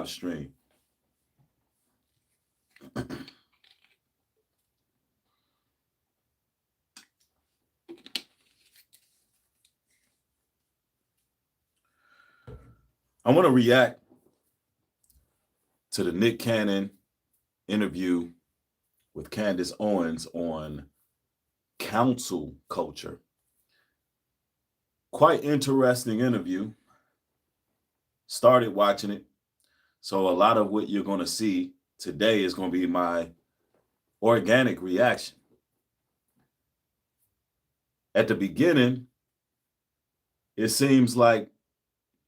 stream. I want to react to the Nick Cannon interview with Candace Owens on council culture. Quite interesting interview. Started watching it. So a lot of what you're going to see today is going to be my organic reaction. At the beginning, it seems like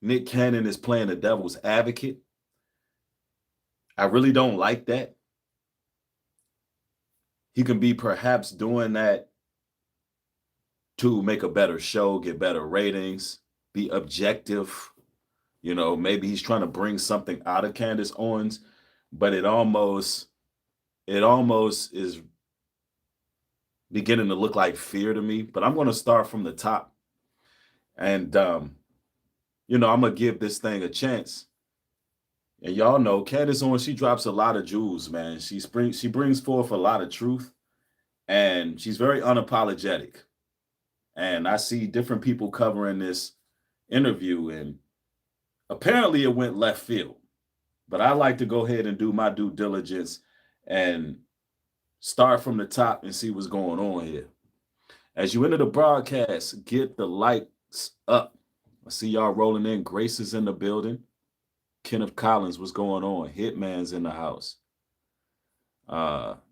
Nick Cannon is playing the devil's advocate. I really don't like that. He can be perhaps doing that to make a better show, get better ratings, be objective. You know, maybe he's trying to bring something out of Candace Owens, but it almost is beginning to look like fear to me. But I'm going to start from the top, and I'm gonna give this thing a chance. And y'all know Candace Owens, she drops a lot of jewels, man. She brings forth a lot of truth, and she's very unapologetic. And I see different people covering this interview, and apparently it went left field. But I like to go ahead and do my due diligence and start from the top and see what's going on here. As you enter the broadcast, get the lights up. I see y'all rolling in. Grace is in the building. Kenneth Collins, what's going on? Hitman's in the house.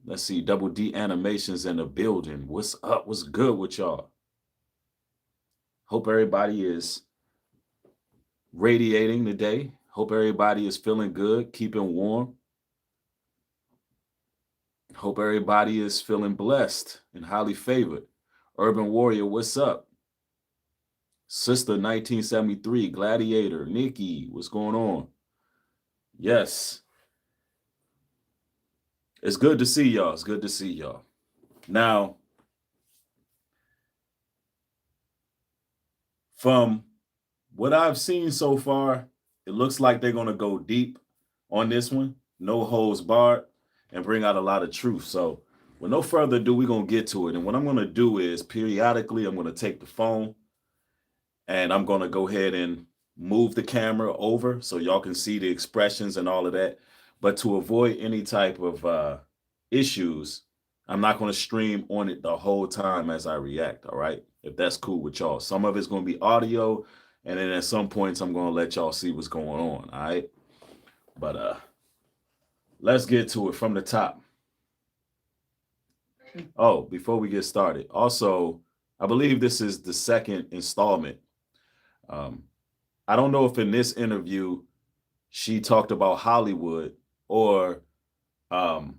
Let's see. Double D Animations in the building. What's up? What's good with y'all? Hope everybody is radiating today. Hope everybody is feeling good, keeping warm. Hope everybody is feeling blessed and highly favored. Urban Warrior, what's up? Sister 1973, Gladiator, Nikki, what's going on? Yes. It's good to see y'all. It's good to see y'all. Now, from what I've seen so far, it looks like they're going to go deep on this one, no holds barred, and bring out a lot of truth. So, with no further ado, we're going to get to it. And what I'm going to do is periodically, I'm going to take the phone and I'm going to go ahead and move the camera over so y'all can see the expressions and all of that. But to avoid any type of issues, I'm not going to stream on it the whole time as I react, all right? If that's cool with y'all. Some of it's going to be audio, and then at some points, I'm going to let y'all see what's going on, all right? But let's get to it from the top. Oh, before we get started, also, I believe this is the second installment. I don't know if in this interview she talked about Hollywood or and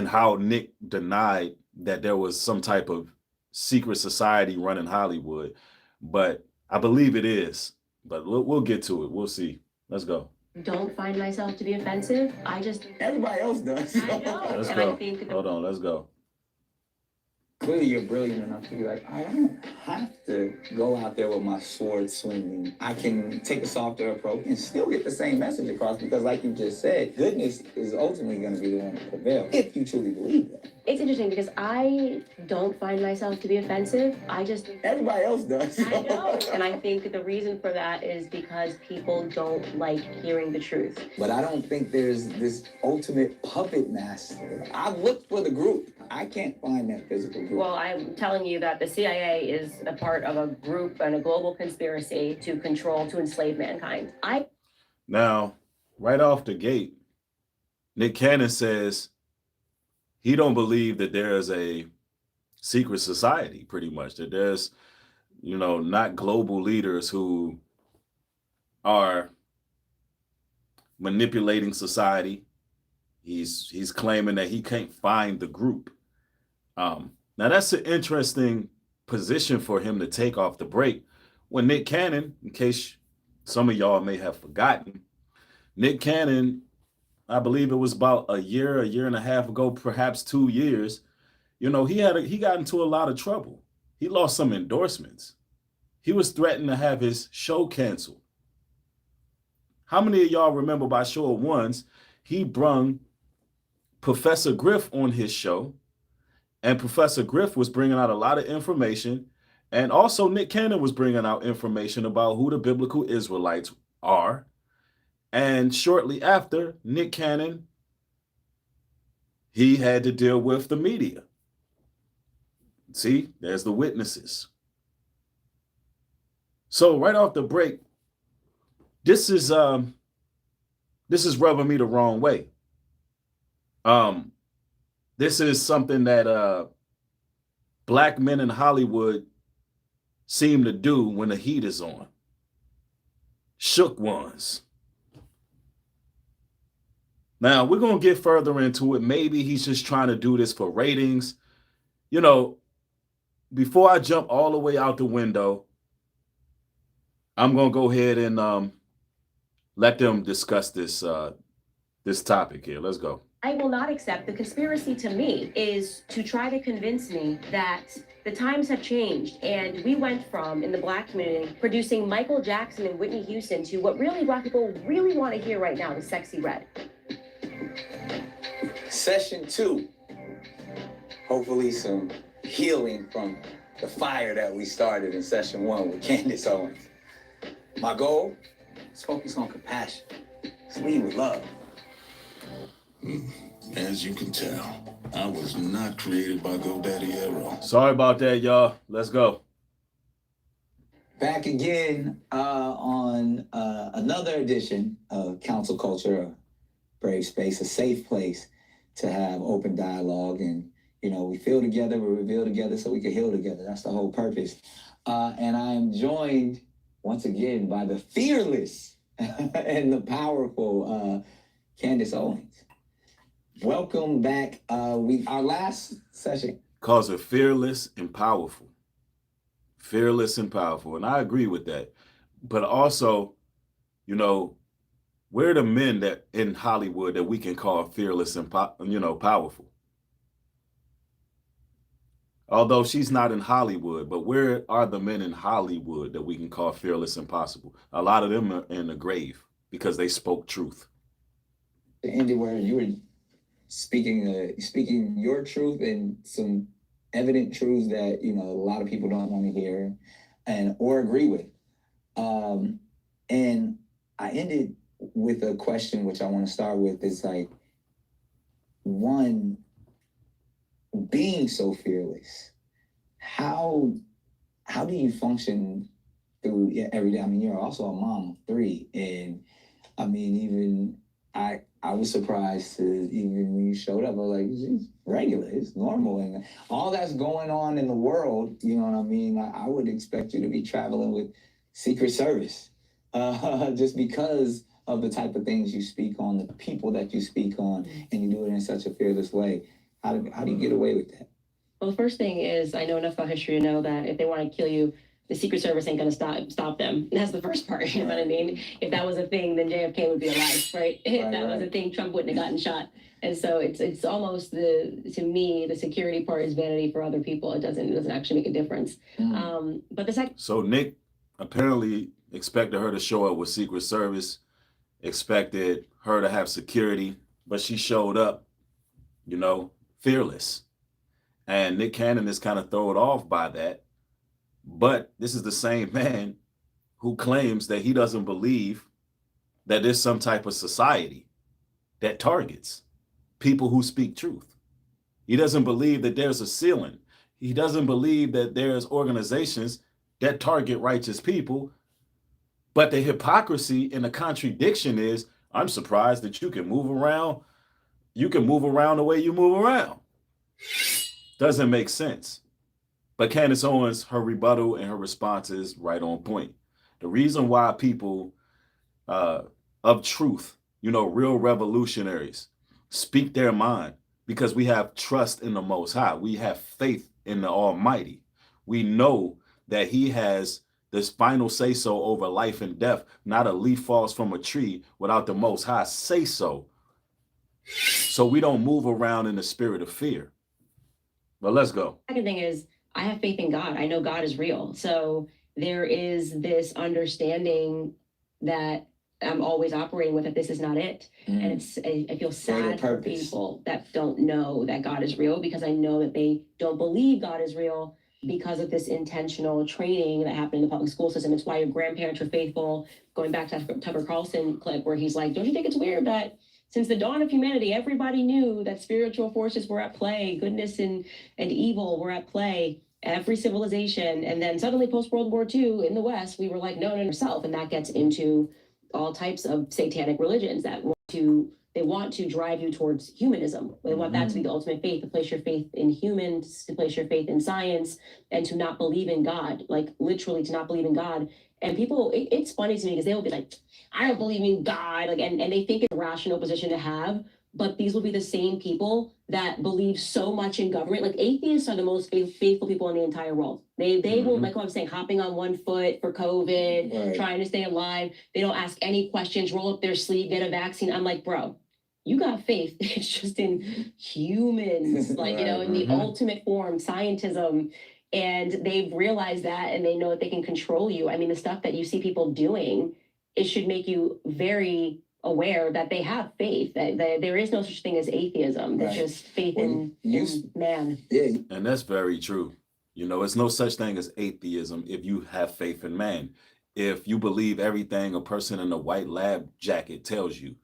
how Nick denied that there was some type of secret society running Hollywood, but I believe it is. But we'll get to it. We'll see. Let's go. Don't find myself to be offensive. I just Everybody else does. I know. Let's and go. I think Hold on. Let's go. Clearly, you're brilliant enough to be like, I don't have to go out there with my sword swinging. I can take a softer approach and still get the same message across because, like you just said, goodness is ultimately going to be the one to prevail if you truly believe that. it's interesting because I don't find myself to be offensive. I just Everybody else does. I know. And I think the reason for that is because people don't like hearing the truth. But I don't think there's this ultimate puppet master. I've looked for the group. I can't find that physical group. Well, I'm telling you that the CIA is a part of a group and a global conspiracy to control, to enslave mankind. Now, right off the gate, Nick Cannon says he don't believe that there is a secret society, pretty much, that there's, not global leaders who are manipulating society. He's claiming that he can't find the group. Now that's an interesting position for him to take off the break. When Nick Cannon, in case some of y'all may have forgotten, Nick Cannon, I believe it was about a year and a half ago, perhaps 2 years. He got into a lot of trouble. He lost some endorsements. He was threatened to have his show canceled. How many of y'all remember by show of ones, he brung Professor Griff on his show, and Professor Griff was bringing out a lot of information, and also Nick Cannon was bringing out information about who the biblical Israelites are. And shortly after, Nick Cannon, he had to deal with the media. See, there's the witnesses. So right off the break, this is rubbing me the wrong way. This is something that black men in Hollywood seem to do when the heat is on. Shook ones. Now, we're going to get further into it. Maybe he's just trying to do this for ratings. You know, before I jump all the way out the window, I'm going to go ahead and let them discuss this this topic here. Let's go. I will not accept. The conspiracy to me is to try to convince me that the times have changed, and we went from, in the black community, producing Michael Jackson and Whitney Houston to what really black people really want to hear right now is Sexy Red. Session 2. Hopefully some healing from the fire that we started in session 1 with Candace Owens. My goal is focus on compassion. It's lead with love. As you can tell, I was not created by GoDaddy Arrow. Sorry about that, y'all. Let's go. Back again on another edition of Council Culture, a brave space, a safe place to have open dialogue. And, you know, we feel together, we reveal together so we can heal together. That's the whole purpose. And I am joined once again by the fearless and the powerful Candace Owens. Welcome back. Our last session Calls her fearless and powerful. Fearless and powerful. And I agree with that. But also, you know, we're the men that in Hollywood that we can call fearless and powerful. Although she's not in Hollywood, but where are the men in Hollywood that we can call fearless and possible? A lot of them are in the grave because they spoke truth. ended where you were speaking your truth and some evident truths that a lot of people don't want to hear or agree with. And I ended with a question which I want to start with is like, one, being so fearless, how do you function through every day? I mean, you're also a mom of 3, and I mean, even I was surprised to, even when you showed up, I was like, it's regular, it's normal, and all that's going on in the world, you know what I mean? I would expect you to be traveling with Secret Service, just because of the type of things you speak on, the people that you speak on, and you do it in such a fearless way. How do you get away with that? Well, the first thing is, I know enough about history to know that if they want to kill you, the Secret Service ain't going to stop them. That's the first part, you know what I mean? If that was a thing, then JFK would be alive, right? If that was a thing, Trump wouldn't have gotten shot. And so it's almost to me, the security part is vanity for other people. It doesn't actually make a difference. But the second. So Nick apparently expected her to show up with Secret Service, expected her to have security, but she showed up, fearless. And Nick Cannon is kind of thrown off by that. But this is the same man who claims that he doesn't believe that there's some type of society that targets people who speak truth. He doesn't believe that there's a ceiling. He doesn't believe that there's organizations that target righteous people. But the hypocrisy and the contradiction is, I'm surprised that you can move around. You can move around the way you move around. Doesn't make sense. But Candace Owens, her rebuttal and her response is right on point. The reason why people of truth, real revolutionaries, speak their mind, because we have trust in the Most High. We have faith in the Almighty. We know that He has this final say-so over life and death. Not a leaf falls from a tree without the Most High say so. So we don't move around in the spirit of fear. But let's go. Second thing is, I have faith in God. I know God is real. So there is this understanding that I'm always operating with that this is not it. And I feel sad for people that don't know that God is real, because I know that they don't believe God is real because of this intentional training that happened in the public school system. It's why your grandparents are faithful. Going back to that Tucker Carlson clip where he's like, don't you think it's weird that since the dawn of humanity, everybody knew that spiritual forces were at play, goodness and evil were at play, every civilization. And then suddenly post-World War II in the West, we were like, no, yourself. And that gets into all types of satanic religions that want to drive you towards humanism. They want that to be the ultimate faith, to place your faith in humans, to place your faith in science, and to not believe in God, like literally to not believe in God. And people, it's funny to me because they will be like, I don't believe in God, like, and they think it's a rational position to have, but these will be the same people that believe so much in government. Like atheists are the most faithful people in the entire world. They will, like what I'm saying, hopping on one foot for COVID, trying to stay alive. They don't ask any questions, roll up their sleeve, get a vaccine. I'm like, bro, you got faith. It's just in humans, like, you know, in the ultimate form, scientism. And they've realized that, and they know that they can control you. I mean, the stuff that you see people doing, it should make you very aware that they have faith, that there is no such thing as atheism. There's just faith in man. Yeah. And that's very true. You know, it's no such thing as atheism if you have faith in man. If you believe everything a person in a white lab jacket tells you,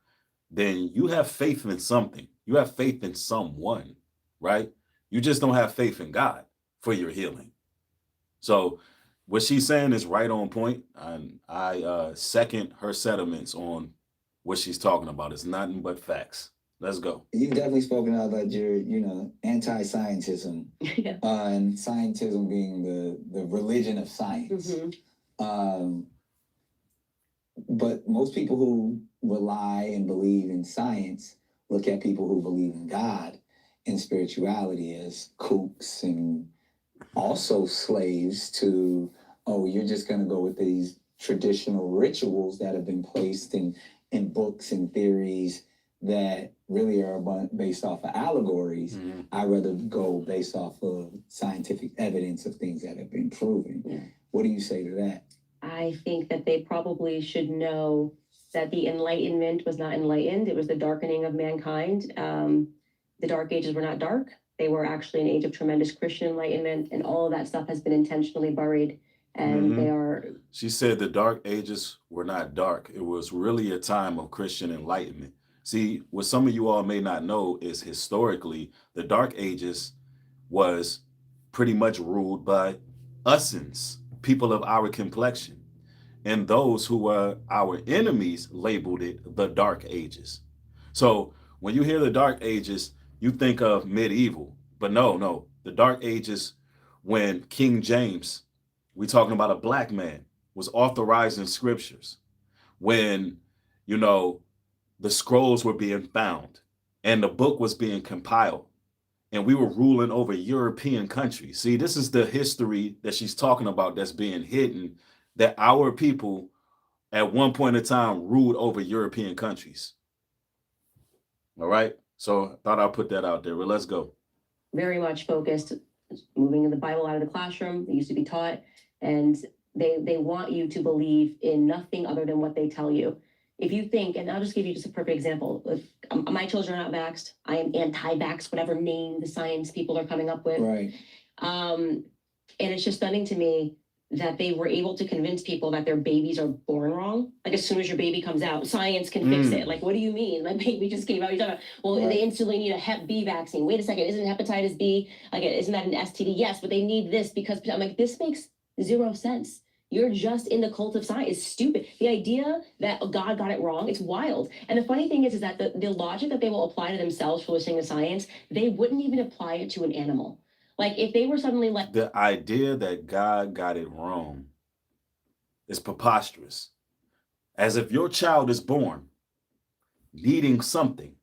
then you have faith in something. You have faith in someone, right? You just don't have faith in God for your healing. So what she's saying is right on point, and I second her sentiments on what she's talking about. It's nothing but facts. Let's go. You've definitely spoken about your, you know, anti-scientism, and scientism being the religion of science. But most people who rely and believe in science look at people who believe in God and spirituality as kooks and also slaves to, oh, you're just going to go with these traditional rituals that have been placed in books and theories that really are based off of allegories. I'd rather go based off of scientific evidence of things that have been proven. What do you say to that? I think that they probably should know that the Enlightenment was not enlightened. It was the darkening of mankind. The Dark Ages were not dark. They were actually an age of tremendous Christian enlightenment, and all of that stuff has been intentionally buried. And they are... She said the Dark Ages were not dark. It was really a time of Christian enlightenment. See, what some of you all may not know is historically, the Dark Ages was pretty much ruled by Ussens, people of our complexion. And those who were our enemies labeled it the Dark Ages. So when you hear the Dark Ages, you think of medieval. But no, the Dark Ages, when King James, we're talking about a black man, was authorizing scriptures. When, you know, the scrolls were being found and the book was being compiled and we were ruling over European countries. See, this is the history that she's talking about that's being hidden, that our people at one point in time ruled over European countries. All right. So I thought I'd put that out there, but let's go. Very much focused, moving the Bible out of the classroom. It used to be taught, and they want you to believe in nothing other than what they tell you. If you think, and I'll just give you just a perfect example. If, my children are not vaxxed. I am anti-vax, whatever name the science people are coming up with. Right. And it's just stunning to me that they were able to convince people that their babies are born wrong. Like as soon as your baby comes out, science can fix it. Like, what do you mean? My baby just came out. You're talking about, well, they instantly need a Hep B vaccine. Wait a second, isn't hepatitis B, like, isn't that an STD? Yes, but they need this because, I'm like, this makes zero sense. You're just in the cult of science. It's stupid. The idea that God got it wrong, it's wild. And the funny thing is that the logic that they will apply to themselves for listening to science, they wouldn't even apply it to an animal. Like if they were suddenly like... The idea that God got it wrong is preposterous. As if your child is born needing something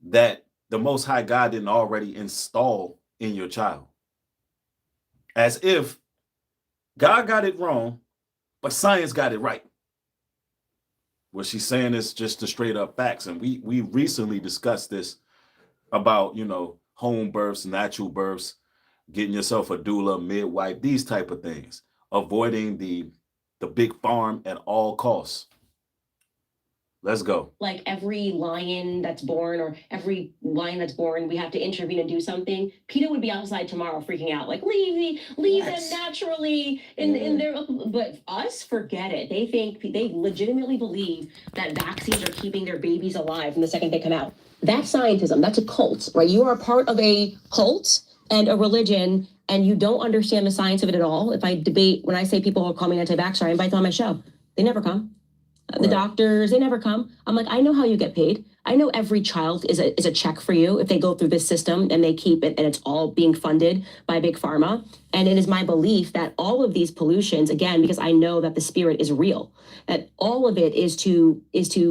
that the Most High God didn't already install in your child. As if God got it wrong, but science got it right. What she's saying is just the straight up facts. And we recently discussed this about, you know, home births, natural births, getting yourself a doula, midwife, these type of things, avoiding the big farm at all costs. Let's go. Like every lion that's born or every lion that's born, we have to intervene and do something. PETA would be outside tomorrow freaking out, like leave them naturally in their. But us, forget it. They legitimately believe that vaccines are keeping their babies alive from the second they come out. That's scientism. That's a cult, right? You are part of a cult and a religion, and you don't understand the science of it at all. If I debate, when I say people will call me anti-vaxxer, I invite them on my show. They never come. The doctors, they never come. I'm like, I know how you get paid. I know every child is a check for you if they go through this system and they keep it and it's all being funded by Big Pharma. And it is my belief that all of these pollutions, again, because I know that the spirit is real, that all of it is to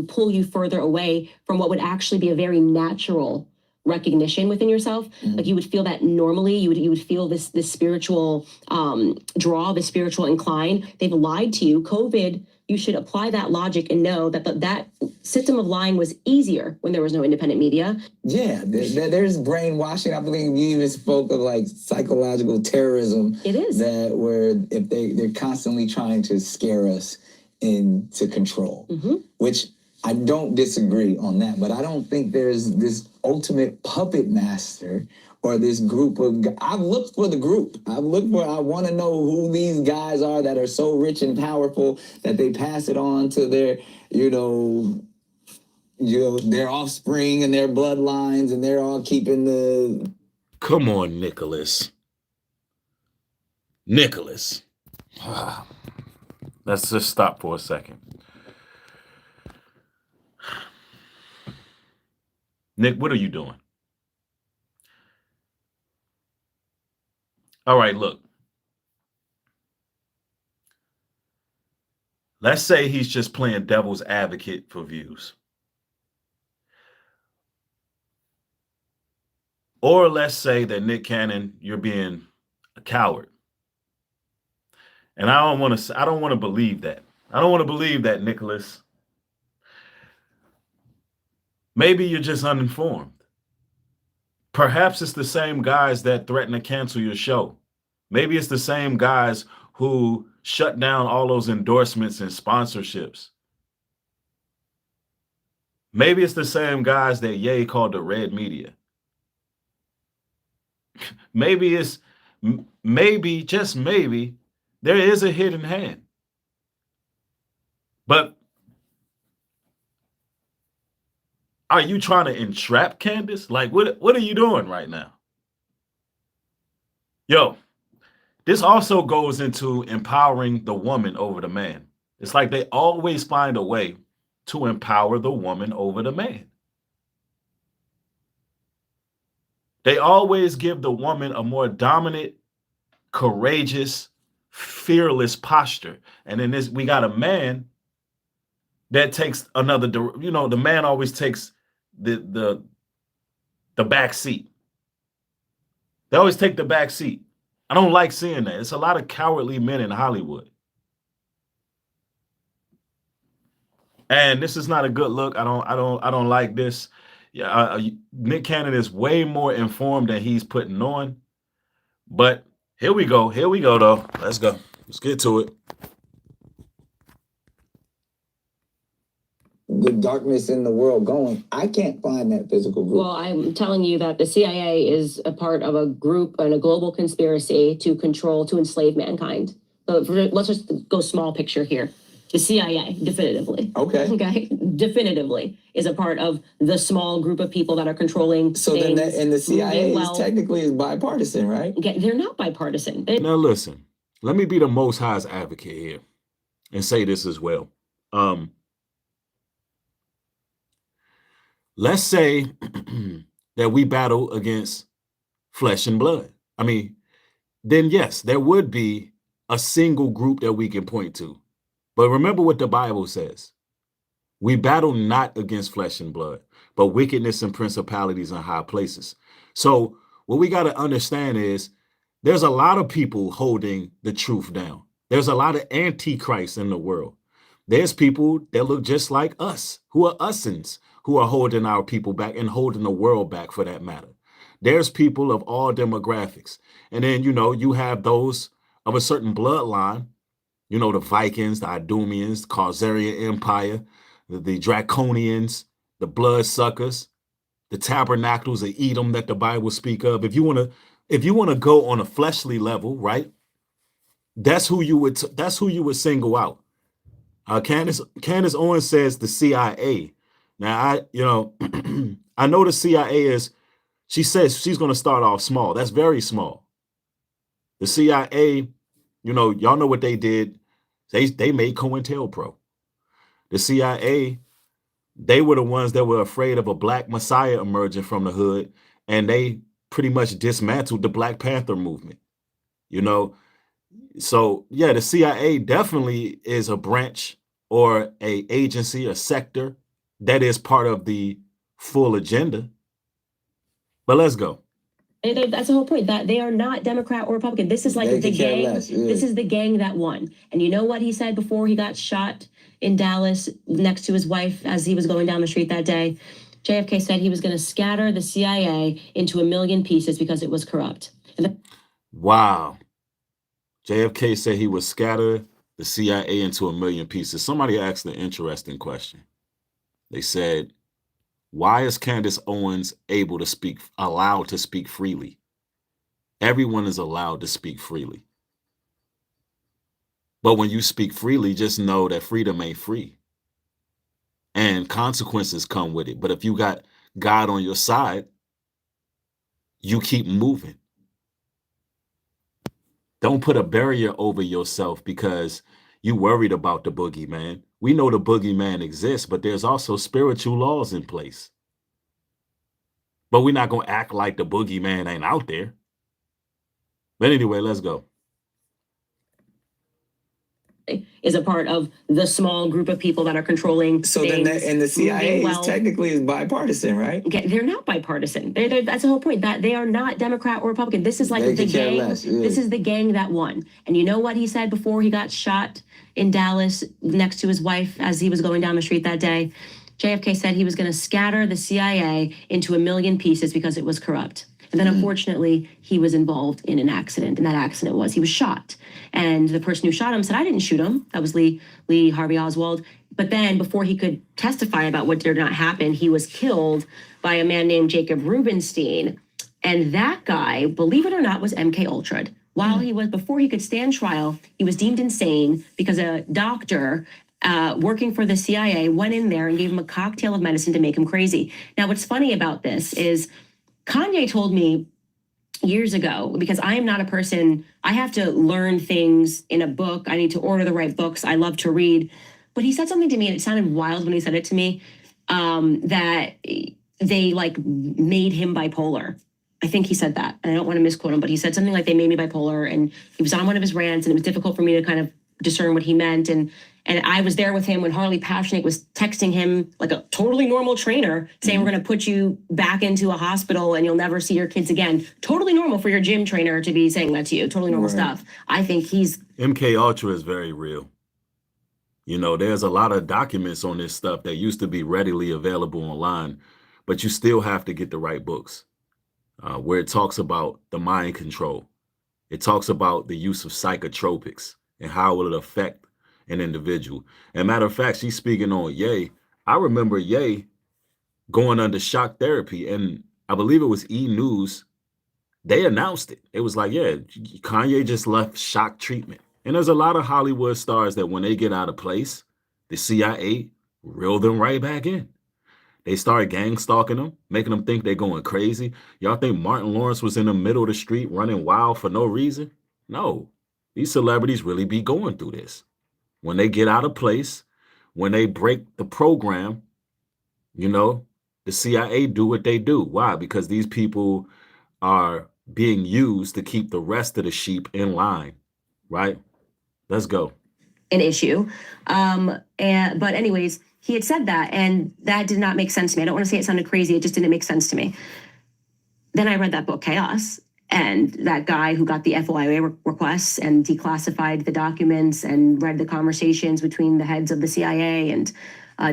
pull you further away from what would actually be a very natural recognition within yourself. Like you would feel that normally, you would feel this spiritual draw, this spiritual incline. They've lied to you. COVID, you should apply that logic and know that that system of lying was easier when there was no independent media. Yeah, there's brainwashing. I believe you even spoke of like psychological terrorism. It is. That where if they're constantly trying to scare us into control, which I don't disagree on that, but I don't think there's this ultimate puppet master or this group of. I've looked for the group. I want to know who these guys are that are so rich and powerful that they pass it on to their, their offspring and their bloodlines, and they're all keeping the. Come on, Nicholas. Let's just stop for a second. Nick, what are you doing? All right, look. Let's say he's just playing devil's advocate for views. Or let's say that Nick Cannon, you're being a coward. And I don't want to believe that. I don't want to believe that, Nicholas. Maybe you're just uninformed. Perhaps it's the same guys that threaten to cancel your show. Maybe it's the same guys who shut down all those endorsements and sponsorships. Maybe it's the same guys that Ye called the red media. Maybe, just maybe, there is a hidden hand. But are you trying to entrap Candace? Like, what are you doing right now? Yo, this also goes into empowering the woman over the man. It's like they always find a way to empower the woman over the man. They always give the woman a more dominant, courageous, fearless posture. And then we got a man that takes another, the man always takes the back seat. They always take the back seat. I don't like seeing that. It's a lot of cowardly men in Hollywood. And this is not a good look. I don't like this. Yeah, Nick Cannon is way more informed than he's putting on. But here we go. Here we go, though. Let's go. Let's get to it. The darkness in the world going. I can't find that physical group. Well, I'm telling you that the CIA is a part of a group and a global conspiracy to enslave mankind. So let's just go small picture here. The CIA, definitively. Okay. Definitively is a part of the small group of people that are controlling. So things, and the CIA technically is bipartisan, right? They're not bipartisan. Now listen, let me be the Most High's advocate here and say this as well. Let's say that we battle against flesh and blood. I mean, then yes, there would be a single group that we can point to. But remember what the Bible says. We battle not against flesh and blood, but wickedness and principalities in high places. So what we got to understand is there's a lot of people holding the truth down. There's a lot of antichrists in the world. There's people that look just like us, who are usins, who are holding our people back and holding the world back for that matter. There's people of all demographics. And then, you have those of a certain bloodline, the Vikings, the Idumeans, the Khazarian Empire, the draconians, the bloodsuckers, the tabernacles of Edom that the Bible speak of. If you want to go on a fleshly level, right? That's who you would single out. Candace Owens says the CIA. Now I know the CIA is. She says she's going to start off small. That's very small. The CIA, y'all know what they did. They made COINTELPRO. The CIA, they were the ones that were afraid of a black messiah emerging from the hood, and they pretty much dismantled the Black Panther movement. So yeah, the CIA definitely is a branch or a agency, a sector that is part of the full agenda. But let's go. That's the whole point, that they are not Democrat or Republican. This is like the gang. This is the gang that won. And you know what he said before he got shot in Dallas next to his wife as he was going down the street that day? JFK said he was going to scatter the CIA into a million pieces because it was corrupt. Wow. JFK said he would scatter the CIA into a million pieces. Somebody asked an interesting question. They said, why is Candace Owens allowed to speak freely? Everyone is allowed to speak freely. But when you speak freely, just know that freedom ain't free. And consequences come with it. But if you got God on your side, you keep moving. Don't put a barrier over yourself because you worried about the boogeyman. We know the boogeyman exists, but there's also spiritual laws in place. But we're not going to act like the boogeyman ain't out there. But anyway, let's go. Is a part of the small group of people that are controlling So things, then the CIA technically is bipartisan, right? They're not bipartisan. That's the whole point, that they are not Democrat or Republican. This is like the gang. This is the gang that won. And you know what he said before he got shot in Dallas next to his wife as he was going down the street that day? JFK said he was going to scatter the CIA into a million pieces because it was corrupt. And then unfortunately, he was involved in an accident. And that accident was he was shot. And the person who shot him said, I didn't shoot him. That was Lee Harvey Oswald. But then before he could testify about what did not happen, he was killed by a man named Jacob Rubenstein. And that guy, believe it or not, was MK Ultra'd. Before he could stand trial, he was deemed insane because a doctor working for the CIA went in there and gave him a cocktail of medicine to make him crazy. Now, what's funny about this is Kanye told me years ago, because I am not a person, I have to learn things in a book. I need to order the right books. I love to read. But he said something to me, and it sounded wild when he said it to me, that they made him bipolar. I think he said that, and I don't want to misquote him, but he said something like they made me bipolar, and he was on one of his rants, and it was difficult for me to kind of discern what he meant. And I was there with him when Harley Paschnik was texting him like a totally normal trainer saying, we're going to put you back into a hospital and you'll never see your kids again. Totally normal for your gym trainer to be saying that to you. Totally normal stuff. I think MK Ultra is very real. There's a lot of documents on this stuff that used to be readily available online, but you still have to get the right books where it talks about the mind control. It talks about the use of psychotropics and how will it affect an individual. And matter of fact, she's speaking on Ye. I remember Ye going under shock therapy, and I believe it was E! News. They announced it. It was like, yeah, Kanye just left shock treatment. And there's a lot of Hollywood stars that when they get out of place, the CIA reel them right back in. They start gang stalking them, making them think they're going crazy. Y'all think Martin Lawrence was in the middle of the street running wild for no reason? No. These celebrities really be going through this. When they get out of place, when they break the program, the CIA do what they do. Why? Because these people are being used to keep the rest of the sheep in line, right? Let's go. An issue. But anyways, he had said that, and that did not make sense to me. I don't want to say it sounded crazy. It just didn't make sense to me. Then I read that book, Chaos. And that guy who got the FOIA requests and declassified the documents and read the conversations between the heads of the CIA and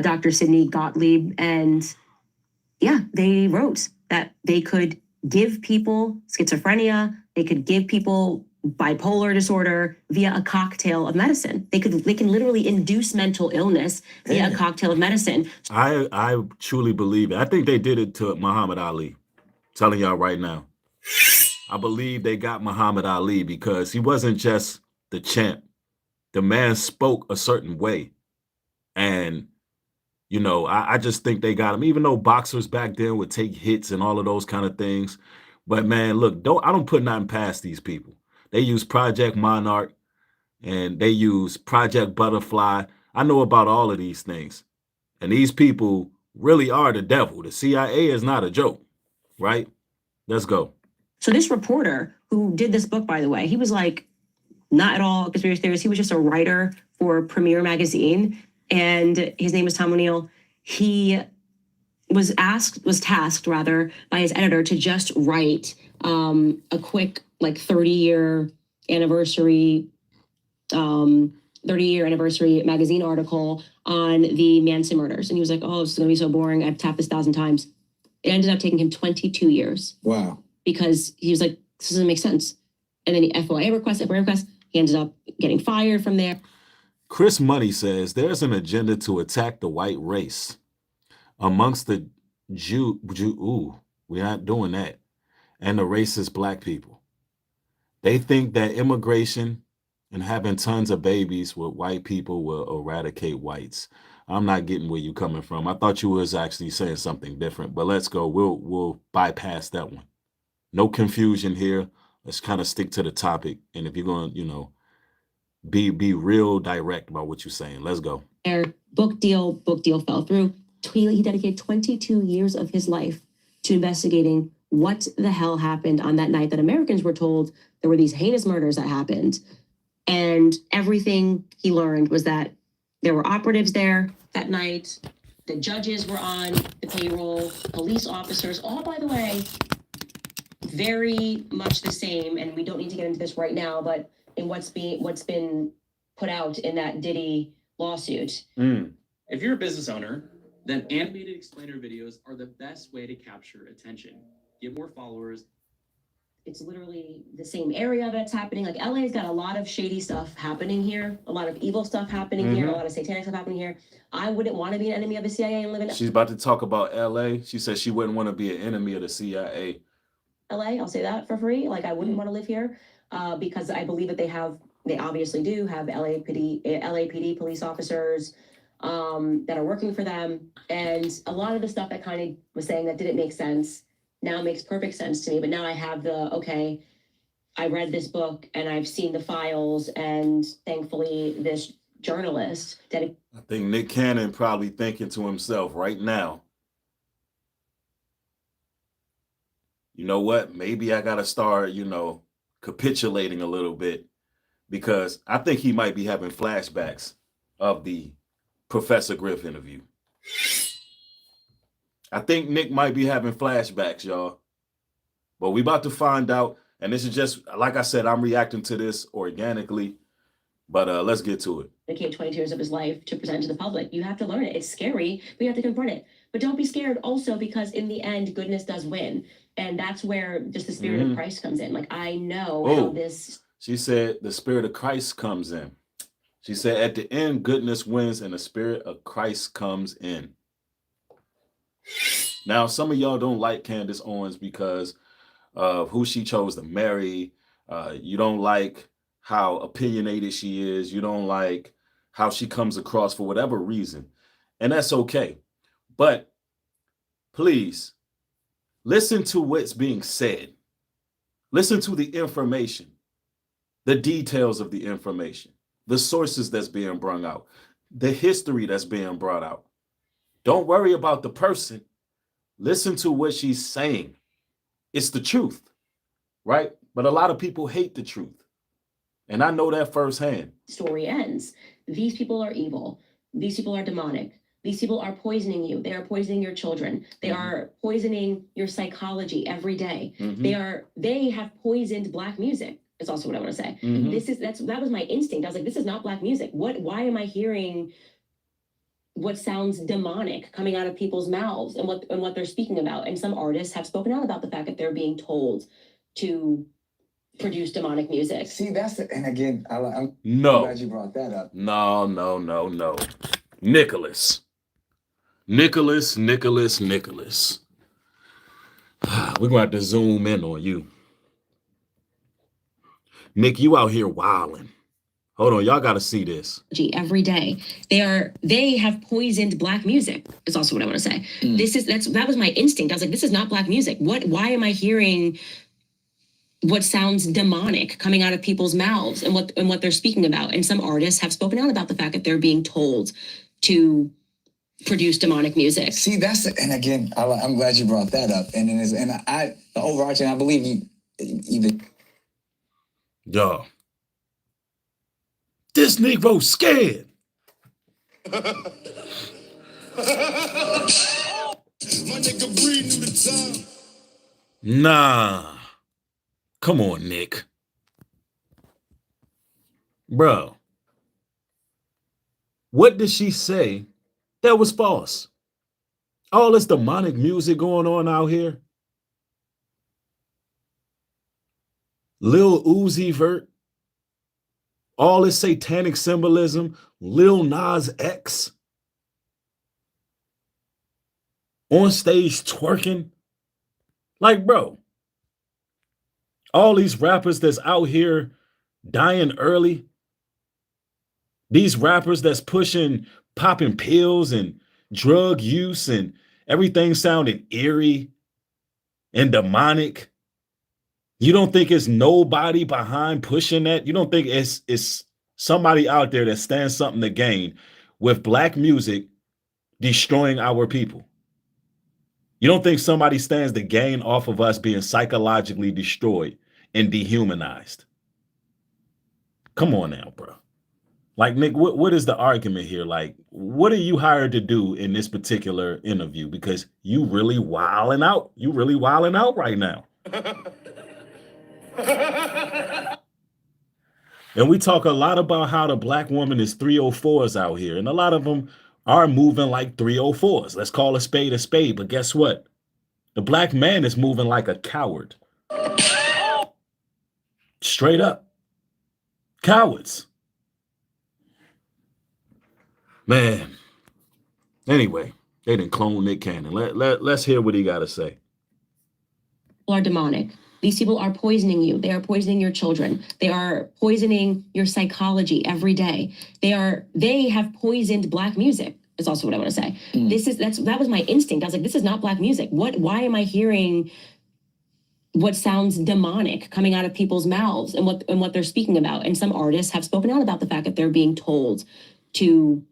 Dr. Sidney Gottlieb. And yeah, they wrote that they could give people schizophrenia. They could give people bipolar disorder via a cocktail of medicine. They can literally induce mental illness via a cocktail of medicine. I truly believe it. I think they did it to Muhammad Ali. Telling y'all right now. I believe they got Muhammad Ali because he wasn't just the champ. The man spoke a certain way. And, you know, I just think they got him, even though boxers back then would take hits and all of those kind of things. But man, look, I don't put nothing past these people. They use Project Monarch and they use Project Butterfly. I know about all of these things. And these people really are the devil. The CIA is not a joke, right? Let's go. So this reporter who did this book, by the way, he was like, not at all a conspiracy theorist. He was just a writer for Premiere magazine. And his name was Tom O'Neill. He was tasked by his editor to just write a quick like 30-year anniversary magazine article on the Manson murders. And he was like, oh, this is gonna be so boring. I've tapped this 1,000 times. It ended up taking him 22 years. Wow. Because he was like, this doesn't make sense. And then the FOIA request, he ended up getting fired from there. Chris Money says there's an agenda to attack the white race amongst the we're not doing that, and the racist black people. They think that immigration and having tons of babies with white people will eradicate whites. I'm not getting where you're coming from. I thought you was actually saying something different, but let's go. We'll bypass that one. No confusion here. Let's kind of stick to the topic. And if you're going to, you know, be real direct about what you're saying, let's go. Their book deal fell through. He dedicated 22 years of his life to investigating what the hell happened on that night that Americans were told there were these heinous murders that happened. And everything he learned was that there were operatives there that night. The judges were on the payroll, police officers, all, by the way, very much the same. And we don't need to get into this right now, but in what's been put out in that Diddy lawsuit. If you're a business owner, then animated explainer videos are the best way to capture attention. Get more followers. It's literally the same area that's happening. Like LA's got a lot of shady stuff happening here, a lot of evil stuff happening here, a lot of satanic stuff happening here. I wouldn't want to be an enemy of the CIA and live in She's about to talk about LA. She said she wouldn't want to be an enemy of the CIA. LA, I'll say that for free. Like I wouldn't want to live here because I believe that they obviously do have LAPD police officers that are working for them. And a lot of the stuff that kind of was saying that didn't make sense now makes perfect sense to me. But now I have I read this book and I've seen the files, and thankfully this journalist I think Nick Cannon probably thinking to himself right now, you know what, maybe I gotta start, you know, capitulating a little bit, because I think he might be having flashbacks of the Professor Griff interview. I think Nick might be having flashbacks, y'all. But we about to find out. And this is just, like I said, I'm reacting to this organically. But let's get to it. Dedicated 22 years of his life to present to the public. You have to learn it. It's scary, but you have to confront it. But don't be scared also, because in the end, goodness does win. And that's where just the spirit of Christ comes in. Like, I know how this... She said the spirit of Christ comes in. She said at the end, goodness wins and the spirit of Christ comes in. Now, some of y'all don't like Candace Owens because of who she chose to marry. You don't like how opinionated she is. You don't like how she comes across for whatever reason. And that's okay. But please, listen to what's being said. Listen to the information, the details of the information, the sources that's being brought out, the history that's being brought out. Don't worry about the person. Listen to what she's saying. It's the truth, right? But a lot of people hate the truth. And I know that firsthand. Story ends. These people are evil. These people are demonic. These people are poisoning you. They are poisoning your children. They are poisoning your psychology every day. They have poisoned Black music. That's also what I want to say. That was my instinct. I was like, this is not Black music. Why am I hearing what sounds demonic coming out of people's mouths and what they're speaking about? And some artists have spoken out about the fact that they're being told to produce demonic music. See, and again, I'm No. glad you brought that up. No. Nicholas. We're going to have to zoom in on you. Nick, you out here wilding. Hold on, y'all got to see this. Every day, they have poisoned Black music. Is also what I want to say. That was my instinct. I was like, this is not Black music. Why am I hearing what sounds demonic coming out of people's mouths and what they're speaking about? And some artists have spoken out about the fact that they're being told to produce demonic music. See, and again, I'm glad you brought that up. And the overarching, I believe you either. Yo. This Negro scared. My nigga Breed knew the time. Nah. Come on, Nick. Bro. What did she say that was false? All this demonic music going on out here. Lil Uzi Vert. All this satanic symbolism, Lil Nas X on stage twerking. Like, bro, all these rappers that's out here dying early, these rappers that's popping pills and drug use and everything sounding eerie and demonic. You don't think it's nobody behind pushing that? You don't think it's somebody out there that stands something to gain with Black music destroying our people? You don't think somebody stands to gain off of us being psychologically destroyed and dehumanized? Come on now, bro. Like, Nick, what is the argument here? Like, what are you hired to do in this particular interview? Because you really wilding out. You really wilding out right now. And we talk a lot about how the Black woman is 304s out here, and a lot of them are moving like 304s. Let's call a spade, but guess what? The Black man is moving like a coward. Straight up. Cowards. Man. Anyway, they didn't clone Nick Cannon. Let's hear what he got to say. Are demonic. These people are poisoning you. They are poisoning your children. They are poisoning your psychology every day. They have poisoned Black music. Is also what I want to say. That was my instinct. I was like, this is not Black music. Why am I hearing what sounds demonic coming out of people's mouths and what they're speaking about? And some artists have spoken out about the fact that they're being told to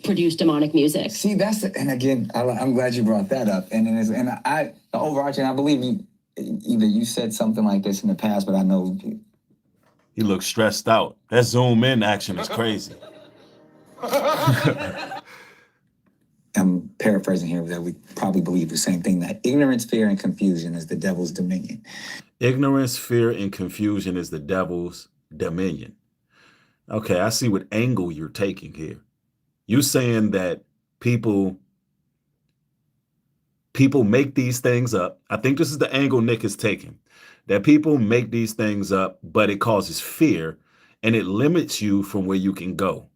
produce demonic music. See, and again, I'm glad you brought that up. And the overarching, I believe either you said something like this in the past, but I know he looks stressed out. That zoom in action is crazy. I'm paraphrasing here, that we probably believe the same thing, that ignorance, fear, and confusion is the devil's dominion. Ignorance, fear, and confusion is the devil's dominion. Okay, I see what angle you're taking here. You're saying that people make these things up. I think this is the angle Nick is taking, that people make these things up, but it causes fear and it limits you from where you can go.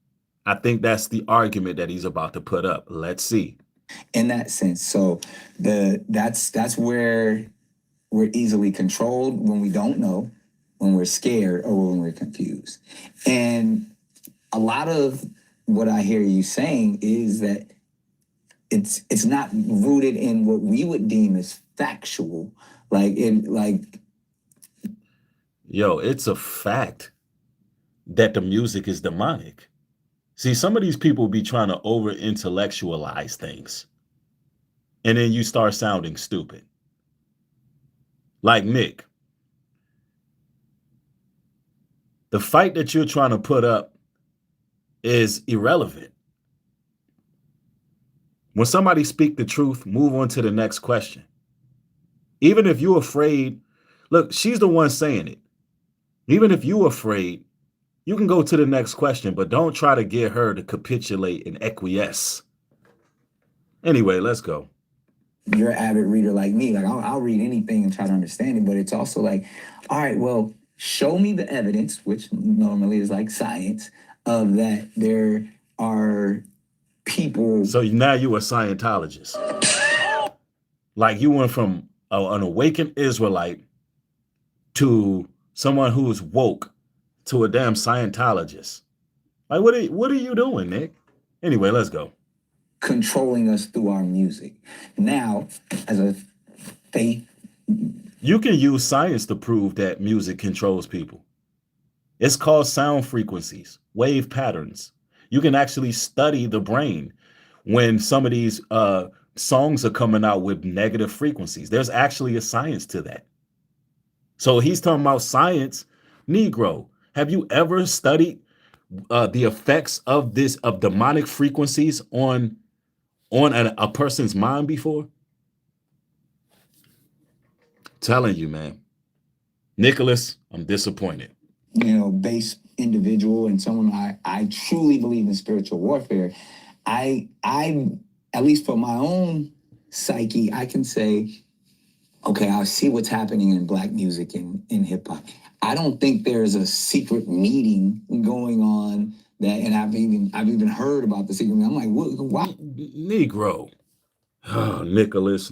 I think that's the argument that he's about to put up. Let's see. In that sense, so that's where we're easily controlled when we don't know, when we're scared, or when we're confused. And a lot of what I hear you saying is that it's not rooted in what we would deem as factual. Yo, it's a fact that the music is demonic. See, some of these people be trying to over-intellectualize things. And then you start sounding stupid. Like Nick. The fight that you're trying to put up is irrelevant. When somebody speak the truth, move on to the next question. Even if you're afraid, look, she's the one saying it. Even if you're afraid, you can go to the next question, but don't try to get her to capitulate and acquiesce. Anyway, let's go. You're an avid reader like me. Like, I'll read anything and try to understand it, but it's also like, all right, well, show me the evidence, which normally is like science, of that there are people. So now you a Scientologist. Like you went from an awakened Israelite to someone who's woke to a damn Scientologist. Like what are you doing, Nick? Anyway, let's go. Controlling us through our music. Now, as a faith, you can use science to prove that music controls people. It's called sound frequencies, wave patterns. You can actually study the brain when some of these songs are coming out with negative frequencies. There's actually a science to that. So he's talking about science. Negro, have you ever studied the effects of demonic frequencies on a person's mind before? Telling you, man. Nicholas, I'm disappointed. Base individual and someone I truly believe in spiritual warfare. I at least for my own psyche, I can say, okay, I see what's happening in Black music and in hip hop. I don't think there's a secret meeting going on that, and I've even heard about the secret meeting. I'm like, what? Why? Negro. Oh, Nicholas.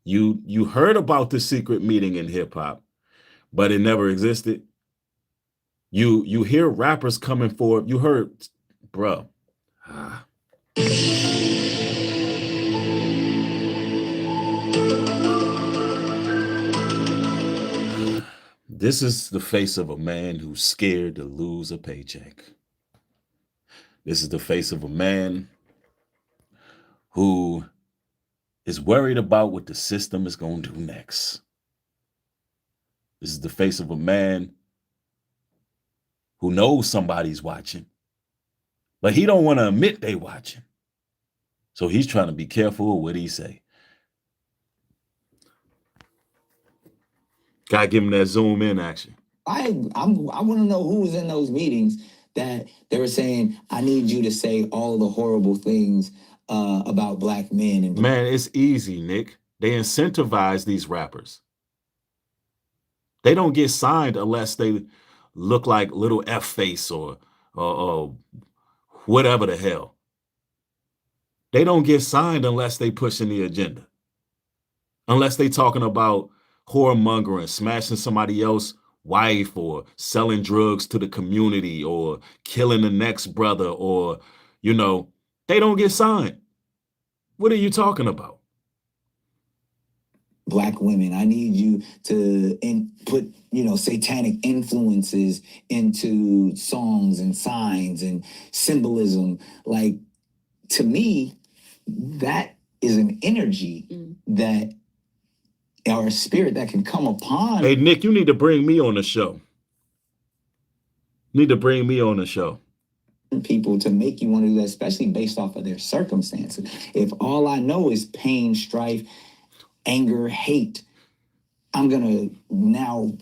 You heard about the secret meeting in hip hop, but it never existed. You hear rappers coming forward. You heard, bro. This is the face of a man who's scared to lose a paycheck. This is the face of a man who is worried about what the system is going to do next. This is the face of a man who knows somebody's watching, but he don't want to admit they watching. So he's trying to be careful of what he say. Gotta give him that zoom in action. I want to know who was in those meetings that they were saying, I need you to say all the horrible things about Black men. And man, it's easy, Nick. They incentivize these rappers. They don't get signed unless they look like Little F Face or whatever the hell. They don't get signed unless they pushing the agenda. Unless they talking about whoremongering, smashing somebody else's wife, or selling drugs to the community, or killing the next brother, or, they don't get signed. What are you talking about? Black women, I need you to put, satanic influences into songs and signs and symbolism. Like, to me, that is an energy that, or a spirit that can come upon. Hey, Nick, you need to bring me on the show. People to make you want to do that, especially based off of their circumstances. If all I know is pain, strife, anger, hate, I'm gonna now,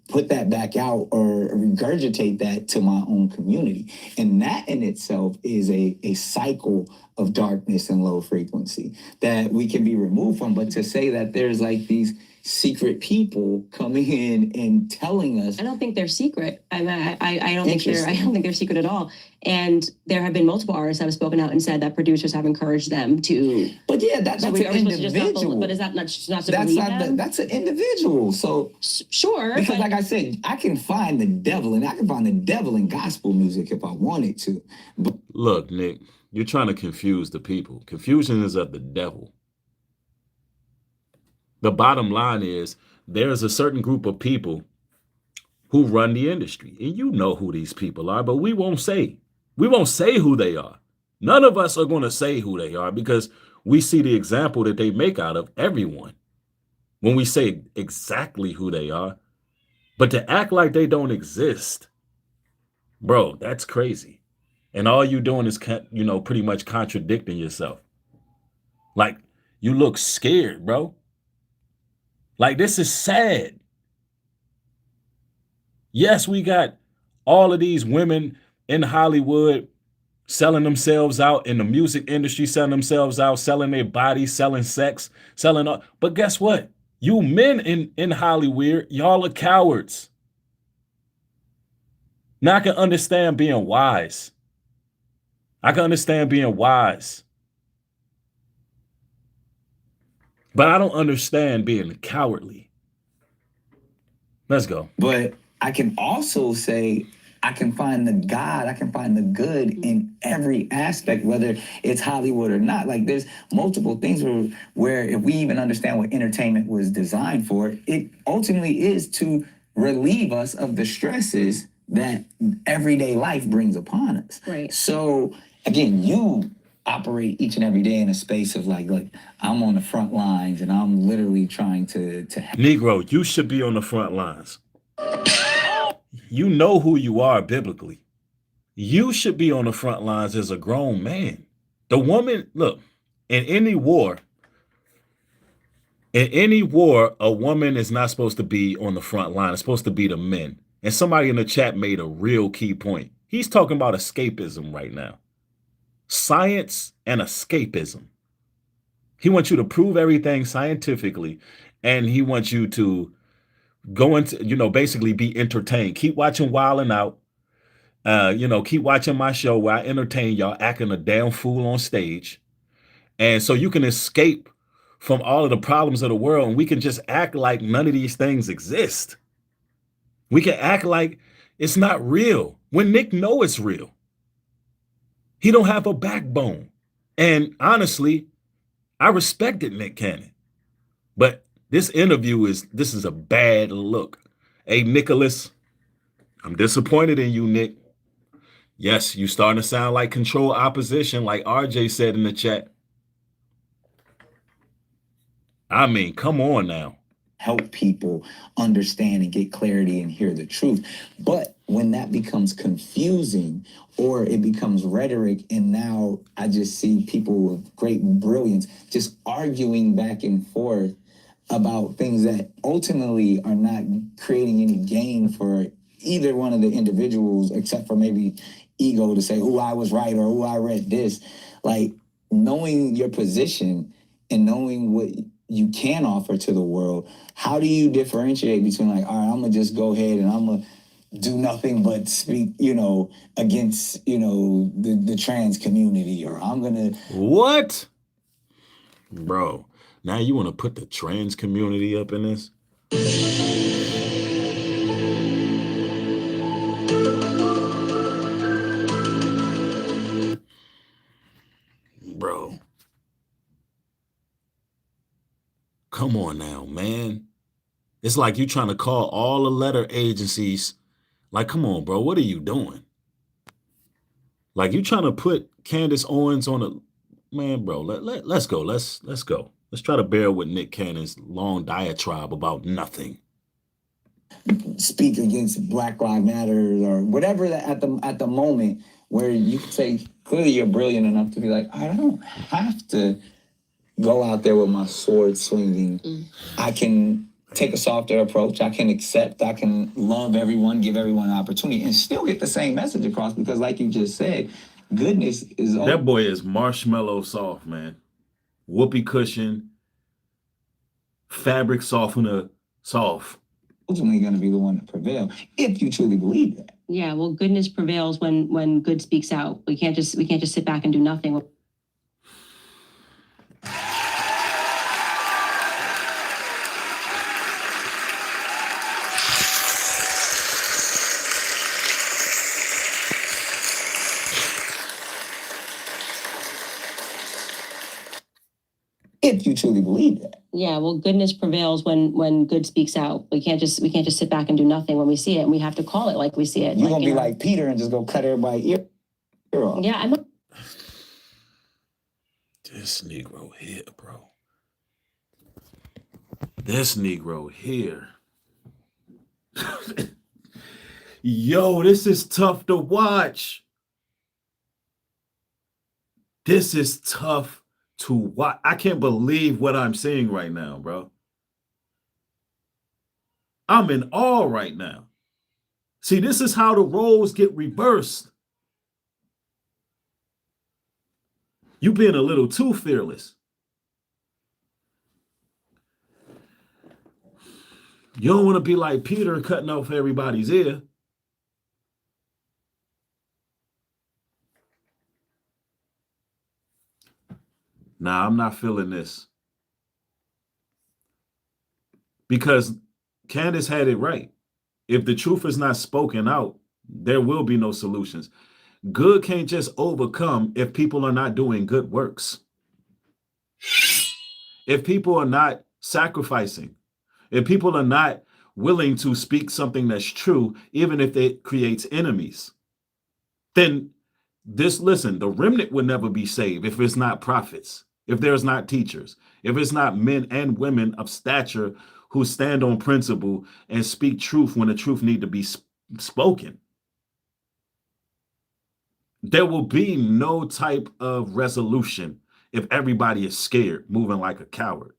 put that back out or regurgitate that to my own community. And that in itself is a cycle of darkness and low frequency that we can be removed from. But to say that there's like these secret people coming in and telling us, I don't think they're secret. I don't think they're secret at all. And there have been multiple artists that have spoken out and said that producers have encouraged them to. But yeah, that's an individual. But is that not to believe them? That's an individual. So sure, because like I said, I can find the devil, and I can find the devil in gospel music if I wanted to. But look, Nick, you're trying to confuse the people. Confusion is of the devil. The bottom line is there's a certain group of people who run the industry, and you know who these people are, but we won't say who they are. None of us are going to say who they are because we see the example that they make out of everyone when we say exactly who they are. But to act like they don't exist, bro, that's crazy. And all you doing is, pretty much contradicting yourself. Like, you look scared, bro. Like, this is sad. Yes, we got all of these women in Hollywood selling themselves out, in the music industry selling themselves out, selling their bodies, selling sex, selling all. But guess what? You men in Hollywood, y'all are cowards. Now I can understand being wise. I can understand being wise. But I don't understand being cowardly. Let's go. But I can also say I can find the God, I can find the good in every aspect, whether it's Hollywood or not. Like there's multiple things where if we even understand what entertainment was designed for, it ultimately is to relieve us of the stresses that everyday life brings upon us. Right. So again, you operate each and every day in a space of like I'm on the front lines and I'm literally trying to Negro, you should be on the front lines. You know who you are biblically. You should be on the front lines as a grown man. The woman, look, in any war, a woman is not supposed to be on the front line. It's supposed to be the men. And somebody in the chat made a real key point. He's talking about escapism right now. Science and escapism. He wants you to prove everything scientifically, and he wants you to go into, basically be entertained. Keep watching Wild 'N Out. Keep watching my show where I entertain y'all acting a damn fool on stage. And so you can escape from all of the problems of the world, and we can just act like none of these things exist. We can act like it's not real when Nick know it's real. He don't have a backbone. And honestly, I respected Nick Cannon. But this is a bad look. Hey, Nicholas, I'm disappointed in you, Nick. Yes, you starting to sound like control opposition, like RJ said in the chat. I mean, come on now. Help people understand and get clarity and hear the truth. But when that becomes confusing or it becomes rhetoric, and now I just see people with great brilliance just arguing back and forth about things that ultimately are not creating any gain for either one of the individuals, except for maybe ego to say, oh, I was right, or oh, I read this. Like knowing your position and knowing what you can offer to the world, how do you differentiate between like, all right, I'm gonna just go ahead and I'm gonna do nothing but speak, against, the trans community, or I'm gonna. What? Bro, now you want to put the trans community up in this? Bro. Come on now, man. It's like you trying to call all the letter agencies. Like, come on, bro. What are you doing? Like you trying to put Candace Owens on a man, bro. Let's go. Let's go. Let's try to bear with Nick Cannon's long diatribe about nothing. Speak against Black Lives Matter or whatever at the moment where you can say clearly you're brilliant enough to be like, I don't have to go out there with my sword swinging. I can take a softer approach. I can accept. I can love everyone, give everyone an opportunity, and still get the same message across. Because, like you just said, goodness is that boy is marshmallow soft, man. Whoopee cushion, fabric softener, soft. Ultimately going to be the one to prevail if you truly believe that. Yeah, well, goodness prevails when good speaks out. We can't just sit back and do nothing. If you truly believe that. Yeah, well, goodness prevails when good speaks out. We can't just sit back and do nothing when we see it, and we have to call it like we see it. You're gonna be like Peter and just go cut everybody's ear off. Yeah, I'm. This Negro here, bro. This Negro here. Yo, this is tough to watch. This is tough to watch. I can't believe what I'm seeing right now, bro. I'm in awe right now. See, this is how the roles get reversed. You being a little too fearless. You don't want to be like Peter cutting off everybody's ear. Nah, I'm not feeling this. Because Candace had it right. If the truth is not spoken out, there will be no solutions. Good can't just overcome if people are not doing good works. If people are not sacrificing, if people are not willing to speak something that's true, even if it creates enemies, then listen, the remnant will never be saved if it's not prophets, if there's not teachers, if it's not men and women of stature who stand on principle and speak truth when the truth need to be spoken. There will be no type of resolution if everybody is scared, moving like a coward.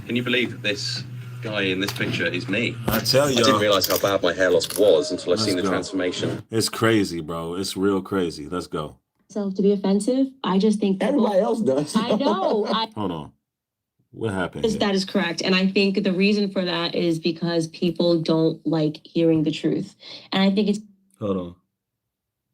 Can you believe that this guy in this picture is me? I tell you, I didn't realize how bad my hair loss was until I've seen the transformation. It's crazy, bro. It's real crazy. Let's go. Self to be offensive. I just think Everybody else does. I know. Hold on. What happened here? That is correct. And I think the reason for that is because people don't like hearing the truth. And I think it's... Hold on.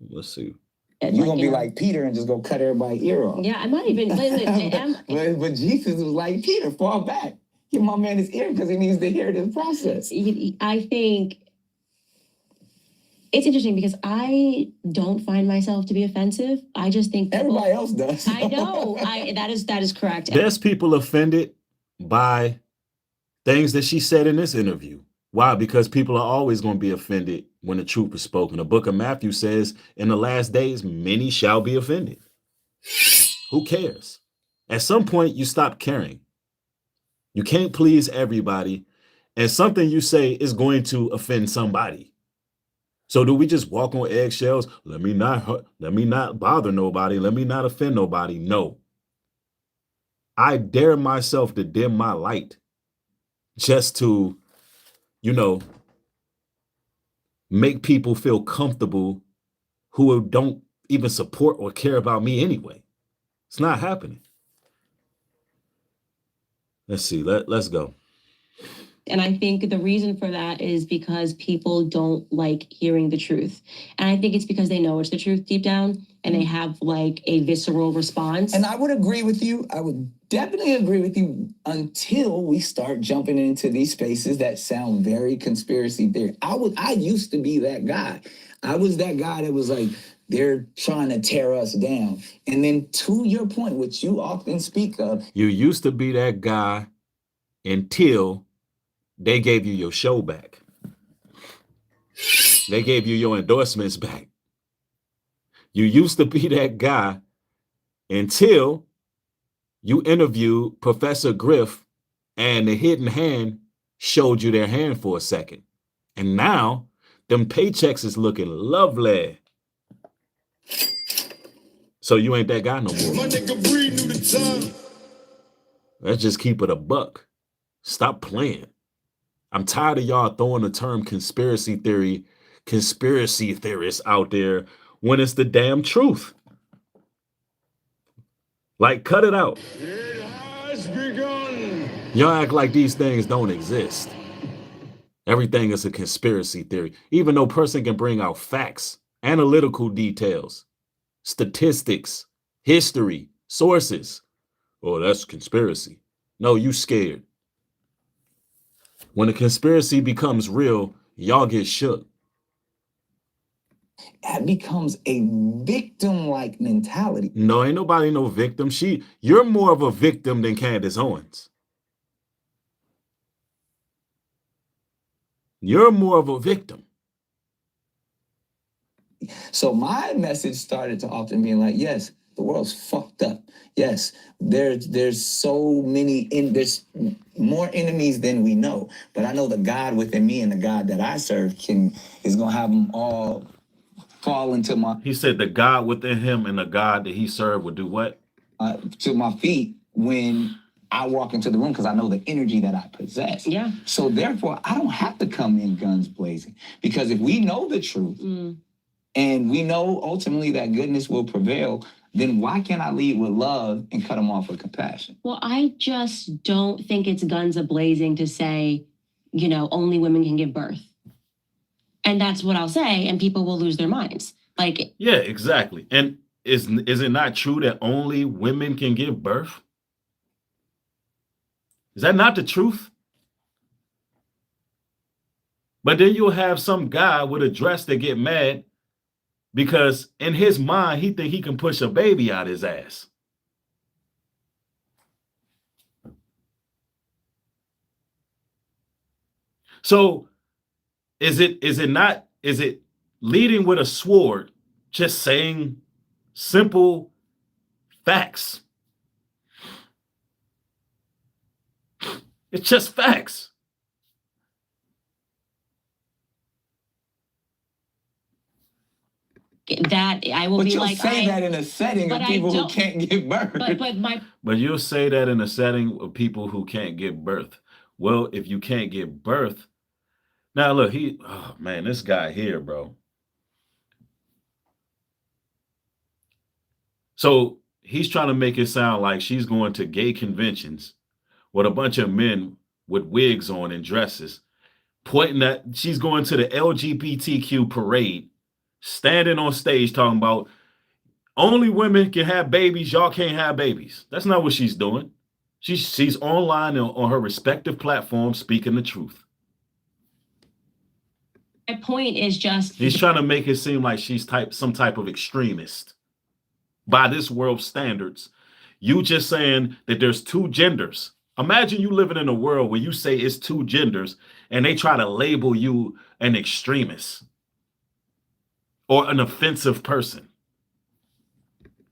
Let's see. You're going to be like Peter and just go cut everybody's ear off. Yeah, I might even... but Jesus was like, Peter, fall back. Give my man his ear because he needs to hear this process. I think it's interesting because I don't find myself to be offensive. I just think everybody else does. I know. That is correct. There's people offended by things that she said in this interview. Why? Because people are always going to be offended when the truth is spoken. The book of Matthew says, in the last days, many shall be offended. Who cares? At some point, you stop caring. You can't please everybody, and something you say is going to offend somebody. So do we just walk on eggshells? Let me not bother nobody. Let me not offend nobody. No. I dare myself to dim my light just to, make people feel comfortable who don't even support or care about me anyway. It's not happening. Let's see. Let's go. And I think the reason for that is because people don't like hearing the truth. And I think it's because they know it's the truth deep down and they have like a visceral response. And I would agree with you. I would definitely agree with you until we start jumping into these spaces that sound very conspiracy theory. I used to be that guy. I was that guy that was like, they're trying to tear us down. And then to your point, which you often speak of. You used to be that guy until they gave you your show back. They gave you your endorsements back. You used to be that guy until you interviewed Professor Griff and the hidden hand showed you their hand for a second. And now them paychecks is looking lovely. So you ain't that guy no more. My nigga Breed knew the time. Let's just keep it a buck. Stop playing. I'm tired of y'all throwing the term conspiracy theorists out there when it's the damn truth. Like, cut it out. It has begun. Y'all act like these things don't exist. Everything is a conspiracy theory, even though a person can bring out facts, analytical details, statistics, history, sources. Oh, that's conspiracy. No, you scared. When the conspiracy becomes real, y'all get shook. That becomes a victim-like mentality. No, ain't nobody no victim. You're more of a victim than Candace Owens. You're more of a victim. So my message started to often being like, yes, the world's fucked up. Yes, there's so many, there's more enemies than we know. But I know the God within me and the God that I serve is going to have them all fall into my... He said the God within him and the God that he served would do what? To my feet when I walk into the room because I know the energy that I possess. Yeah. So therefore, I don't have to come in guns blazing. Because if we know the truth and we know ultimately that goodness will prevail, then why can't I lead with love and cut them off with compassion? Well, I just don't think it's guns a-blazing to say, you know, only women can give birth. And that's what I'll say, and people will lose their minds. Like, Yeah, exactly. And is it not true that only women can give birth? Is that not the truth? But then you'll have some guy with a dress that get mad because in his mind, he think he can push a baby out his ass. So is it leading with a sword, just saying simple facts? It's just facts. that I will But be you'll like, say that in a setting of but I people who don't- can't give birth. But you'll say that in a setting of people who can't give birth. Well, if you can't give birth, now look, oh man, this guy here, bro. So he's trying to make it sound like she's going to gay conventions with a bunch of men with wigs on and dresses, pointing that she's going to the LGBTQ parade, standing on stage talking about only women can have babies, y'all can't have babies. That's not what she's doing. She's online on her respective platforms speaking the truth. My point is just he's trying to make it seem like she's some type of extremist by this world's standards. You just saying that there's two genders. Imagine you living in a world where you say it's two genders and they try to label you an extremist or an offensive person.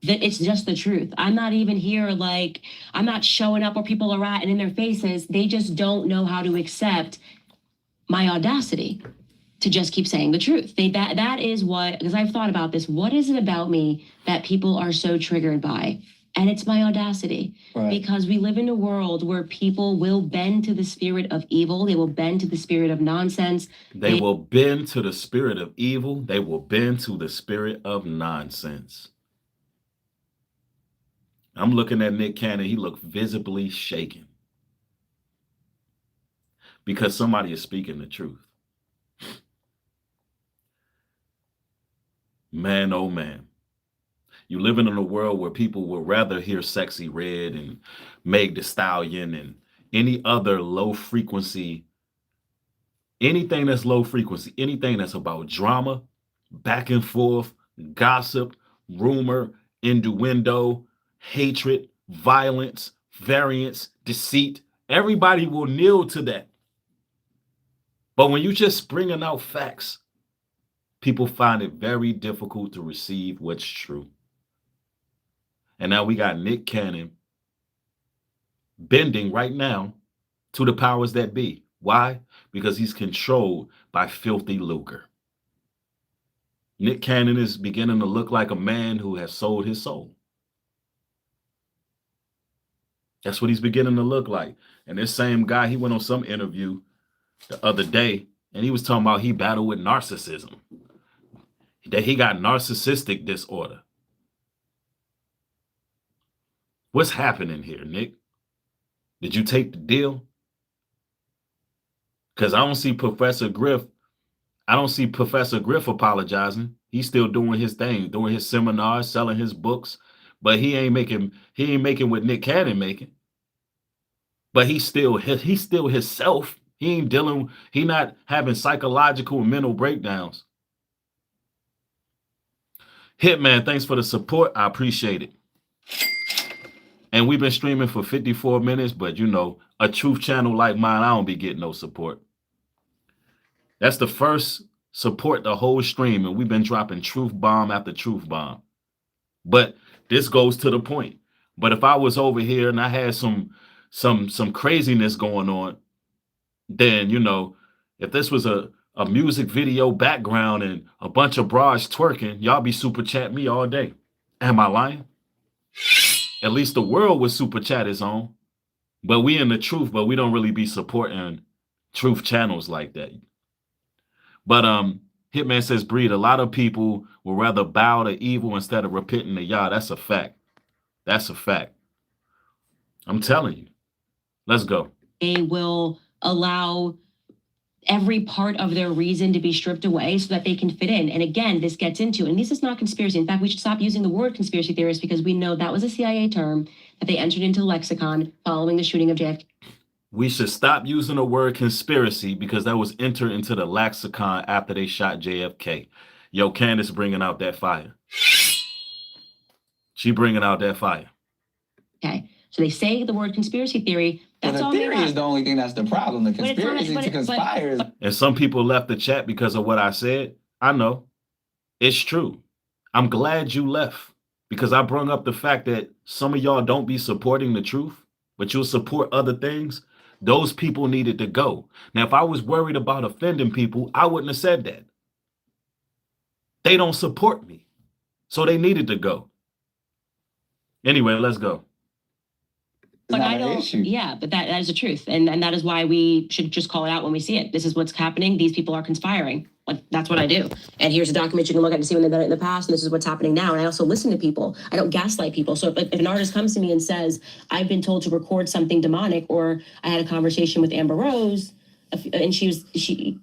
That it's just the truth. I'm not even here like, I'm not showing up where people are at and in their faces. They just don't know how to accept my audacity to just keep saying the truth. That is what, because I've thought about this. What is it about me that people are so triggered by? And it's my audacity. Right. Because we live in a world where people will bend to the spirit of evil. They will bend to the spirit of nonsense. They will bend to the spirit of evil. They will bend to the spirit of nonsense. I'm looking at Nick Cannon. He looked visibly shaken because somebody is speaking the truth. Man, oh man. You living in a world where people would rather hear Sexy Red and Meg Thee Stallion and any other low frequency, anything that's low frequency, anything that's about drama, back and forth, gossip, rumor, innuendo, hatred, violence, variance, deceit. Everybody will kneel to that. But when you just bringing out facts, people find it very difficult to receive what's true. And now we got Nick Cannon bending right now to the powers that be. Why? Because he's controlled by filthy lucre. Nick Cannon is beginning to look like a man who has sold his soul. That's what he's beginning to look like. And this same guy, he went on some interview the other day, and he was talking about he battled with narcissism, that he got narcissistic disorder. What's happening here, Nick? Did you take the deal? Because I don't see Professor Griff apologizing. He's still doing his thing, doing his seminars, selling his books, but he ain't making what Nick Cannon making. But he's still himself. He not having psychological and mental breakdowns. Hitman, thanks for the support. I appreciate it. And we've been streaming for 54 minutes, but you know, a truth channel like mine, I don't be getting no support. That's the first support the whole stream, and we've been dropping truth bomb after truth bomb. But this goes to the point. But if I was over here and I had some craziness going on, then, you know, if this was a music video background and a bunch of bras twerking, y'all be super chat me all day. Am I lying? At least the world with super chat is on. But we in the truth, but we don't really be supporting truth channels like that. But Hitman says, Breed, a lot of people will rather bow to evil instead of repenting to Yah. That's a fact. That's a fact. I'm telling you. Let's go. They will allow every part of their reason to be stripped away so that they can fit in. And again, this gets into, and this is not conspiracy. In fact, we should stop using the word conspiracy theorist because we know that was a CIA term that they entered into the lexicon following the shooting of JFK. We should stop using the word conspiracy because that was entered into the lexicon after they shot JFK. Yo, Candace bringing out that fire. She bringing out that fire. Okay. So they say the word conspiracy theory. That's But all the theory is the only thing that's the problem. The But it's not- conspiracy to conspire is. And some people left the chat because of what I said. I know. It's true. I'm glad you left because I brought up the fact that some of y'all don't be supporting the truth, but you'll support other things. Those people needed to go. Now, if I was worried about offending people, I wouldn't have said that. They don't support me. So they needed to go. Anyway, let's go. But not I an don't, issue. yeah, but that is the truth. And that is why we should just call it out when we see it. This is what's happening. These people are conspiring. Like, that's what I do. And here's a document you can look at to see when they've done it in the past. And this is what's happening now. And I also listen to people. I don't gaslight people. So if an artist comes to me and says, I've been told to record something demonic, or I had a conversation with Amber Rose, and she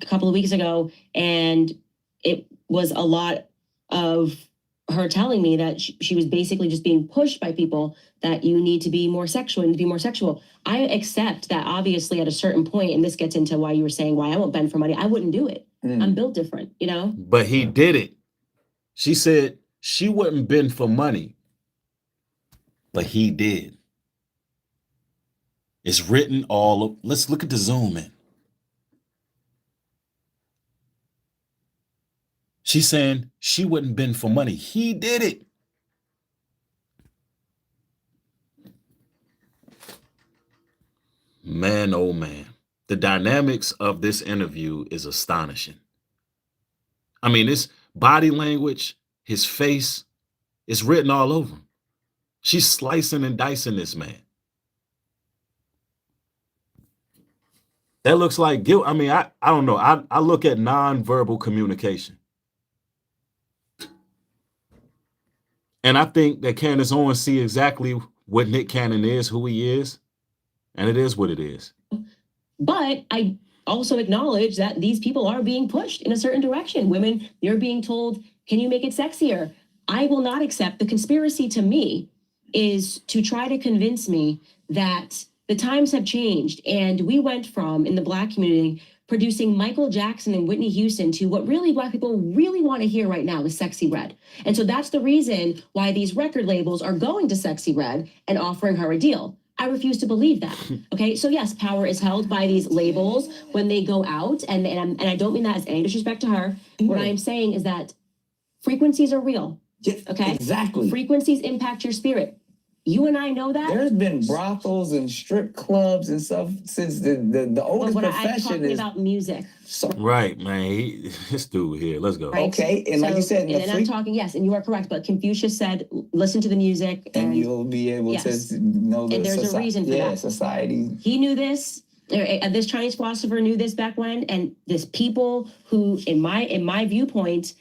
a couple of weeks ago, and it was a lot of her telling me that she was basically just being pushed by people that you need to be more sexual, you need to be more sexual. I accept that obviously at a certain point, and this gets into why you were saying why I won't bend for money. I wouldn't do it. I'm built different, you know? But he did it. She said she wouldn't bend for money, but he did. It's written all of, let's look at the zoom in. She's saying she wouldn't bend for money. He did it. Man, oh man. The dynamics of this interview is astonishing. I mean, his body language, his face, it's written all over him. She's slicing and dicing this man. That looks like guilt. I mean, I don't know. I look at nonverbal communication. And I think that Candace Owens see exactly what Nick Cannon is, who he is, and it is what it is. But I also acknowledge that these people are being pushed in a certain direction. Women, you're being told, can you make it sexier? I will not accept. The conspiracy to me is to try to convince me that the times have changed, and we went from, in the Black community, producing Michael Jackson and Whitney Houston to what really Black people really want to hear right now, is Sexy Red. And so that's the reason why these record labels are going to Sexy Red and offering her a deal. I refuse to believe that. Okay, so yes, power is held by these labels when they go out, and I don't mean that as any disrespect to her. What I am saying is that frequencies are real. Okay, Exactly. Frequencies impact your spirit. You and I know that. There's been brothels and strip clubs and stuff since the oldest But what I'm profession talking is. about music. So, Right, man. This dude here. Let's go. Right. okay, and like you said, and I'm talking, yes, and you are correct, but Confucius said, listen to the music. and you'll be able Yes. to know the And there's a reason for that. society. He knew this. This Chinese philosopher knew this back when, and this people who, in my viewpoint,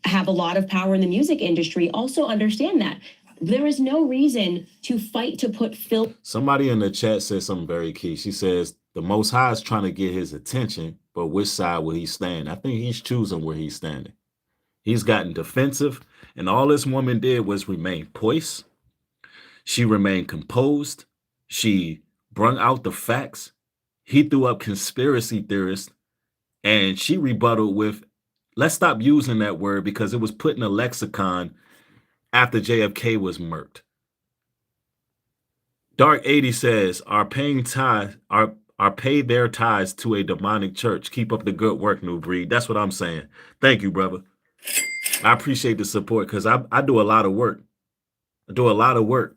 have a lot of power in the music industry also understand that. There is no reason to fight to put filth. Somebody in the chat said something very key. She says the Most High is trying to get his attention, but which side will he stand? I think he's choosing where he's standing. He's gotten defensive, and all this woman did was remain poised. She remained composed. She brung out the facts. He threw up conspiracy theorists, and she rebutted with, let's stop using that word because it was put in a lexicon after JFK was murked. Dark 80 says, are paid their tithes to a demonic church. Keep up the good work, New Breed. That's what I'm saying. Thank you, brother. I appreciate the support because I do a lot of work. I do a lot of work.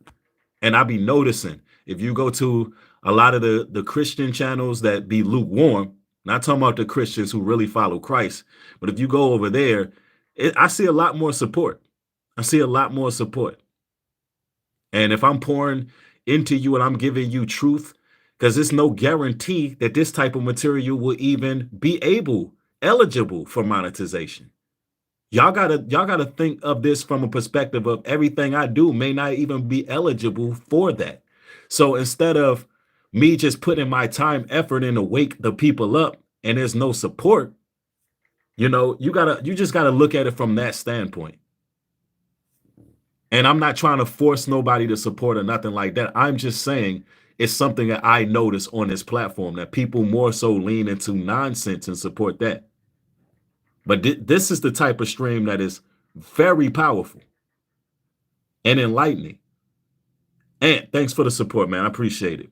And I be noticing, if you go to a lot of the Christian channels that be lukewarm, not talking about the Christians who really follow Christ, but if you go over there, I see a lot more support. I see a lot more support. And if I'm pouring into you and I'm giving you truth, because there's no guarantee that this type of material will even be able eligible for monetization. Y'all gotta think of this from a perspective of everything I do may not even be eligible for that. So instead of me just putting my time, effort in to wake the people up and there's no support, you just gotta look at it from that standpoint. And I'm not trying to force nobody to support or nothing like that. I'm just saying it's something that I notice on this platform that people more so lean into nonsense and support that. But this is the type of stream that is very powerful and enlightening. And thanks for the support, man. I appreciate it.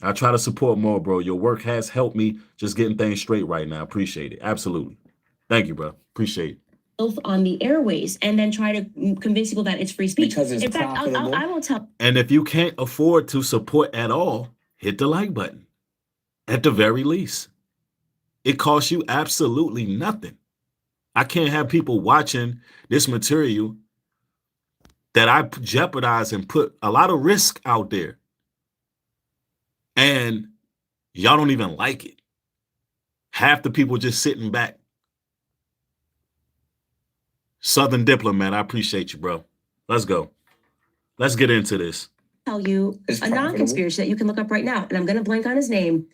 I try to support more, bro. Your work has helped me just getting things straight right now. Appreciate it. Absolutely. Thank you, bro. Appreciate it. On the airways and then try to convince people that it's free speech. Because it's in fact, profitable. I will tell. And if you can't afford to support at all, hit the like button. At the very least. It costs you absolutely nothing. I can't have people watching this material that I jeopardize and put a lot of risk out there. And y'all don't even like it. Half the people just sitting back. Southern Diplomat, I appreciate you, bro. Let's go. Let's get into this. Tell you It's a non-conspiracy that you can look up right now, and I'm going to blank on his name,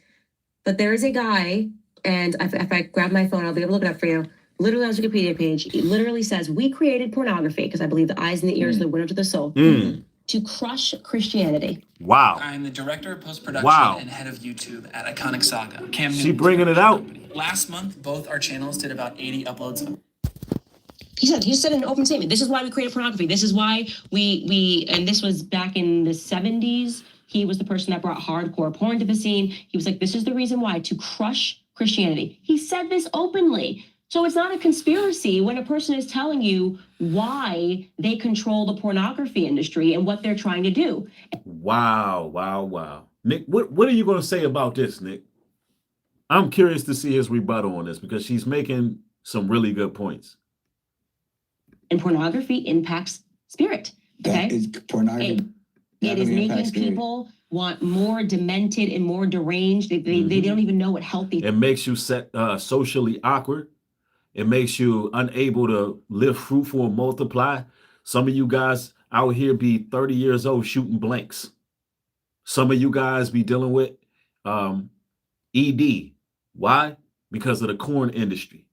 but there is a guy, and if I grab my phone, I'll be able to look it up for you. Literally on his Wikipedia page, it literally says, we created pornography, because I believe the eyes and the ears are the window to the soul, to crush Christianity. Wow. I'm the director of post-production Wow. and head of YouTube at Iconic Saga. Cam She Newton. bringing it out. Last month, both our channels did about 80 uploads. He said in an open statement, this is why we created pornography. This is why we and this was back in the 70s. He was the person that brought hardcore porn to the scene. He was like, this is the reason why, to crush Christianity. He said this openly. So it's not a conspiracy when a person is telling you why they control the pornography industry and what they're trying to do. Wow, wow, wow. Nick, what are you going to say about this, Nick? I'm curious to see his rebuttal on this because she's making some really good points. And pornography impacts spirit. Okay? That is pornography. It is making people want more demented and more deranged. They don't even know what healthy. It makes you socially awkward. It makes you unable to live fruitful and multiply. Some of you guys out here be 30 years old shooting blanks. Some of you guys be dealing with ED. Why? Because of the corn industry.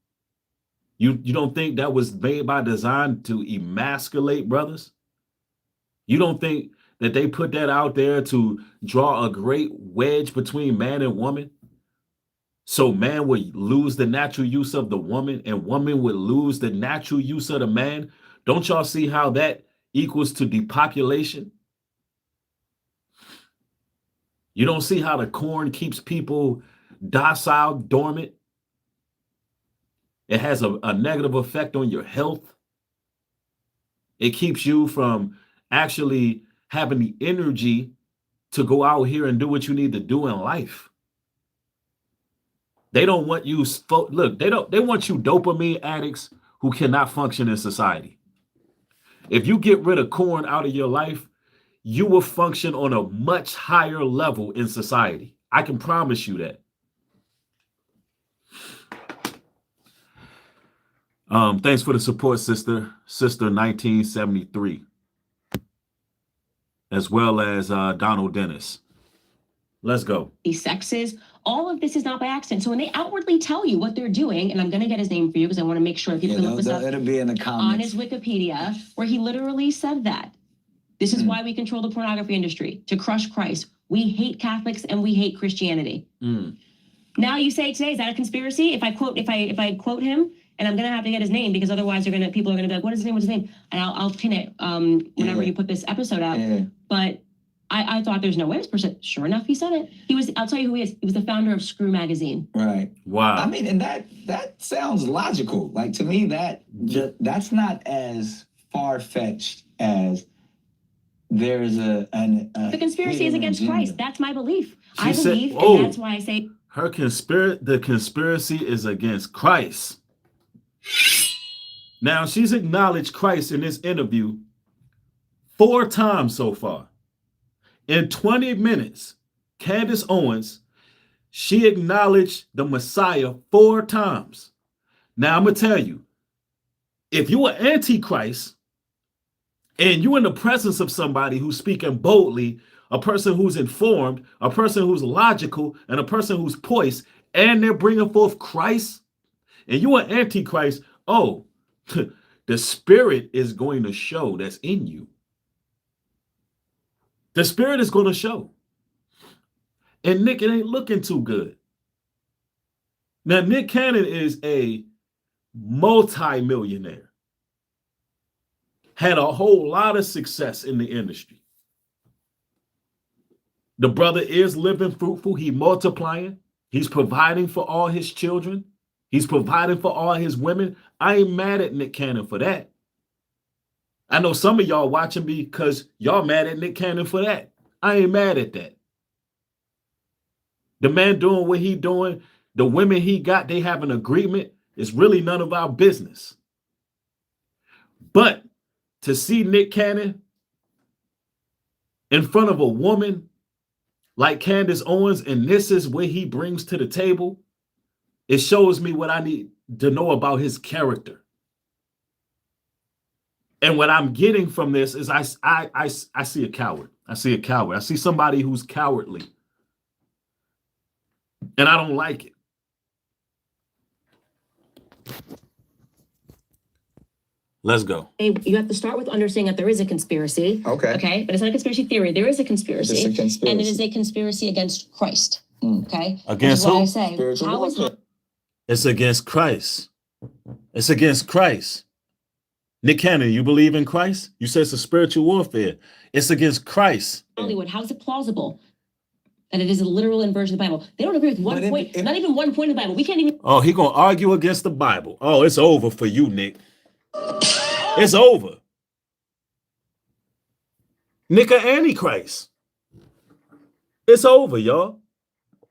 You don't think that was made by design to emasculate brothers? You don't think that they put that out there to draw a great wedge between man and woman? So man would lose the natural use of the woman and woman would lose the natural use of the man. Don't y'all see how that equals to depopulation? You don't see how the corn keeps people docile, dormant? It has a negative effect on your health. It keeps you from actually having the energy to go out here and do what you need to do in life. They don't want you, look, they want you dopamine addicts who cannot function in society. If you get rid of corn out of your life, you will function on a much higher level in society. I can promise you that. Thanks for the support, Sister 1973, as well as Donald Dennis. Let's go. These sexes, all of this is not by accident. So when they outwardly tell you what they're doing, and I'm going to get his name for you because I want to make sure people can look this up. It'll be in the comments. On his Wikipedia, where he literally said that. This is why we control the pornography industry, to crush Christ. We hate Catholics and we hate Christianity. Now you say today, is that a conspiracy? If I quote him, and I'm gonna have to get his name because otherwise people are gonna be like, what is his name? What's his name? And I'll pin it whenever you put this episode out. Yeah. But I thought there's no way this person. Sure enough, he said it. I'll tell you who he is. He was the founder of Screw Magazine. Right. Wow. I mean, and that sounds logical. Like to me, that's not as far-fetched as there's the conspiracy is against agenda. Christ. That's my belief. She I said- believe, oh. and that's why I say The conspiracy is against Christ. Now, she's acknowledged Christ in this interview 4 times so far. In 20 minutes, Candace Owens, she acknowledged the Messiah 4 times. Now I'm gonna tell you, if you are antichrist and you're in the presence of somebody who's speaking boldly, a person who's informed, a person who's logical, and a person who's poised, and they're bringing forth Christ, and you are antichrist, oh, the spirit is going to show that's in you. The spirit is going to show. And Nick, it ain't looking too good. Now, Nick Cannon is a multi-millionaire. Had a whole lot of success in the industry. The brother is living fruitful. He multiplying. He's providing for all his children. He's providing for all his women. I ain't mad at Nick Cannon for that. I know some of y'all watching me because y'all mad at Nick Cannon for that. I ain't mad at that. The man doing what he doing, the women he got, they have an agreement. It's really none of our business. But to see Nick Cannon in front of a woman like Candace Owens, and this is what he brings to the table, it shows me what I need to know about his character. And what I'm getting from this is I see a coward. I see a coward. I see somebody who's cowardly. And I don't like it. Let's go. You have to start with understanding that there is a conspiracy. Okay. Okay, but it's not a conspiracy theory. There is a conspiracy. It's a conspiracy. And it is a conspiracy against Christ. Okay? Against Which is why who? I say, Spiritual how is warfare. It's against Christ. It's against Christ. Nick Cannon, you believe in Christ? You said it's a spiritual warfare. It's against Christ. Hollywood, how is it plausible that it is a literal inversion of the Bible? They don't agree with one But point, not even one point of the Bible. We can't even. Oh, he gonna argue against the Bible. Oh, it's over for you, Nick. It's over. Nick a Antichrist. It's over, y'all.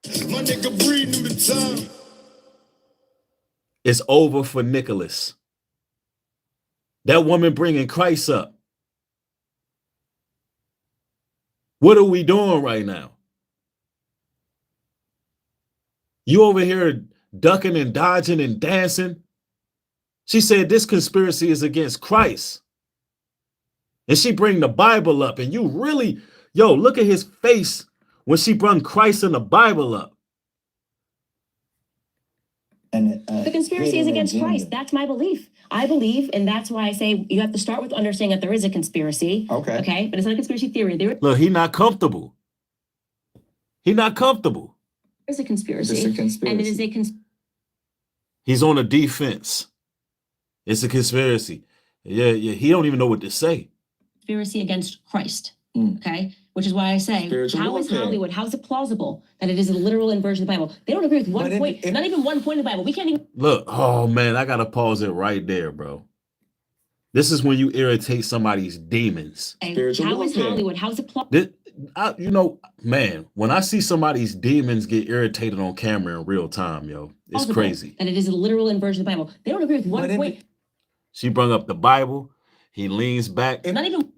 My nigga breathing the time. It's over for Nicholas. That woman bringing Christ up. What are we doing right now? You over here ducking and dodging and dancing. She said this conspiracy is against Christ. And she bring the Bible up. And you really, yo, look at his face when she brought Christ and the Bible up. And The conspiracy is against Christ. That's my belief. I believe, and that's why I say you have to start with understanding that there is a conspiracy. Okay. Okay, but it's not a conspiracy theory. There Look, he not comfortable. He not comfortable. is a conspiracy. It's a conspiracy. And it is a He's on the defense. It's a conspiracy. Yeah, he don't even know what to say. conspiracy against Christ. Mm. Okay, which is why I say, Spiritual how is warfare. Hollywood? How is it plausible that it is a literal inversion of the Bible? They don't agree with one But point, not even one point of the Bible. We can't even. Look, oh man, I gotta pause it right there, bro. This is when you irritate somebody's demons. Spiritual How is warfare. Hollywood? How is it plausible? This, man, when I see somebody's demons get irritated on camera in real time, yo, it's crazy. That it is a literal inversion of the Bible. They don't agree with one But point, She brung up the Bible. He leans back. not even.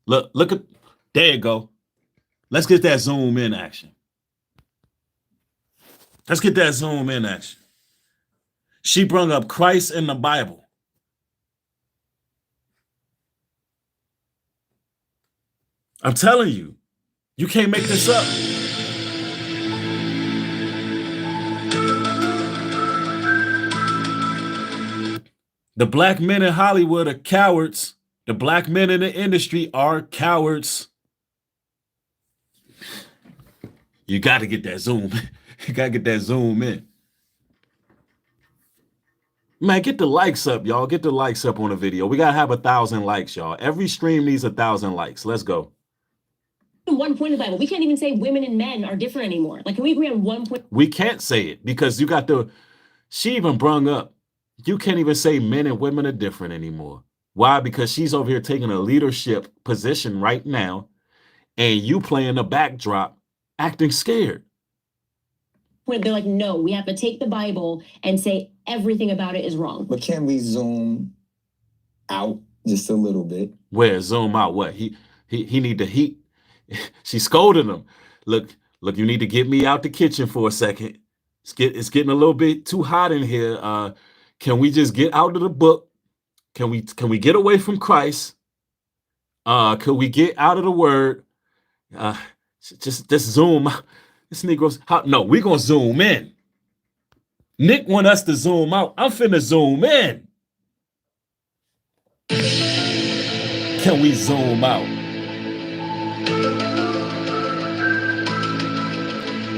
Look at, there you go. Let's get that zoom in action. Let's get that zoom in action. She brung up Christ in the Bible. I'm telling you, you can't make this up. The black men in Hollywood are cowards. The black men in the industry are cowards. You got to get that zoom. You got to get that zoom in. Man, get the likes up, y'all. Get the likes up on the video. We got to have 1,000 likes, y'all. Every stream needs 1,000 likes. Let's go. One point of the Bible. We can't even say women and men are different anymore. Like, can we agree on one point? We can't say it because you got the, she even brung up, you can't even say men and women are different anymore. Why? Because she's over here taking a leadership position right now and you playing the backdrop, acting scared. When they're like, no, we have to take the Bible and say everything about it is wrong. But can we zoom out just a little bit? Where? Zoom out what? He need to heat. She scolded him. Look, you need to get me out the kitchen for a second. It's getting a little bit too hot in here. Can we just get out of the book? Can we get away from Christ? Could we get out of the word? Just zoom. This Negro's no, we're gonna zoom in. Nick want us to zoom out. I'm finna zoom in. Can we zoom out?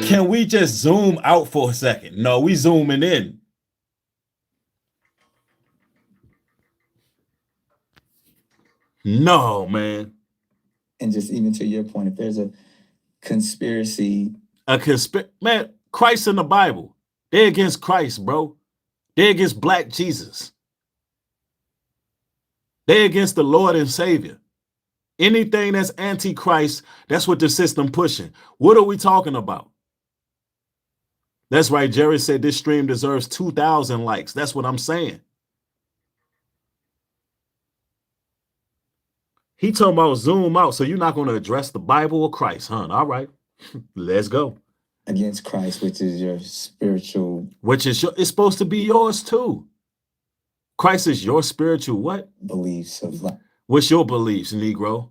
Can we just zoom out for a second? No, we zooming in. No, man. And just even to your point, if there's a conspiracy, Man, Christ in the Bible. They're against Christ, bro. They're against Black Jesus. They're against the Lord and Savior. Anything that's anti-Christ, that's what the system pushing. What are we talking about? That's right. Jerry said this stream deserves 2,000 likes. That's what I'm saying. He talking about zoom out. So you're not going to address the Bible or Christ, huh? All right. Let's go. Against Christ, which is your spiritual, It's supposed to be yours too. Christ is your spiritual what? Beliefs of life. What's your beliefs, Negro?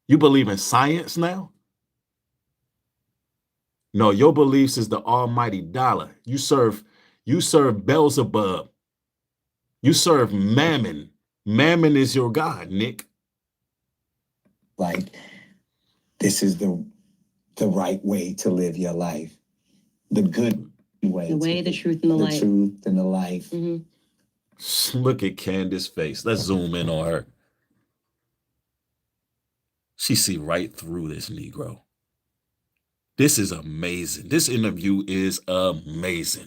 You believe in science now? No, your beliefs is the almighty dollar. You serve Beelzebub. You serve Mammon. Mammon is your God, Nick. Like, this is the right way to live your life. The good way. The way, the truth, and the light. The truth and the life. Mm-hmm. Look at Candace's face. Let's zoom in on her. She see right through this Negro. This is amazing. This interview is amazing.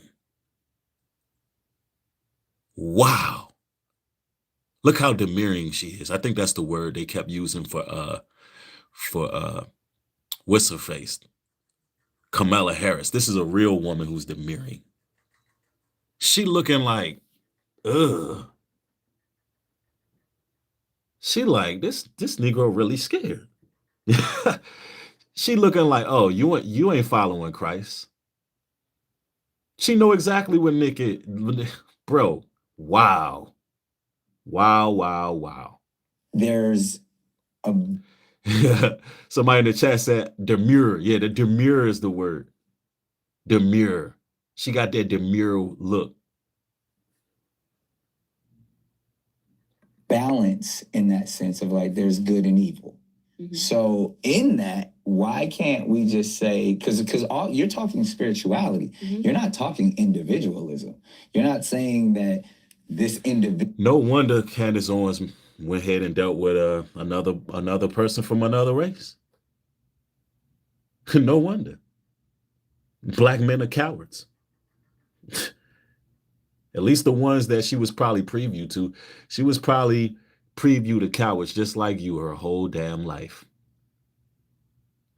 Wow. Look how demurring she is. I think that's the word they kept using for what's her face? Kamala Harris. This is a real woman who's demurring. She looking like, ugh. She like, this Negro really scared. She looking like, oh, you ain't following Christ. She know exactly what Nick is. Bro, wow. Wow. There's a somebody in the chat said demure. Yeah, the demure is the word. Demure. She got that demure look. balance in that sense of like there's good and evil. Mm-hmm. So in that, why can't we just say, because all you're talking spirituality, mm-hmm. You're not talking individualism. You're not saying that this individual. No wonder Candace Owens went ahead and dealt with another person from another race. No wonder. Black men are cowards. At least the ones that she was probably preview to. She was probably preview to cowards just like you her whole damn life.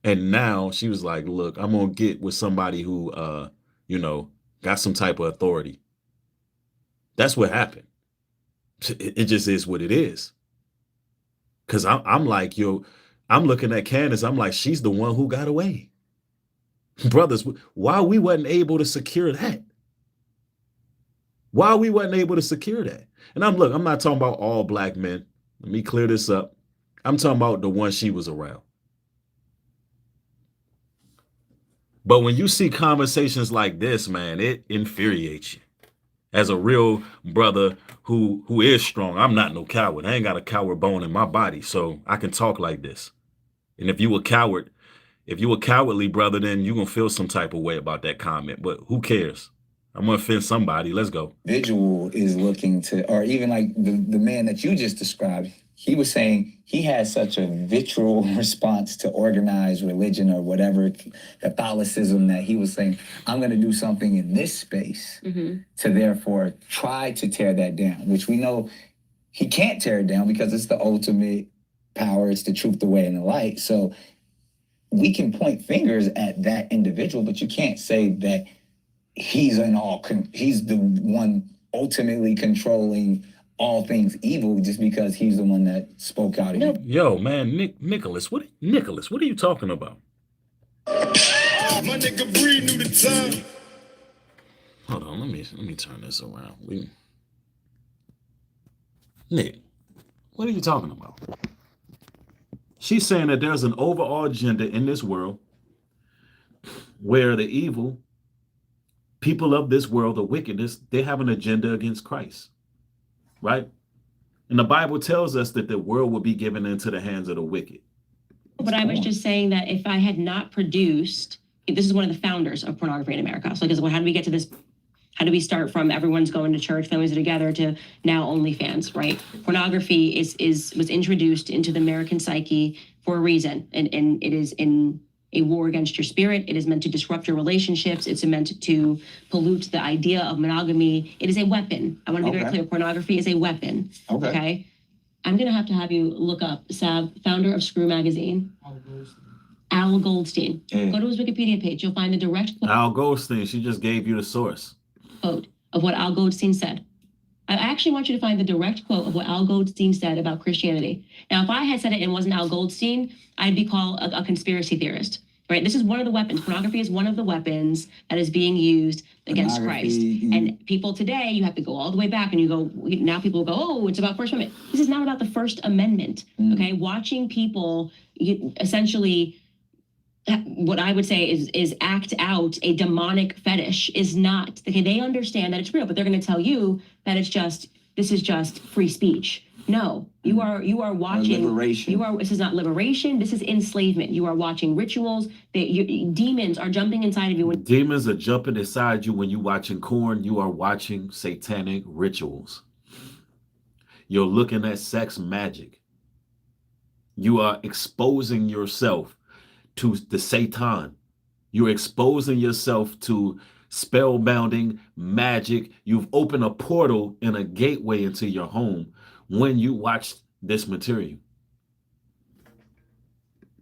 And now she was like, look, I'm going to get with somebody who, got some type of authority. That's what happened. It just is what it is. Because I'm like, I'm looking at Candace. I'm like, she's the one who got away. Brothers, why we wasn't able to secure that? Why we wasn't able to secure that? And I'm not talking about all black men. Let me clear this up. I'm talking about the one she was around. But when you see conversations like this, man, it infuriates you. As a real brother who is strong, I'm not no coward. I ain't got a coward bone in my body, so I can talk like this. And if you a cowardly brother, then you're going to feel some type of way about that comment. But who cares? I'm going to offend somebody. Let's go. Individual is looking to, or even like the man that you just described, he was saying he has such a visceral response to organized religion or whatever, Catholicism, that he was saying, I'm going to do something in this space to therefore try to tear that down, which we know he can't tear it down because it's the ultimate power. It's the truth, the way, and the light. So we can point fingers at that individual, but you can't say that he's the one ultimately controlling all things evil just because he's the one that spoke out. No. Yo, man, Nicholas, what are you talking about? My nigga Bree knew the time. Hold on, let me turn this around. Nick, what are you talking about? She's saying that there's an overall agenda in this world where the evil people of this world, the wickedness, they have an agenda against Christ, right? And the Bible tells us that the world will be given into the hands of the wicked. But I was just saying that if I had not produced, this is one of the founders of pornography in America. So, because how do we get to this? How do we start from everyone's going to church, families are together, to now OnlyFans, right? Pornography was introduced into the American psyche for a reason, and it is in a war against your spirit. It is meant to disrupt your relationships. It's meant to pollute the idea of monogamy. It is a weapon. I want to be very clear. Pornography is a weapon. Okay. I'm going to have you look up Sab, founder of Screw Magazine. Al Goldstein. Go to his Wikipedia page. You'll find the direct quote. Al Goldstein, she just gave you the source. Quote of what Al Goldstein said. I actually want you to find the direct quote of what Al Goldstein said about Christianity. Now, if I had said it and it wasn't Al Goldstein, I'd be called a conspiracy theorist. Right? This is one of the weapons. Pornography is one of the weapons that is being used against Christ. And people today, you have to go all the way back and you go, now people go, oh, it's about First Amendment. This is not about the First Amendment. Okay? Watching people essentially, what I would say is act out a demonic fetish is not, okay, they understand that it's real, but they're going to tell you that this is just free speech. No, you are watching liberation. This is not liberation. This is enslavement. You are watching rituals. Demons are jumping inside of you. Demons are jumping inside you when you're watching porn. You are watching satanic rituals. You're looking at sex magic. You are exposing yourself to the Satan. You're exposing yourself to spellbounding magic. You've opened a portal and a gateway into your home when you watch this material.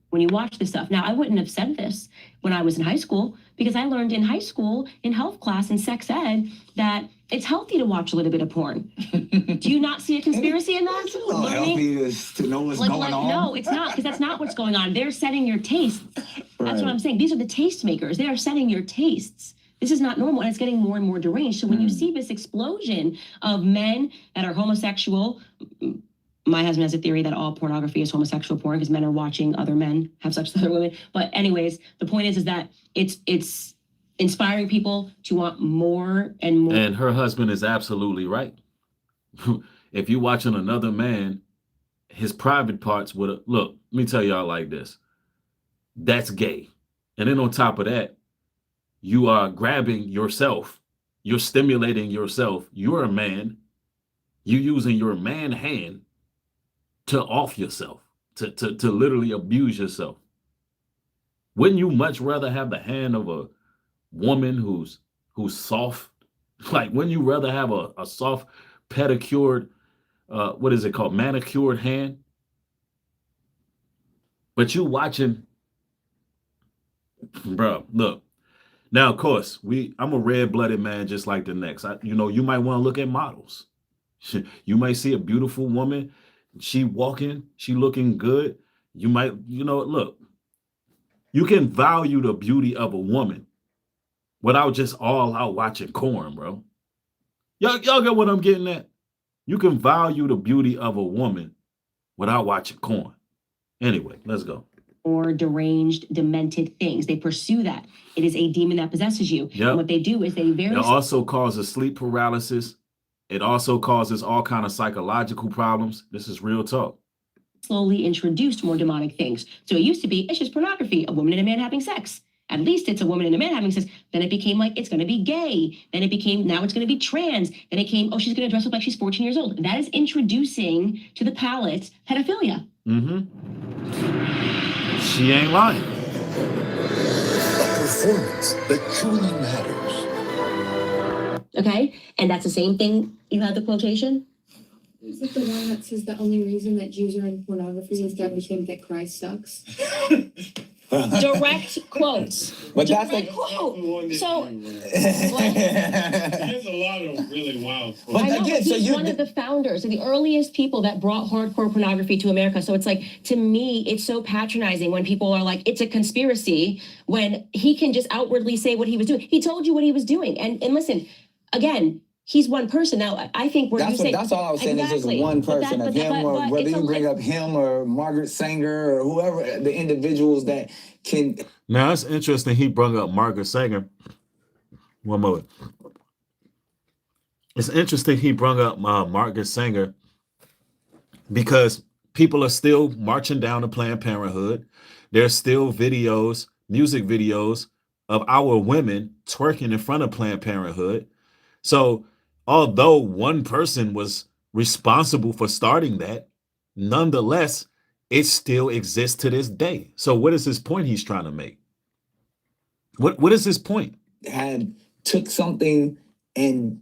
When you watch this stuff. Now, I wouldn't have said this when I was in high school, because I learned in high school, in health class, in sex ed, that it's healthy to watch a little bit of porn. Do you not see a conspiracy in that? Healthy is to know what's going on. No, it's not, because that's not what's going on. They're setting your tastes. That's what I'm saying. These are the taste makers. They are setting your tastes. This is not normal, and it's getting more and more deranged. So when you see this explosion of men that are homosexual, my husband has a theory that all pornography is homosexual porn because men are watching other men have sex with other women. But anyways, the point is that it's inspiring people to want more and more. And her husband is absolutely right. If you're watching another man, his private parts would look, let me tell y'all like this. That's gay. And then on top of that, you are grabbing yourself. You're stimulating yourself. You're a man. You're using your man hand to off yourself, to literally abuse yourself. Wouldn't you much rather have the hand of a woman who's soft? Like, wouldn't you rather have a soft, pedicured, what is it called, manicured hand? But you watching, bro, look. Now, of course, I'm a red-blooded man just like the next. You might want to look at models. You might see a beautiful woman. She walking, she looking good. You might, look, you can value the beauty of a woman without just all out watching porn, bro. Y'all get what I'm getting at? You can value the beauty of a woman without watching porn. Anyway, let's go. Or deranged, demented things. They pursue that. It is a demon that possesses you. Yep. And what they do is it also causes sleep paralysis. It also causes all kind of psychological problems. This is real talk. Slowly introduced more demonic things. So it used to be, it's just pornography, a woman and a man having sex. At least it's a woman and a man having sex. Then it became like, it's going to be gay. Then it became, now it's going to be trans. Then it came, she's going to dress up like she's 14 years old. That is introducing to the palate pedophilia. She ain't lying. A performance that truly matters. Okay, and that's the same thing. You had the quotation? Is it the one that says the only reason that Jews are in pornography is that we think that Christ sucks? Direct quotes. But that's Direct quote. So, There's a lot of really wild quotes. But I know, again, but so he's you- one of the founders, the earliest people that brought hardcore pornography to America. So it's like, to me, it's so patronizing when people are like, it's a conspiracy, when he can just outwardly say what he was doing. He told you what he was doing. And listen, again, he's one person. Now, I think where you say... That's all I was saying. Exactly. Is just one But person that- of but- him, but- or but whether it's you bring up him or Margaret Sanger or whoever, the individuals that can... Now, it's interesting he brought up Margaret Sanger. One moment. It's interesting he brought up Margaret Sanger because people are still marching down to Planned Parenthood. There's still videos, music videos of our women twerking in front of Planned Parenthood. So although one person was responsible for starting that, nonetheless, it still exists to this day. So what is his point he's trying to make? What is his point? took something and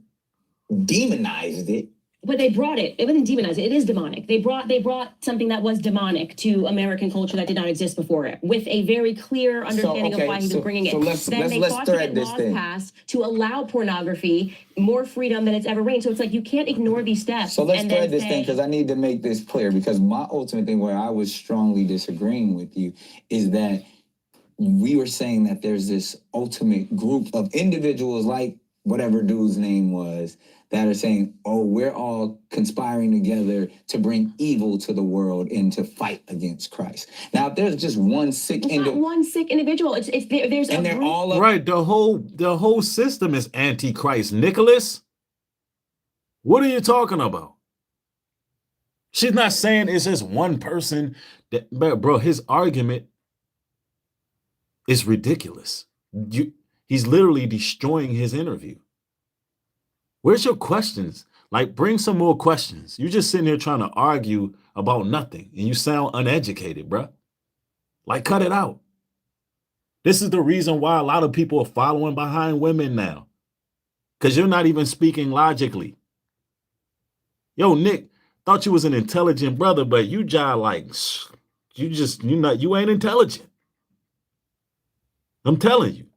demonized it. But they brought it. It wasn't demonized. It is demonic. They brought something that was demonic to American culture that did not exist before it, with a very clear understanding of why he was bringing it. So let's fought to thread get this laws thing. passed to allow pornography more freedom than it's ever reigned. So it's like you can't ignore these steps. So let's and thread then this say, thing, because I need to make this clear, because my ultimate thing where I was strongly disagreeing with you is that we were saying that there's this ultimate group of individuals, like whatever dude's name was, that are saying, oh, we're all conspiring together to bring evil to the world and to fight against Christ. Now, if there's just one sick it's not one sick individual. There's and a they're group. all Right, the whole system is antichrist. Nicholas, what are you talking about? She's not saying it's just one person. Bro, his argument is ridiculous. He's literally destroying his interview. Where's your questions? Like, bring some more questions. You're just sitting here trying to argue about nothing, and you sound uneducated, bro. Like, cut it out. This is the reason why a lot of people are following behind women now, because you're not even speaking logically. Yo, Nick, thought you was an intelligent brother, but you you ain't intelligent. I'm telling you.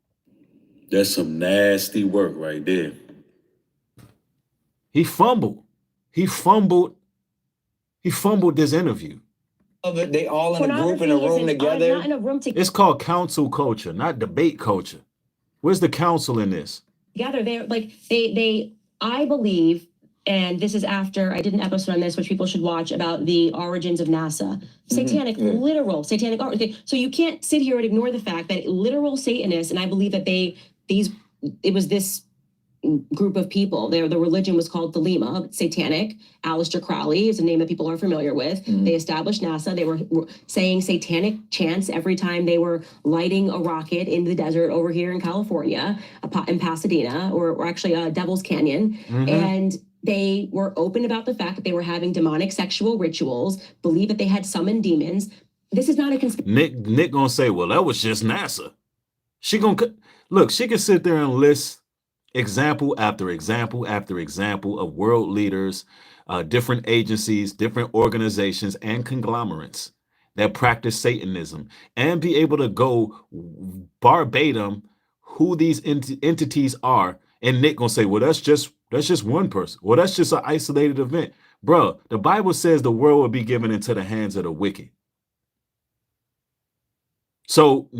That's some nasty work right there. He fumbled this interview. they all in a group in a room together. Not in a room It's called council culture, not debate culture. Where's the council in this? together. They're like I believe, and this is after I did an episode on this, which people should watch, about the origins of NASA. Satanic, literal satanic art. Okay, so you can't sit here and ignore the fact that literal Satanists, and I believe that it was this group of people. The religion was called Thelema, satanic. Aleister Crowley is a name that people are familiar with. They established NASA. They were saying satanic chants every time they were lighting a rocket in the desert over here in California, in Pasadena, or actually Devil's Canyon. And they were open about the fact that they were having demonic sexual rituals, believe that they had summoned demons. This is not a conspiracy. Nick gonna say, well, that was just NASA. She can sit there and list example after example after example of world leaders, different agencies, different organizations, and conglomerates that practice Satanism, and be able to go verbatim who these entities are. And Nick gonna say, well, that's just one person. Well, that's just an isolated event. Bro, the Bible says the world will be given into the hands of the wicked. So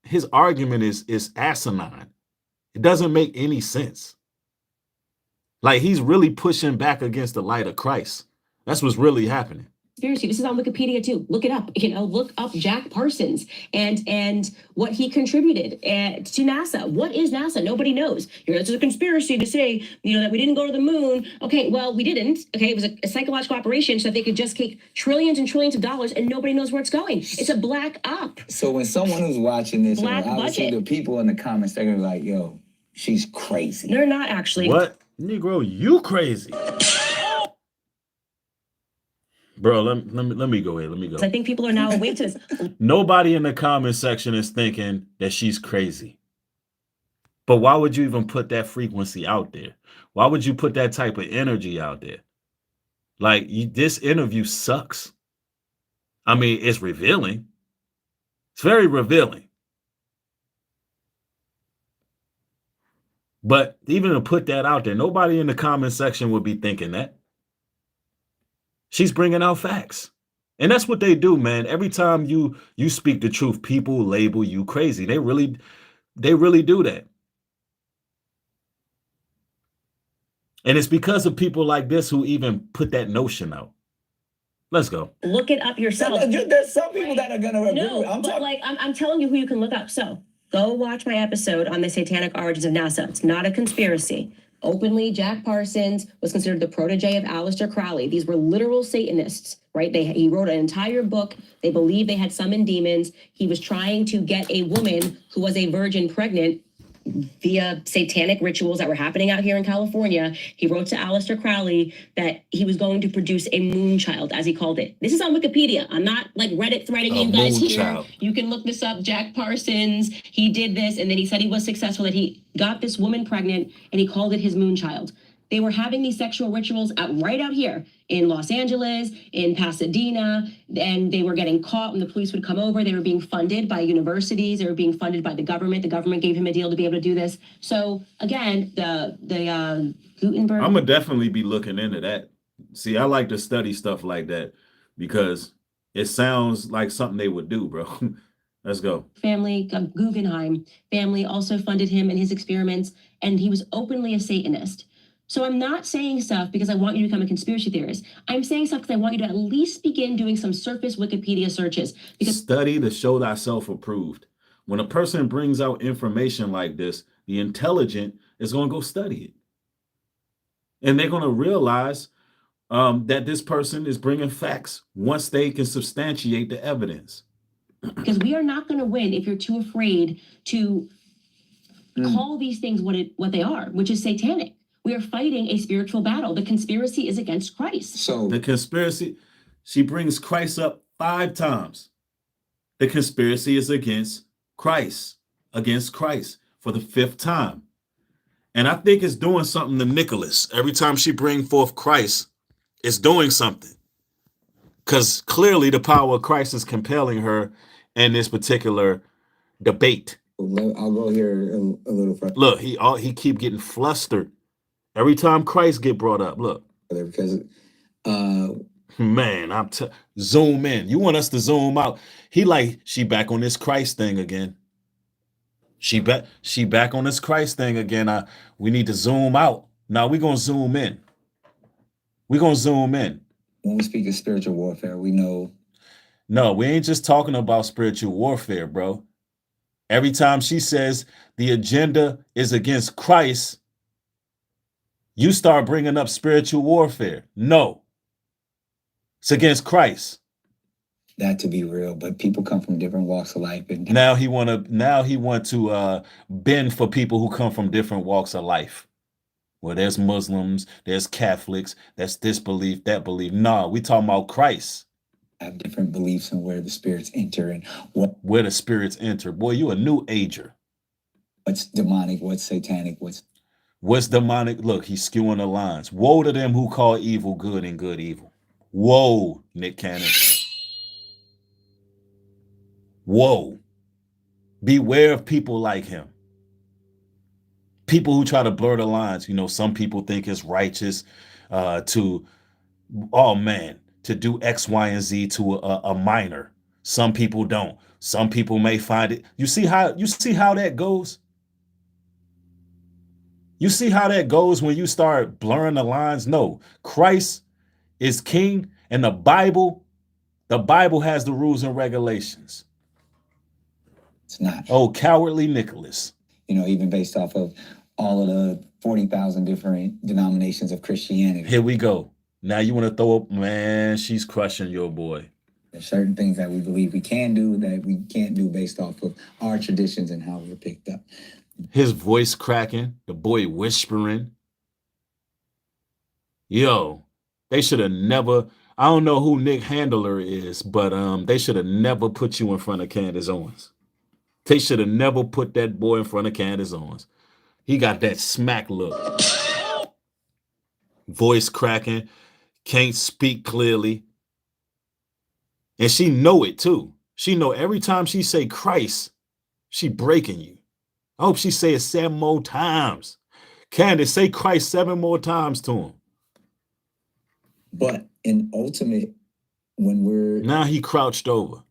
his argument is asinine. It doesn't make any sense. Like, he's really pushing back against the light of Christ. That's what's really happening. Conspiracy. This is on Wikipedia too. Look it up. Look up Jack Parsons and what he contributed to NASA. What is NASA? Nobody knows. It's a conspiracy to say that we didn't go to the moon. Okay, well, we didn't. Okay, it was a psychological operation so that they could just take trillions and trillions of dollars and nobody knows where it's going. It's a black op. So when someone who's watching this, Black obviously budget. the people in the comments, they're gonna be like, yo, she's crazy. They're not actually. What? Negro, you crazy. Bro, let me go ahead. Let me go. I think people are now awake to this. Nobody in the comment section is thinking that she's crazy. But why would you even put that frequency out there? Why would you put that type of energy out there? Like, this interview sucks. I mean, it's revealing. It's very revealing. But even to put that out there, nobody in the comment section would be thinking that. She's bringing out facts. And that's what they do, man. Every time you speak the truth, people label you crazy. They really do that. And it's because of people like this who even put that notion out. Let's go. Look it up yourself. There's some people that are gonna agree. No, I'm telling you who you can look up. So go watch my episode on the satanic origins of NASA. It's not a conspiracy. Openly, Jack Parsons was considered the protege of Aleister Crowley. These were literal Satanists, right? He wrote an entire book. They believed they had summoned demons. He was trying to get a woman who was a virgin pregnant via satanic rituals that were happening out here in California. He wrote to Aleister Crowley that he was going to produce a moon child, as he called it. This is on Wikipedia. I'm not like Reddit threading you guys here. Child. You can look this up. Jack Parsons, he did this, and then he said he was successful, that he got this woman pregnant, and he called it his moon child. They were having these sexual rituals right out here in Los Angeles, in Pasadena, and they were getting caught when the police would come over. They were being funded by universities. They were being funded by the government. The government gave him a deal to be able to do this. So again, the Gutenberg. I'm gonna definitely be looking into that. See, I like to study stuff like that because it sounds like something they would do, bro. Let's go. Family, Guggenheim family also funded him in his experiments, and he was openly a Satanist. So I'm not saying stuff because I want you to become a conspiracy theorist. I'm saying stuff because I want you to at least begin doing some surface Wikipedia searches. Because study to show thyself approved. When a person brings out information like this, the intelligent is going to go study it. And they're going to realize that this person is bringing facts once they can substantiate the evidence. Because we are not going to win if you're too afraid to call these things what they are, which is satanic. We are fighting a spiritual battle. The conspiracy is against Christ. So the conspiracy, she brings Christ up 5 times. The conspiracy is against Christ for the 5th time. And I think it's doing something to Nicholas. Every time she brings forth Christ, it's doing something. Because clearly the power of Christ is compelling her in this particular debate. I'll go here a little further. Look, he keep getting flustered. Every time Christ get brought up, look. Because, man, zoom in. You want us to zoom out? She back on this Christ thing again. She back on this Christ thing again. We need to zoom out. Now we're gonna zoom in. We're gonna zoom in. When we speak of spiritual warfare, we know. No, we ain't just talking about spiritual warfare, bro. Every time she says the agenda is against Christ, you start bringing up spiritual warfare. No, it's against Christ. That to be real, but people come from different walks of life, and now he want to bend for people who come from different walks of life. Well, there's Muslims, there's Catholics, that's this belief, that belief. No, we talking about Christ. Have different beliefs on where the spirits enter and where the spirits enter. Boy, you a new ager. What's demonic? What's satanic? What's demonic? Look, he's skewing the lines. Woe to them who call evil good and good evil. Whoa, Nick Cannon. Whoa. Beware of people like him. People who try to blur the lines. You know, some people think it's righteous to do X, Y, and Z to a minor. Some people don't. Some people may find it. You see how that goes? You see how that goes when you start blurring the lines? No, Christ is king, and the Bible has the rules and regulations. It's not. Oh, cowardly Nicholas. You know, even based off of all of the 40,000 different denominations of Christianity. Here we go. Now you want to throw up, man, she's crushing your boy. There's certain things that we believe we can do that we can't do based off of our traditions and how we're picked up. His voice cracking, the boy whispering. Yo, they should have never, I don't know who Nick Handler is, but they should have never put you in front of Candace Owens. They should have never put that boy in front of Candace Owens. He got that smack look. Voice cracking, can't speak clearly. And she know it too. She know every time she say Christ, she breaking you. I hope she say it 7 more times. Candace, say Christ 7 more times to him. But in ultimate, when we're Now he crouched over.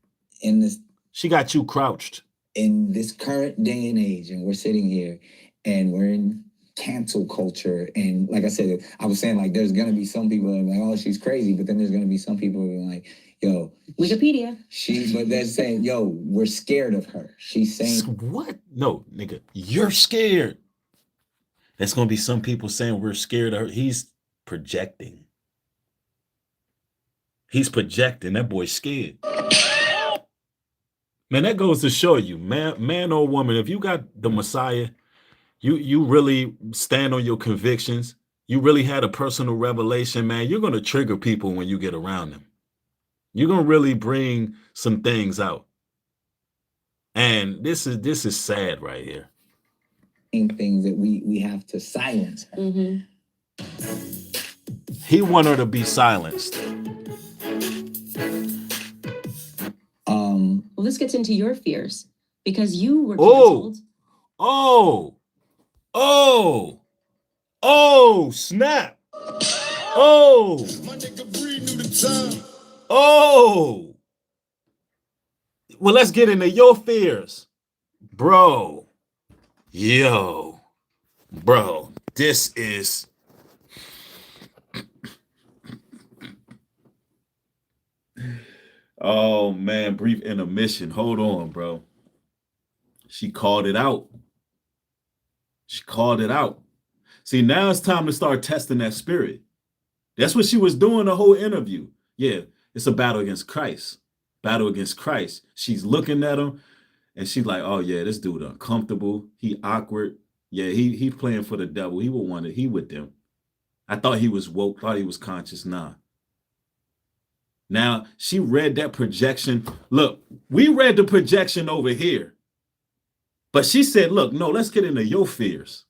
in this She got you crouched. in this current day and age, and we're sitting here and we're in cancel culture, and like I said, I was saying, like, there's gonna be some people that are like, oh, she's crazy, but then there's gonna be some people who are like, yo, Wikipedia. but they're saying, yo, we're scared of her. She's saying, What? No, nigga, you're scared. There's gonna be some people saying we're scared of her. He's projecting. He's projecting. That boy's scared. Man, that goes to show you, man or woman, if you got the Messiah, you really stand on your convictions, you really had a personal revelation, man, you're going to trigger people when you get around them. You're going to really bring some things out. And this is sad right here. things that we have to silence her. Mm-hmm. He want her to be silenced. Well, this gets into your fears because you were Oh. canceled. Oh, snap. Oh. Well, let's get into your fears. Bro. Yo. Bro, this is... Oh, man, brief intermission. Hold on, bro. She called it out. She called it out. See, now it's time to start testing that spirit. That's what she was doing the whole interview. Yeah, it's a battle against Christ. Battle against Christ. She's looking at him, and she's like, oh, yeah, this dude uncomfortable. He awkward. Yeah, he playing for the devil. He would want it. He with them. I thought he was woke, thought he was conscious. Nah. Now, she read that projection. Look, we read the projection over here. But she said, look, no, let's get into your fears.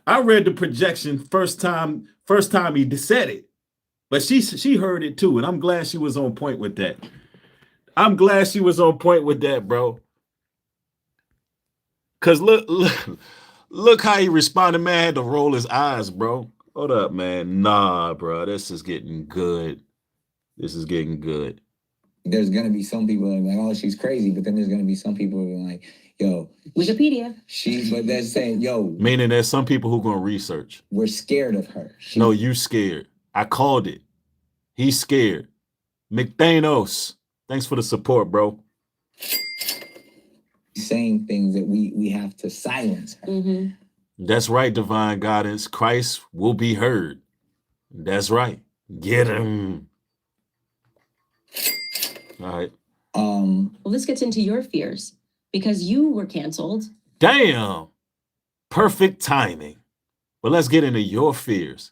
I read the projection first time he said it. But she heard it too, and I'm glad she was on point with that. I'm glad she was on point with that, bro. Because look how he responded, man. I had to roll his eyes, bro. Hold up, man. Nah, bro. This is getting good. This is getting good. There's going to be some people that are like, oh, she's crazy. But then there's going to be some people who are like, yo, Wikipedia. but they're saying, yo. Meaning there's some people who are going to research. We're scared of her. No, you scared. I called it. He's scared. McThanos. Thanks for the support, bro. Saying things that we have to silence her. Mm-hmm. That's right, divine guidance. Christ will be heard. That's right. Get him. All right. Well, this gets into your fears because you were canceled. Damn. Perfect timing. Well, let's get into your fears.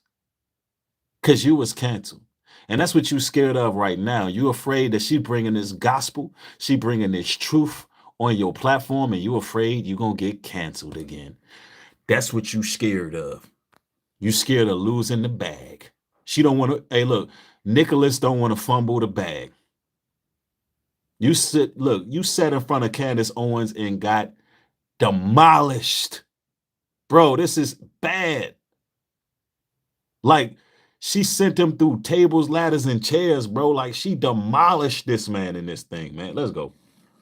Because you was canceled. And that's what you're scared of right now. You're afraid that she bringing this gospel. She bringing this truth on your platform. And you're afraid you're going to get canceled again. That's what you scared of. You scared of losing the bag. She don't want to. Hey, look, Nicholas don't want to fumble the bag. You sat in front of Candace Owens and got demolished. Bro, this is bad. Like, she sent him through tables, ladders, and chairs, bro. Like, she demolished this man in this thing, man. Let's go.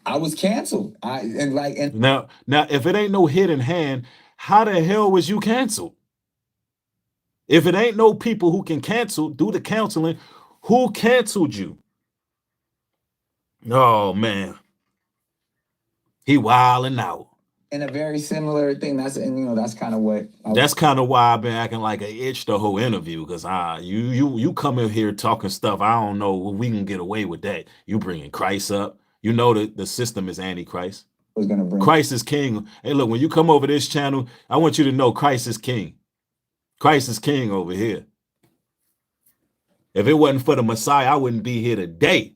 I was canceled. Now, if it ain't no hidden hand, how the hell was you canceled? If it ain't no people who can cancel, do the counseling, who canceled you? Oh, man. He wilding out. And a very similar thing. That's kind of what. That's kind of why I've been acting like an itch the whole interview. Because you come in here talking stuff. I don't know if we can get away with that. You bringing Christ up. You know that the system is antichrist. Christ is king. Hey, look, when you come over this channel, I want you to know Christ is king. Christ is king over here. If it wasn't for the Messiah, I wouldn't be here today.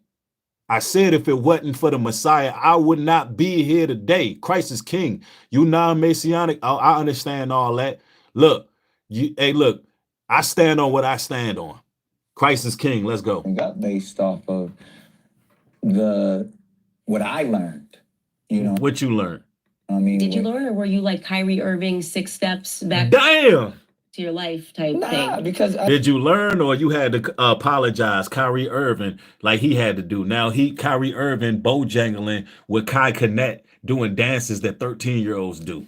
I said if it wasn't for the Messiah, I would not be here today. Christ is king. You non-Messianic, I understand all that. Look, look, I stand on what I stand on. Christ is king. Let's go. Got based off of what I learned, you know. What you learned? I mean, Did you learn, or were you like Kyrie Irving 6 steps back Damn. to your life type nah, thing? because Did you learn, or you had to apologize, Kyrie Irving, like he had to do? Now Kyrie Irving, bojangling with Kai Connect, doing dances that 13-year-olds do.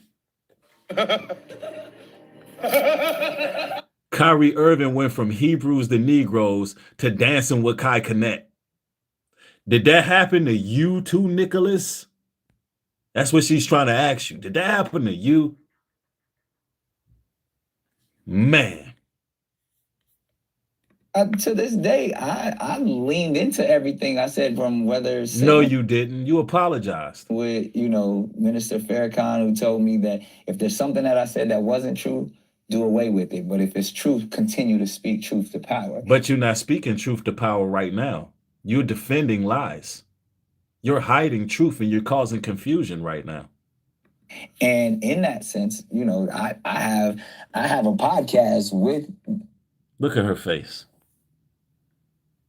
Kyrie Irving went from Hebrews to Negroes to dancing with Kai Connect. Did that happen to you too, Nicholas? That's what she's trying to ask you. Did that happen to you? Man. to this day, I leaned into everything I said, from whether it's No, you didn't. You apologized. with, you know, Minister Farrakhan, who told me that if there's something that I said that wasn't true, do away with it. But if it's truth, continue to speak truth to power. But you're not speaking truth to power right now. You're defending lies. You're hiding truth, and you're causing confusion right now. And in that sense, you know, I have a podcast with. Look at her face.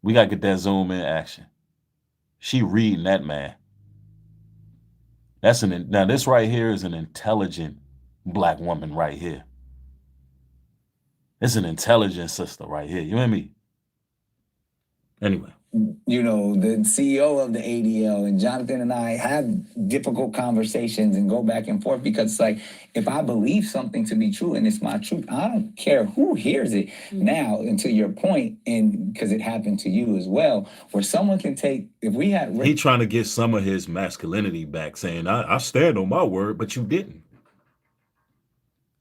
We got to get that zoom in action. She reading that man. Now this right here is an intelligent black woman right here. It's an intelligent sister right here. You and me? Anyway. You know, the CEO of the ADL and Jonathan and I have difficult conversations and go back and forth, because it's like, if I believe something to be true and it's my truth, I don't care who hears it. Now, and to your point, and because it happened to you as well, where someone can take, if we had... He trying to get some of his masculinity back, saying, I stand on my word, but you didn't.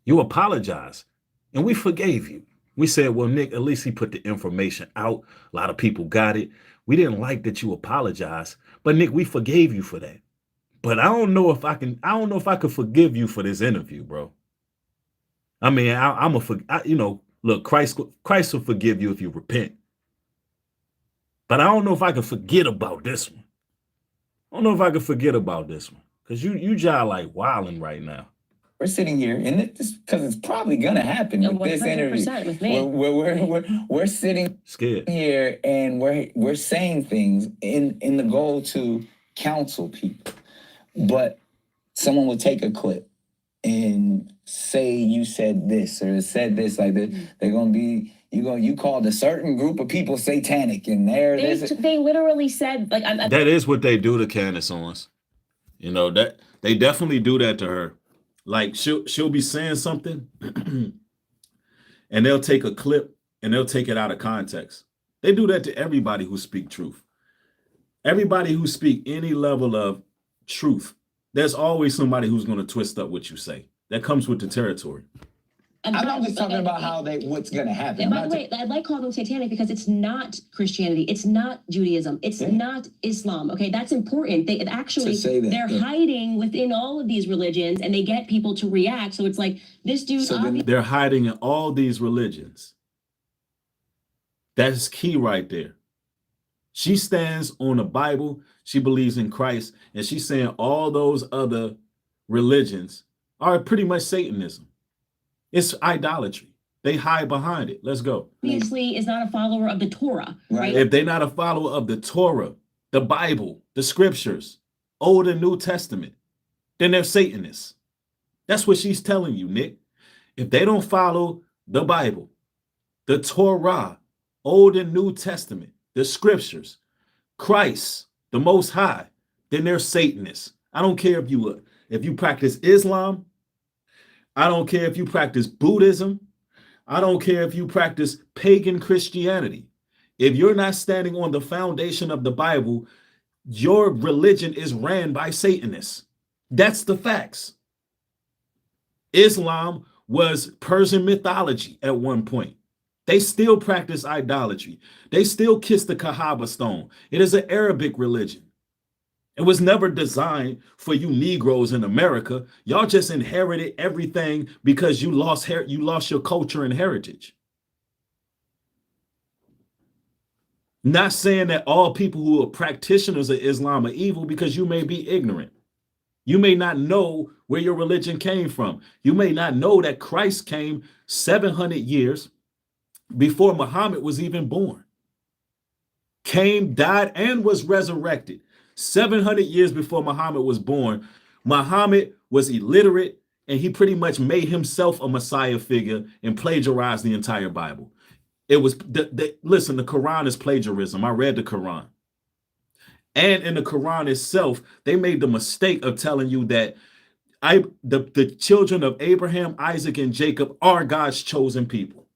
You apologized, and we forgave you. We said, well, Nick, at least he put the information out. A lot of people got it. We didn't like that you apologized, but Nick, we forgave you for that. But I don't know if I could forgive you for this interview, bro. I mean, look, Christ will forgive you if you repent. But I don't know if I can forget about this one. I don't know if I can forget about this one, because you jive like wilding right now. We're sitting here, and this, because it's probably gonna happen with this interview. With me. We're sitting Scared here, and we're saying things in the goal to counsel people, but someone will take a clip and say you said this or said this, like that. They're gonna be, you called a certain group of people satanic, and they literally said, like, that is what they do to Candace Owens. You know, that they definitely do that to her. Like she'll be saying something and they'll take a clip and they'll take it out of context. They do that to everybody who speak truth. Everybody who speak any level of truth, there's always somebody who's going to twist up what you say. That comes with the territory. I'm not just talking about what's going to happen. And by the way, I like calling them satanic because it's not Christianity. It's not Judaism. It's not Islam. Okay, that's important. They're hiding within all of these religions, and they get people to react. So it's like, this dude. They're hiding in all these religions. That's key right there. She stands on the Bible. She believes in Christ, and she's saying all those other religions are pretty much Satanism. It's idolatry. They hide behind it. Let's go. Obviously is not a follower of the Torah, right? If they're not a follower of the Torah, the Bible, the scriptures, Old and New Testament, then they're Satanists. That's what she's telling you, Nick. If they don't follow the Bible, the Torah, Old and New Testament, the scriptures, Christ, the Most High, then they're Satanists. I don't care if you practice Islam. I don't care if you practice Buddhism. I don't care if you practice pagan Christianity. If you're not standing on the foundation of the Bible, your religion is ran by Satanists. That's the facts. Islam was Persian mythology at one point. They still practice idolatry. They still kiss the Kaaba stone. It is an Arabic religion. It was never designed for you Negroes in America. Y'all just inherited everything because you lost your culture and heritage. Not saying that all people who are practitioners of Islam are evil, because you may be ignorant. You may not know where your religion came from. You may not know that Christ came 700 years before Muhammad was even born. came, died, and was resurrected. 700 years before Muhammad was born, Muhammad was illiterate and he pretty much made himself a Messiah figure and plagiarized the entire Bible. It was, listen, the Quran is plagiarism. I read the Quran. And in the Quran itself, they made the mistake of telling you that the children of Abraham, Isaac, and Jacob are God's chosen people.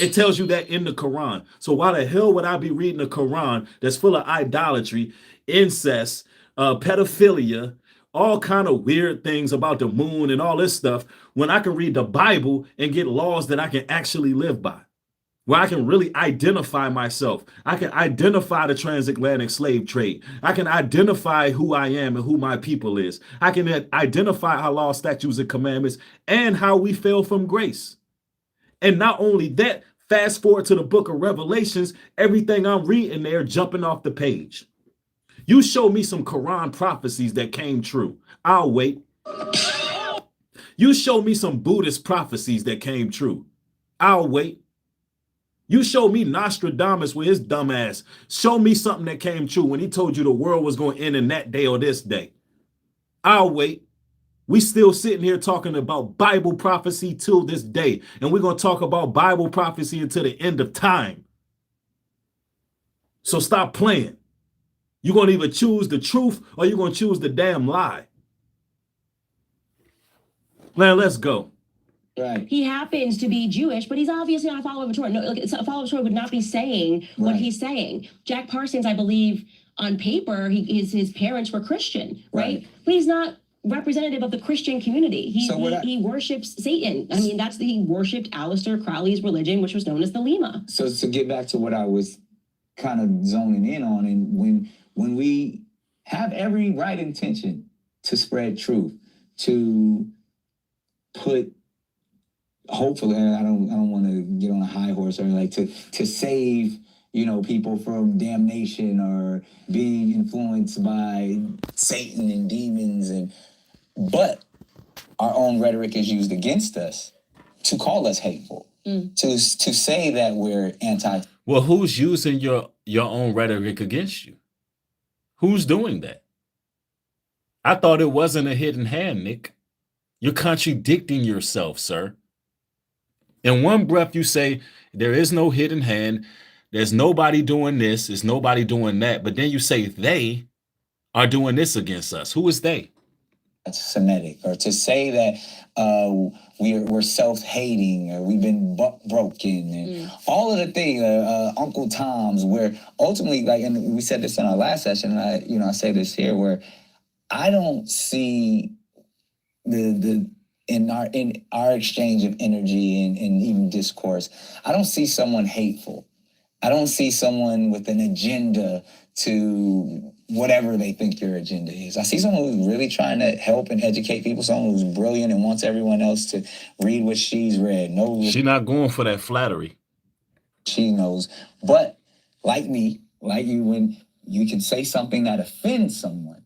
It tells you that in the Quran. So why the hell would I be reading the Quran that's full of idolatry, incest, pedophilia, all kind of weird things about the moon and all this stuff when I can read the Bible and get laws that I can actually live by? Where I can really identify myself. I can identify the transatlantic slave trade. I can identify who I am and who my people is. I can identify our law, statutes, and commandments and how we fell from grace. And not only that, fast forward to the book of Revelations, everything I'm reading there jumping off the page. You show me some Quran prophecies that came true. I'll wait. You show me some Buddhist prophecies that came true. I'll wait. You show me Nostradamus with his dumb ass. Show me something that came true when he told you the world was going to end in that day or this day. I'll wait. We still sitting here talking about Bible prophecy till this day. And we're going to talk about Bible prophecy until the end of time. So stop playing. You're going to either choose the truth or you're going to choose the damn lie. Man, let's go. Right. He happens to be Jewish, but he's obviously not a follower of the Torah. No, like, a follower of the Torah would not be saying what he's saying. Jack Parsons, I believe, on paper, his parents were Christian, right? But he's not representative of the Christian community. He worships Satan. I mean, he worshipped Aleister Crowley's religion, which was known as the Lema. So to get back to what I was kind of zoning in on, and when we have every right intention to spread truth, to put, hopefully, I don't want to get on a high horse or like to save, people from damnation or being influenced by Satan and demons, but our own rhetoric is used against us to call us hateful, to say that we're anti. Well, who's using your own rhetoric against you? Who's doing that? I thought it wasn't a hidden hand, Nick. You're contradicting yourself, sir. In one breath, you say there is no hidden hand. There's nobody doing this. There's nobody doing that. But then you say they are doing this against us. Who is they? That's Semitic. Or to say that we're self-hating or we've been broken and all of the things, Uncle Tom's, where ultimately, like, and we said this in our last session, and I say this here, where I don't see in our exchange of energy and even discourse, I don't see someone hateful. I don't see someone with an agenda to whatever they think your agenda is. I see someone who's really trying to help and educate people, someone who's brilliant and wants everyone else to read what she's read. She's not going for that flattery. She knows. But like me, like you, when you can say something that offends someone,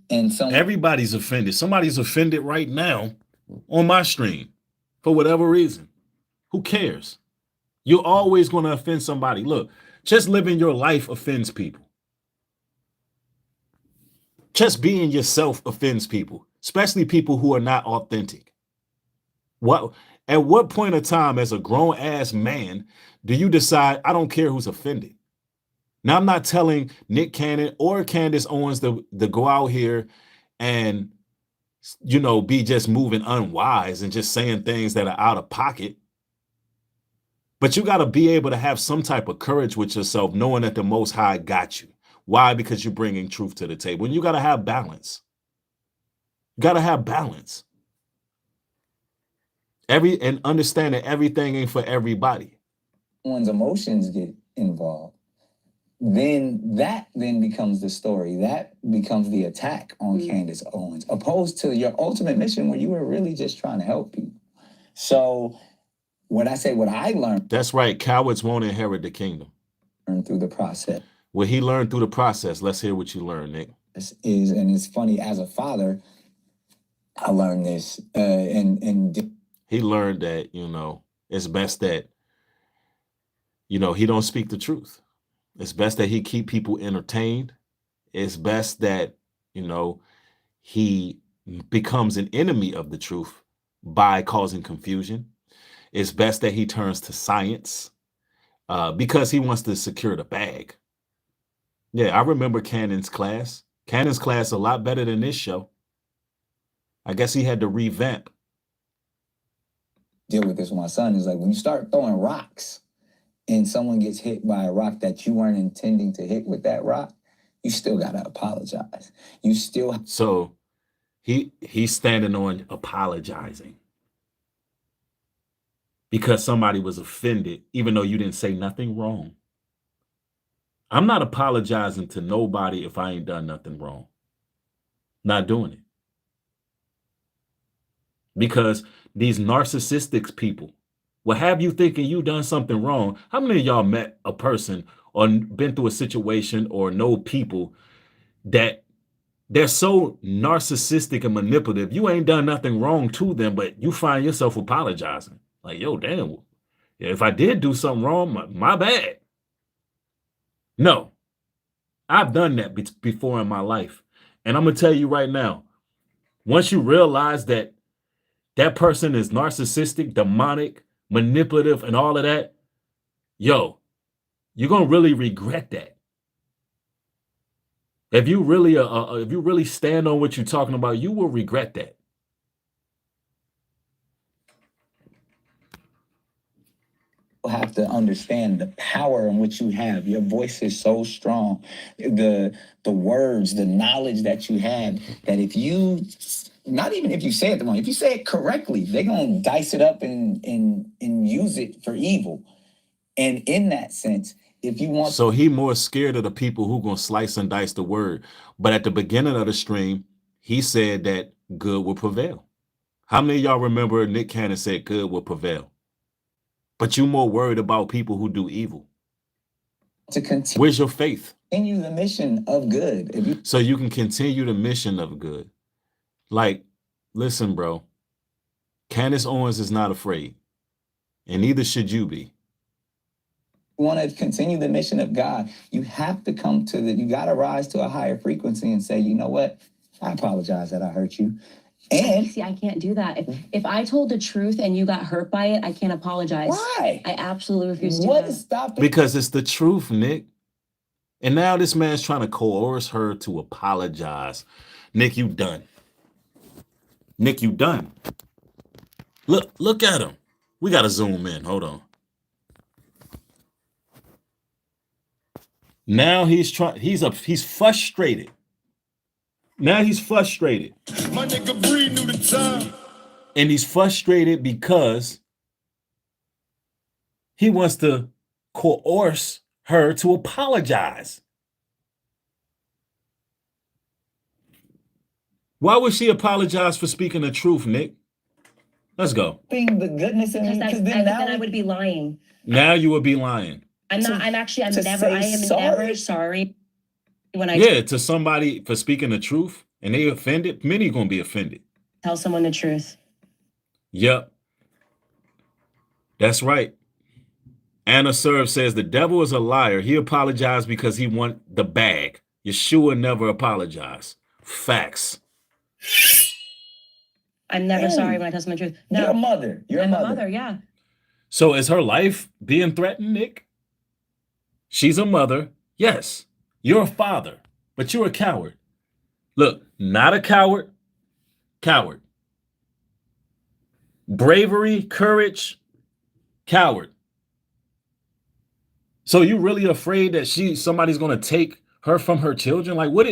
and everybody's offended. Somebody's offended right now on my stream for whatever reason. Who cares? You're always going to offend somebody. Look, just living your life offends people. Just being yourself offends people, especially people who are not authentic. At what point of time as a grown ass man do you decide, I don't care who's offended? Now, I'm not telling Nick Cannon or Candace Owens to go out here and, be just moving unwise and just saying things that are out of pocket. But you got to be able to have some type of courage with yourself, knowing that the Most High got you. Why? Because you're bringing truth to the table. And you got to have balance. You got to have balance. And understand that everything ain't for everybody. One's emotions get involved. Then that becomes the story. That becomes the attack on Candace Owens, opposed to your ultimate mission where you were really just trying to help people. So what I learned. That's right. Cowards won't inherit the kingdom. Through the process. What he learned through the process. Let's hear what you learned, Nick. And it's funny, as a father, I learned this. And he learned that, it's best that, he don't speak the truth. It's best that he keep people entertained. It's best that, he becomes an enemy of the truth by causing confusion. It's best that he turns to science because he wants to secure the bag. Yeah, I remember Cannon's class. Cannon's class a lot better than this show. I guess he had to revamp. Deal with this with my son is like when you start throwing rocks and someone gets hit by a rock that you weren't intending to hit with that rock, you still gotta apologize. You still. So he's standing on apologizing because somebody was offended, even though you didn't say nothing wrong. I'm not apologizing to nobody if I ain't done nothing wrong. Not doing it. Because these narcissistic people will have you thinking you done something wrong. How many of y'all met a person or been through a situation or know people that they're so narcissistic and manipulative? You ain't done nothing wrong to them, but you find yourself apologizing. Like, yo, damn, if I did do something wrong, my bad. No, I've done that before in my life. And I'm going to tell you right now, once you realize that that person is narcissistic, demonic, manipulative, and all of that, yo, you're going to really regret that. If you really stand on what you're talking about, you will regret that. Have to understand the power in which you have. Your voice is so strong. The words, the knowledge that you have, that if you, not even if you say it wrong, if you say it correctly, they're gonna dice it up and use it for evil. And in that sense, if you want, so he more scared of the people who gonna slice and dice the word. But at the beginning of the stream, he said that good will prevail. How many of y'all remember Nick Cannon said good will prevail? But you're more worried about people who do evil. to continue Where's your faith? the mission of good. So you can continue the mission of good. Like, listen, bro. Candace Owens is not afraid. And neither should you be. Want to continue the mission of God, you have to you got to rise to a higher frequency and say, you know what? I apologize that I hurt you. And see, I can't do that. If I told the truth and you got hurt by it, I can't apologize. Why? I absolutely refuse to do What that. is stopping? Because it's the truth, Nick. And now this man's trying to coerce her to apologize. Nick, you done. Nick, you done. Look at him. We got to zoom in. Hold on. Now he's frustrated. Now he's frustrated. My nigga Bree knew the time. And he's frustrated because he wants to coerce her to apologize. Why would she apologize for speaking the truth, Nick? Let's go. Being the goodness in me, Because then I would be lying. Now you would be lying. I'm never sorry when I To somebody for speaking the truth and they offended, many gonna be offended. tell someone the truth. Yep. That's right. Anna Serve says the devil is a liar. He apologized because he want the bag. Yeshua never apologized. Facts. I'm never sorry when I tell someone the truth. No, You're a mother. I'm a mother, yeah. So is her life being threatened, Nick? She's a mother. Yes. You're a father, but you're a coward. Look, not a coward. Coward. Bravery, courage, coward. So you really afraid that somebody's going to take her from her children? Like, what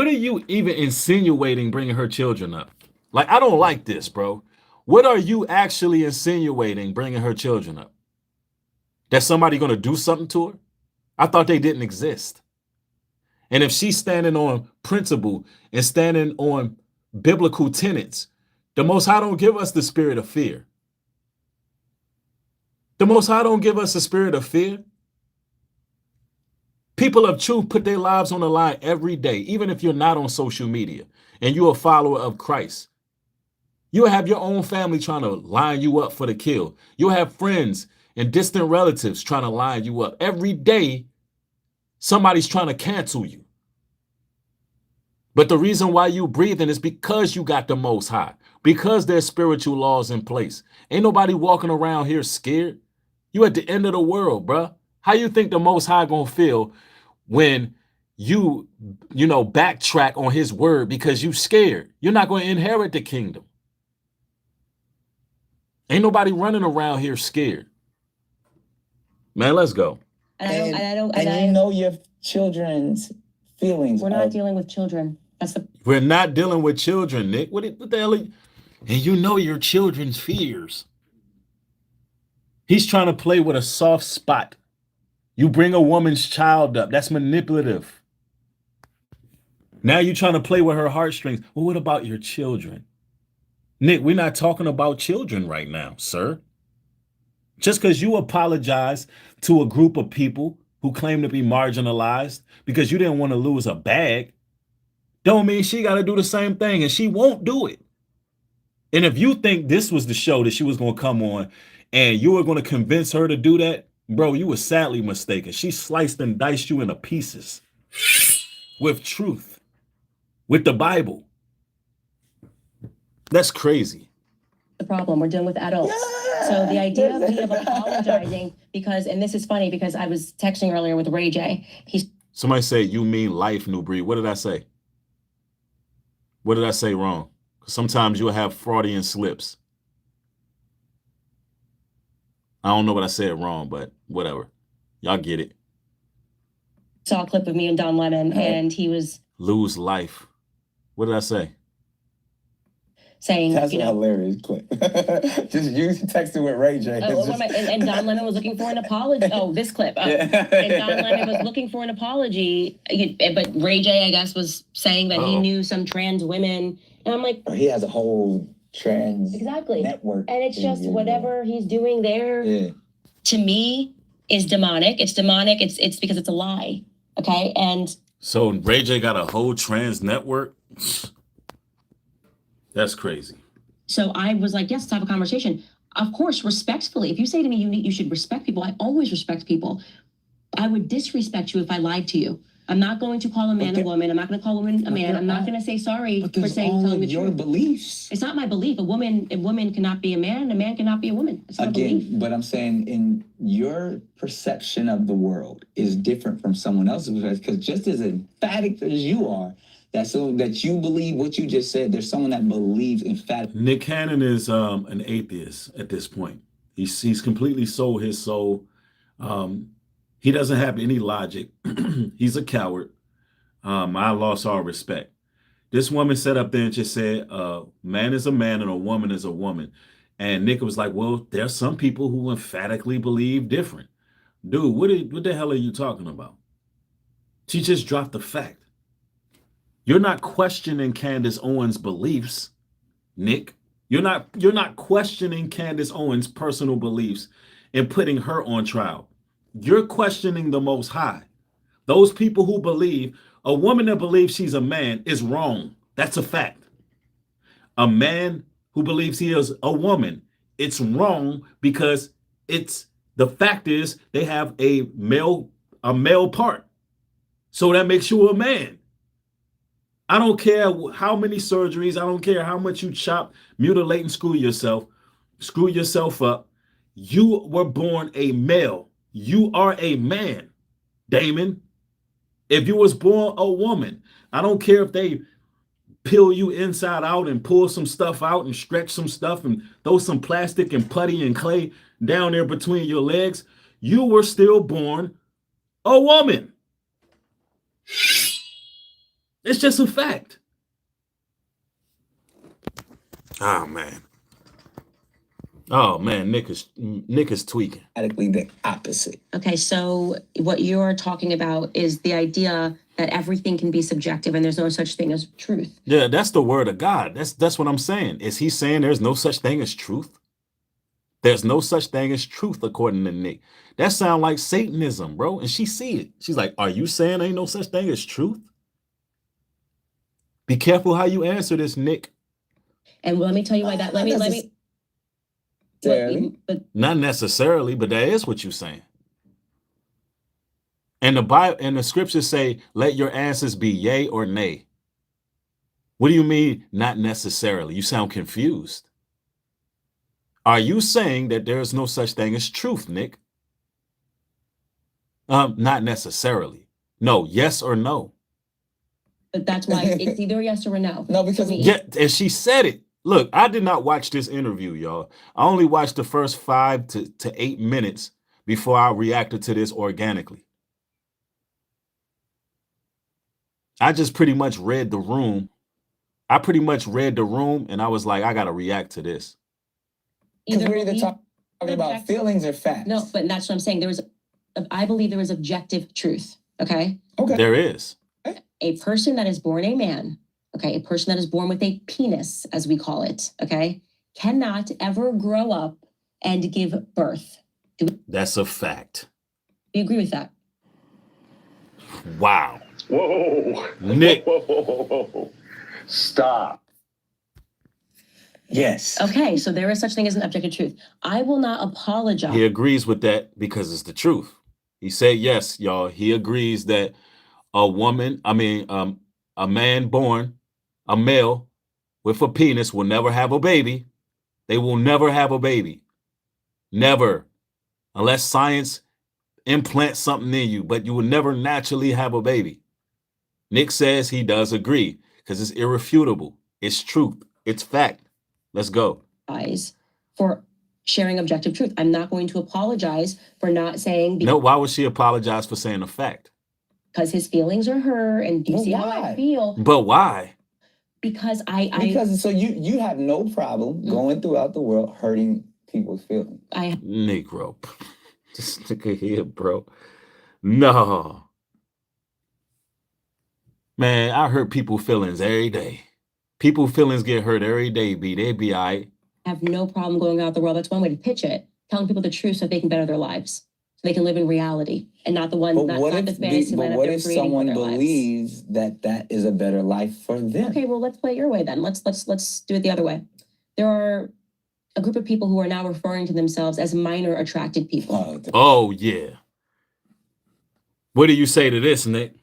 are you even insinuating bringing her children up? Like, I don't like this, bro. What are you actually insinuating bringing her children up? That somebody going to do something to her? I thought they didn't exist. And if she's standing on principle and standing on biblical tenets, the Most High don't give us the spirit of fear. The Most High don't give us a spirit of fear. People of truth put their lives on the line every day, even if you're not on social media and you're a follower of Christ. You'll have your own family trying to line you up for the kill. You'll have friends and distant relatives trying to line you up. Every day, Somebody's trying to cancel you. But the reason why you breathing is because you got the Most High, because there's spiritual laws in place. Ain't nobody walking around here scared. You at the end of the world, bruh. How you think the Most High gonna feel when you backtrack on his word because you scared? You're not going to inherit the kingdom. Ain't nobody running around here scared. Man, let's go. And you know your children's feelings. We're not dealing with children. We're not dealing with children, Nick. What the hell? And you know your children's fears. He's trying to play with a soft spot. You bring a woman's child up. That's manipulative. Now you're trying to play with her heartstrings. Well, what about your children? Nick, we're not talking about children right now, sir. Just because you apologize to a group of people who claim to be marginalized because you didn't want to lose a bag, don't mean she got to do the same thing, and she won't do it. And if you think this was the show that she was going to come on and you were going to convince her to do that, bro, you were sadly mistaken. She sliced and diced you into pieces with truth, with the Bible. That's crazy. The problem, we're dealing with adults. So the idea of me apologizing because, and this is funny because I was texting earlier with Ray J. Somebody say, you mean life, New Breed. What did I say? What did I say wrong? Sometimes you'll have Freudian slips. I don't know what I said wrong, but whatever. Y'all get it. Saw a clip of me and Don Lemon, and he was lose life. What did I say? Saying, that's a hilarious clip. Just you texting with Ray J. And Don Lemon was looking for an apology. Oh, this clip. And Don Lemon was looking for an apology, but Ray J, I guess, was saying that he knew some trans women, and I'm like, he has a whole trans network, and it's just whatever he's doing there. Yeah. To me, is demonic. It's demonic. It's because it's a lie. Okay, and so Ray J got a whole trans network. That's crazy. So I was like, yes, let's have a conversation. Of course, respectfully. If you say to me, you should respect people, I always respect people. I would disrespect you if I lied to you. I'm not going to call a man a woman. I'm not going to call a woman a man. I'm not going to say sorry for telling the truth. Your beliefs. It's not my belief. A woman cannot be a man. A man cannot be a woman. It's not a belief. But I'm saying in your perception of the world is different from someone else's, because just as emphatic as you are, that you believe what you just said, there's someone that believes emphatically. Nick Cannon is an atheist at this point. He's completely sold his soul. He doesn't have any logic. He's a coward. I lost all respect. This woman sat up there and just said, man is a man and a woman is a woman. And Nick was like, well, there's some people who emphatically believe different. Dude, what the hell are you talking about? She just dropped the fact. You're not questioning Candace Owens' beliefs, Nick. You're not questioning Candace Owens' personal beliefs and putting her on trial. You're questioning the Most High. Those people who believe a woman that believes she's a man is wrong. That's a fact. A man who believes he is a woman, it's wrong because the fact is they have a male part. So that makes you a man. I don't care how many surgeries. I don't care how much you chop, mutilate, and screw yourself up. You were born a male. You are a man, Damon. If you was born a woman, I don't care if they peel you inside out and pull some stuff out and stretch some stuff and throw some plastic and putty and clay down there between your legs. You were still born a woman. It's just a fact. Oh man, Nick is tweaking. Radically the opposite. Okay, so what you're talking about is the idea that everything can be subjective and there's no such thing as truth. Yeah, that's the word of God. That's what I'm saying. Is he saying there's no such thing as truth? There's no such thing as truth, according to Nick. That sounds like Satanism, bro. And she see it. She's like, are you saying ain't no such thing as truth? Be careful how you answer this, Nick. And let me tell you why that. Not necessarily, but that is what you're saying. And the Bible and the scriptures say, let your answers be yay or nay. What do you mean, not necessarily? You sound confused. Are you saying that there is no such thing as truth, Nick? Not necessarily. No, yes or no. But that's why it's either yes or a no. No, because Yeah, and she said it. Look, I did not watch this interview, y'all. I only watched the first 5 to 8 minutes before I reacted to this organically. I just pretty much read the room. I pretty much read the room and I was like, I got to react to this. Because Either we're either believe talking about objective- feelings or facts. No, but that's what I'm saying. I believe there is objective truth. Okay. Okay. There is. A person that is born a man, okay, a person that is born with a penis, as we call it, okay, cannot ever grow up and give birth. That's a fact. Do you agree with that? Wow. Whoa. Nick. Whoa. Stop. Yes. Okay, so there is such thing as an objective truth. I will not apologize. He agrees with that because it's the truth. He said, yes, y'all. He agrees that a man born, a male with a penis will never have a baby. They will never have a baby. Never. Unless science implants something in you, but you will never naturally have a baby. Nick says he does agree because it's irrefutable. It's truth. It's fact. Let's go. For sharing objective truth. I'm not going to apologize for not saying No, why would she apologize for saying a fact? because his feelings are her and you Well, see how why? I feel. But why? Because I Because so you have no problem going throughout the world hurting people's feelings. Negro. This nigga here, bro. No. Man, I hurt people's feelings every day. People's feelings get hurt every day, B. They be all right. have no problem going out the world. That's one way to pitch it. Telling people the truth so they can better their lives. So they can live in reality and not the one, But not what the fantasy land that what they're if creating for someone their lives. believes that that is a better life for them? Okay, well, let's play it your way then. Let's do it the other way. There are a group of people who are now referring to themselves as minor attracted people. Oh, yeah. What do you say to this, Nick?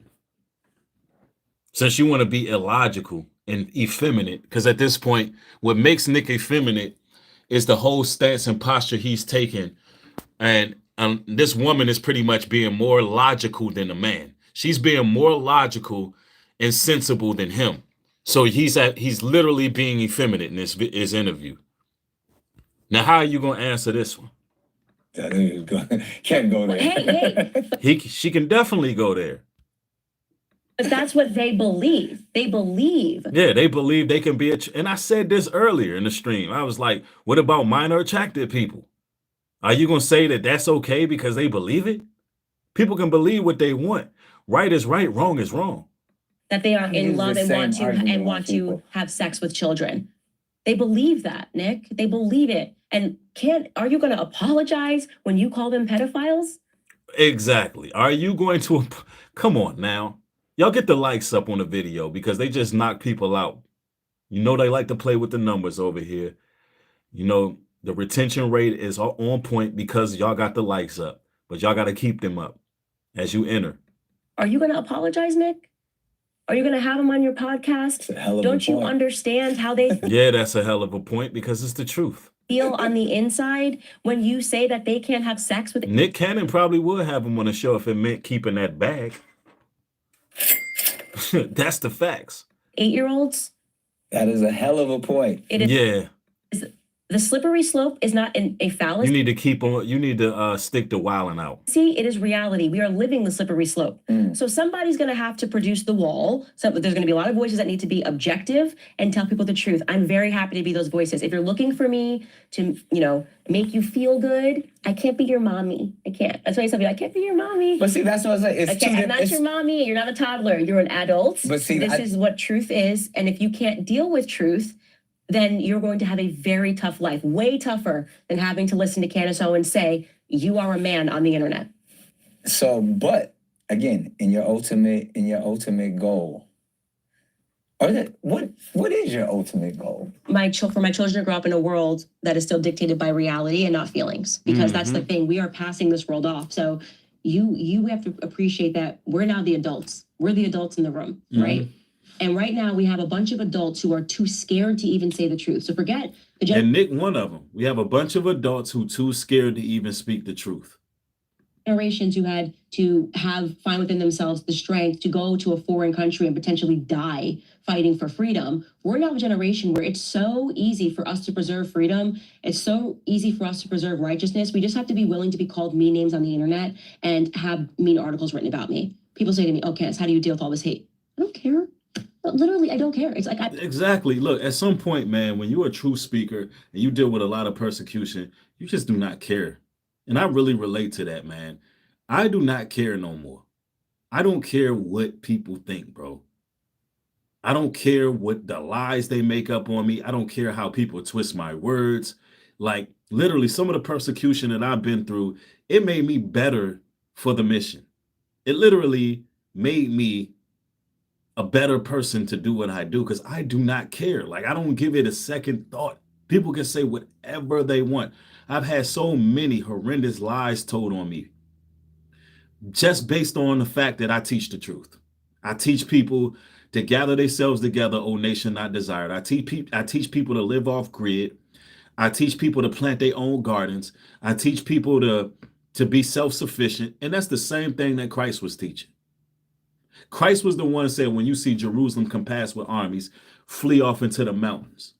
Since you want to be illogical and effeminate, because at this point, what makes Nick effeminate is the whole stance and posture he's taken. And this woman is pretty much being more logical than a man. She's being more logical and sensible than him. So he's literally being effeminate in his interview. Now, how are you going to answer this one? Can't go there. Hey, She can definitely go there. but that's what they believe. They believe. Yeah, they believe they can be and I said this earlier in the stream. I was like, what about minor attracted people? Are you going to say that that's okay because they believe it? People can believe what they want. Right is right, wrong is wrong. That they are in Use love the and same want argument to on people. have sex with children. They believe that, Nick. They believe it. And are you going to apologize when you call them pedophiles? Exactly. Are you going to come on now? Y'all get the likes up on the video because they just knock people out. You know they like to play with the numbers over here. You know the retention rate is on point because y'all got the likes up, but y'all got to keep them up as you enter. Are you going to apologize, Nick? Are you going to have them on your podcast? Don't you understand how they Yeah, that's a hell of a point because it's the truth. feel on the inside when you say that they can't have sex with Nick Cannon probably would have him on the show if it meant keeping that bag. That's the facts. 8-year-olds? That is a hell of a point. It is. Yeah. The slippery slope is not a fallacy. You need to keep on. You need to stick to wilding out. See, it is reality. We are living the slippery slope. So somebody's going to have to produce the wall. So there's going to be a lot of voices that need to be objective and tell people the truth. I'm very happy to be those voices. If you're looking for me to, make you feel good, I can't be your mommy. I can't. That's why I tell people, I can't be your mommy. But see, that's what I'm saying. It's I'm not your mommy. You're not a toddler. You're an adult. But see, this is what truth is. And if you can't deal with truth, then you're going to have a very tough life, way tougher than having to listen to Candace Owens say, you are a man on the internet. So, but again, in your ultimate goal, what is your ultimate goal? For my children to grow up in a world that is still dictated by reality and not feelings, because that's the thing. We are passing this world off. So you have to appreciate that we're now the adults. We're the adults in the room, right? And right now we have a bunch of adults who are too scared to even say the truth. So forget the And Nick, one of them. We have a bunch of adults who too scared to even speak the truth. generations who had to find within themselves the strength to go to a foreign country and potentially die fighting for freedom. We're now a generation where it's so easy for us to preserve freedom. It's so easy for us to preserve righteousness. We just have to be willing to be called mean names on the internet and have mean articles written about me. People say to me, "Oh, Candace, how do you deal with all this hate?" I don't care. Literally, I don't care. It's like exactly. Look, at some point, man, when you're a true speaker and you deal with a lot of persecution, you just do not care. And I really relate to that, man. I do not care no more. I don't care what people think, bro. I don't care what the lies they make up on me. I don't care how people twist my words. Like, literally, some of the persecution that I've been through, it made me better for the mission. It literally made me a better person to do what I do, because I do not care. Like, I don't give it a second thought. People can say whatever they want. I've had so many horrendous lies told on me just based on the fact that I teach the truth. I teach people to gather themselves together, O nation not desired. I teach people to live off grid. I teach people to plant their own gardens. I teach people to be self-sufficient. And that's the same thing that Christ was teaching. Christ was the one who said, when you see Jerusalem compassed with armies, flee off into the mountains.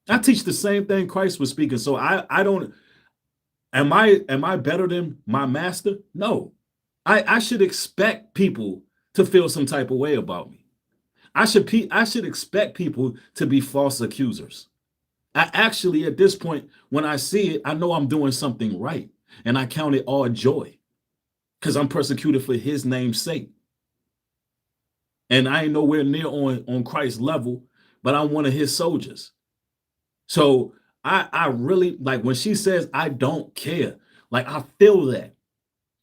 I teach the same thing Christ was speaking. So I don't, am I better than my master? No. I should expect people to feel some type of way about me. I should expect people to be false accusers. I actually, at this point, when I see it, I know I'm doing something right. And I count it all joy because I'm persecuted for his name's sake. And I ain't nowhere near on Christ's level, but I'm one of his soldiers. So I really, like, when she says, I don't care, like, I feel that.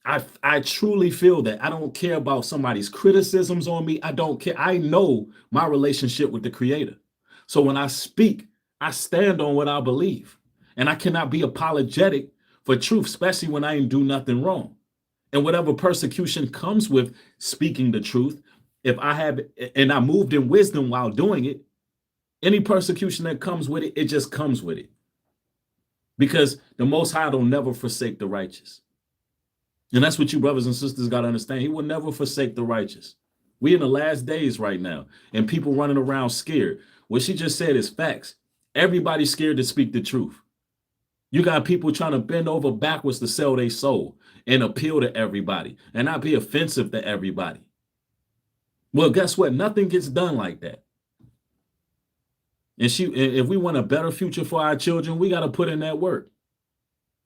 I truly feel that. I don't care about somebody's criticisms on me. I don't care. I know my relationship with the Creator. So when I speak, I stand on what I believe. And I cannot be apologetic for truth, especially when I ain't do nothing wrong. And whatever persecution comes with speaking the truth, if I have, and I moved in wisdom while doing it, any persecution that comes with it, it just comes with it. Because the Most High will never forsake the righteous. And that's what you brothers and sisters got to understand. He will never forsake the righteous. We in the last days right now, and people running around scared. What she just said is facts. Everybody's scared to speak the truth. You got people trying to bend over backwards to sell their soul and appeal to everybody and not be offensive to everybody. Well, guess what? Nothing gets done like that. And if we want a better future for our children, we got to put in that work.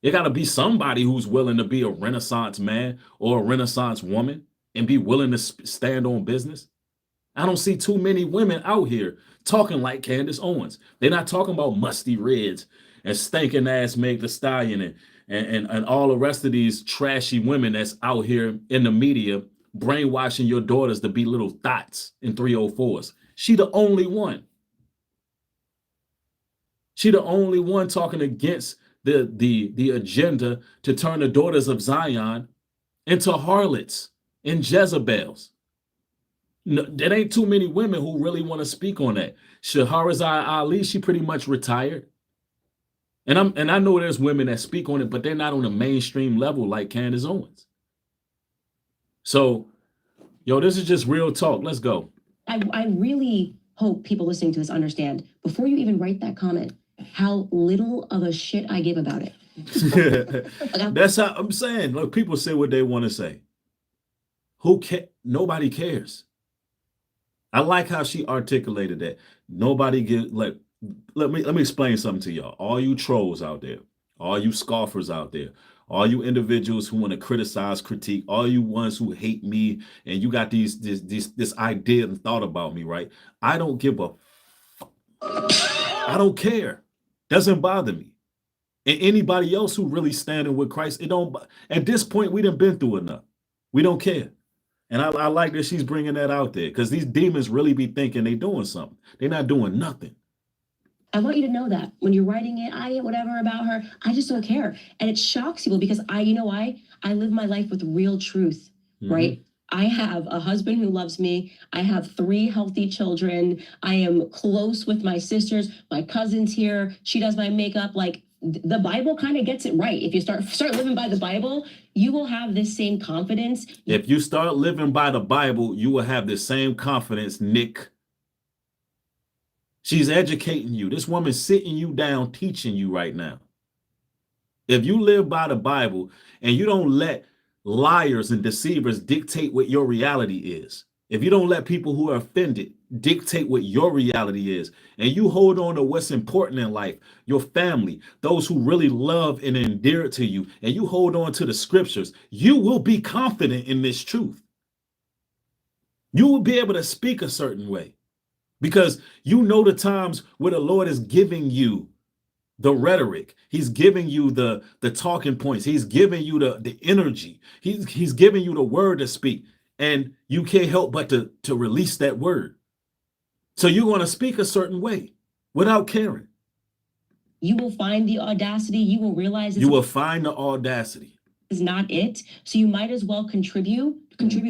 It got to be somebody who's willing to be a Renaissance man or a Renaissance woman and be willing to stand on business. I don't see too many women out here talking like Candace Owens. They're not talking about musty reds and stinking ass Meg Thee Stallion and all the rest of these trashy women that's out here in the media brainwashing your daughters to be little thoughts in 304s. She the only one. She the only one talking against the agenda to turn the daughters of Zion into harlots and Jezebels. No, there ain't too many women who really want to speak on that. Shahrazad Ali, she pretty much retired. And I know there's women that speak on it, but they're not on a mainstream level like Candace Owens. So, yo, this is just real talk. Let's go. I really hope people listening to this understand, before you even write that comment, how little of a shit I give about it. That's how I'm saying. Look, people say what they want to say. Who cares? Nobody cares. I like how she articulated that. Nobody gives. Like, let me explain something to y'all. All you trolls out there, all you scoffers out there, all you individuals who want to criticize, critique, all you ones who hate me, and you got this idea and thought about me, right? I don't give a. I don't care. Doesn't bother me. And anybody else who really standing with Christ, it don't. At this point, we done been through enough. We don't care. And I like that she's bringing that out there, because these demons really be thinking they doing something. They're not doing nothing. I want you to know that when you're writing it, whatever about her, I just don't care. And it shocks people because you know why? I live my life with real truth, right? I have a husband who loves me. I have 3 healthy children. I am close with my sisters. My cousin's here. She does my makeup. Like, the Bible kind of gets it right. If you start living by the Bible, you will have this same confidence. If you start living by the Bible, you will have the same confidence, Nick. She's educating you. This woman's sitting you down, teaching you right now. If you live by the Bible and you don't let liars and deceivers dictate what your reality is, if you don't let people who are offended dictate what your reality is, and you hold on to what's important in life, your family, those who really love and endear to you, and you hold on to the scriptures, you will be confident in this truth. You will be able to speak a certain way because you know the times where the Lord is giving you the rhetoric. He's giving you the talking points. He's giving you the energy. He's giving you the word to speak. And you can't help but to release that word. So you're going to speak a certain way without caring. You will find the audacity. You will realize you will find the audacity. Is not it. So you might as well contribute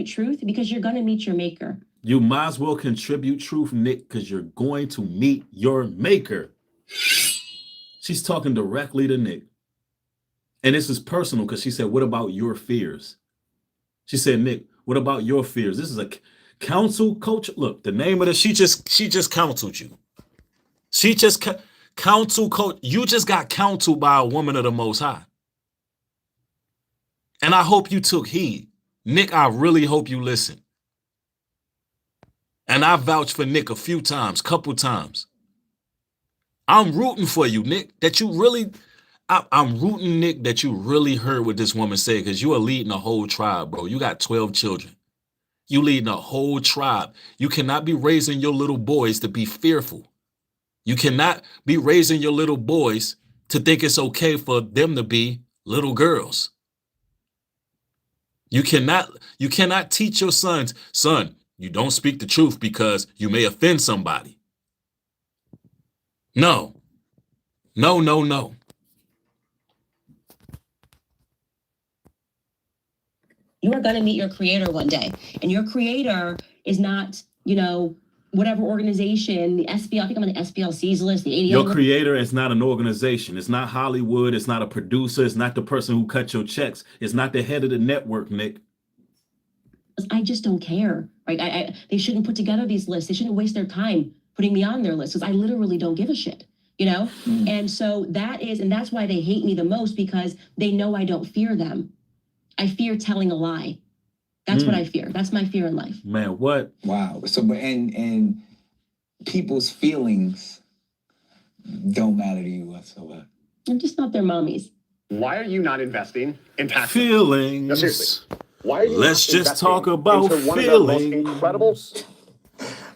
truth because you're going to meet your maker. You might as well contribute truth, Nick, because you're going to meet your maker. She's talking directly to Nick. And this is personal because she said, what about your fears? She said, Nick, what about your fears? This is a counsel coach. Look, the name of she just counseled you. She just counsel coach. You just got counseled by a woman of the Most High. And I hope you took heed. Nick, I really hope you listened. And I vouched for Nick a few times, couple times. I'm rooting for you, Nick, that you really, I'm rooting, Nick, that you really heard what this woman said, because you are leading a whole tribe, bro. You got 12 children. You leading a whole tribe. You cannot be raising your little boys to be fearful. You cannot be raising your little boys to think it's okay for them to be little girls. You cannot teach your sons, son, you don't speak the truth because you may offend somebody. No. No, no, no. You are going to meet your creator one day. And your creator is not, whatever organization, the SPL, I think I'm on the SPLC's list, the ADL. Your creator is not an organization. It's not Hollywood. It's not a producer. It's not the person who cut your checks. It's not the head of the network, Nick. I just don't care, right? They shouldn't put together these lists. They shouldn't waste their time putting me on their list because I literally don't give a shit, And so that's why they hate me the most, because they know I don't fear them. I fear telling a lie. That's what I fear. That's my fear in life. Man, what? Wow. So, and people's feelings don't matter to you whatsoever. I'm just not their mommies. Why are you not investing in taxes? Feelings. No, seriously. Why are you Let's just talk about feelings. Incredible.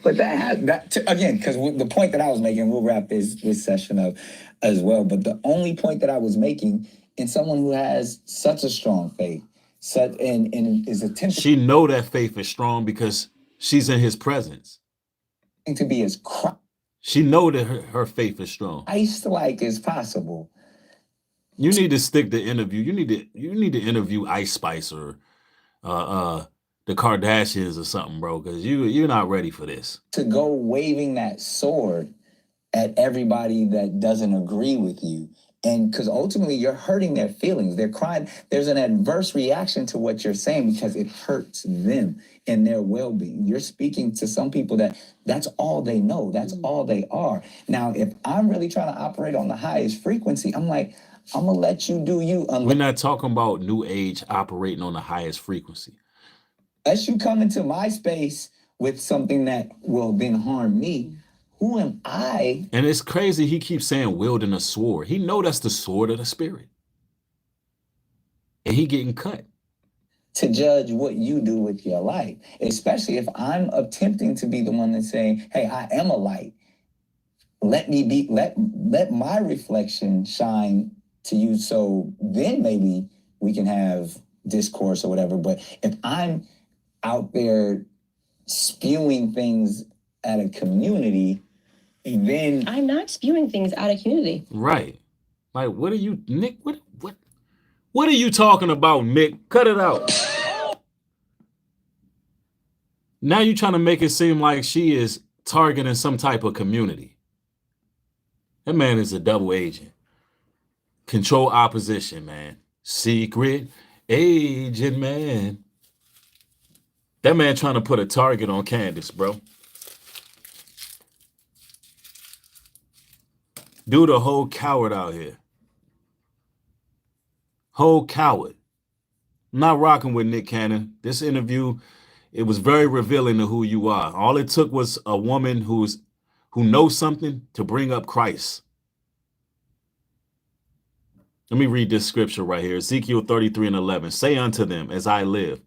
But again, because the point that I was making, we'll wrap this session up as well. But the only point that I was making, in someone who has such a strong faith, and is attempting, she know that faith is strong because she's in his presence. To be as she know that her faith is strong. Christ-like as possible. You need to stick to interview. You need to interview Ice Spice or the Kardashians or something, bro, because you're not ready for this. To go waving that sword at everybody that doesn't agree with you. And because ultimately you're hurting their feelings. They're crying. There's an adverse reaction to what you're saying because it hurts them and their well-being. You're speaking to some people that's all they know. That's all they are. Now, if I'm really trying to operate on the highest frequency, I'm like, I'm going to let you do you. We're not talking about new age operating on the highest frequency. Unless you come into my space with something that will then harm me, who am I? And it's crazy. He keeps saying wielding a sword. He know that's the sword of the spirit. And he getting cut. To judge what you do with your life, especially if I'm attempting to be the one that's saying, hey, I am a light. Let my reflection shine to you, so then maybe we can have discourse or whatever. But if I'm out there spewing things at a community, then I'm not spewing things out of community. Right. Like, what are you, Nick? What are you talking about, Nick? Cut it out. Now you're trying to make it seem like she is targeting some type of community. That man is a double agent. Control opposition, man. Secret agent, man. That man trying to put a target on Candace, bro. Dude, a whole coward out here. Whole coward. I'm not rocking with Nick Cannon. This interview, it was very revealing to who you are. All it took was a woman who knows something to bring up Christ. Let me read this scripture right here. Ezekiel 33:11. Say unto them, as I live,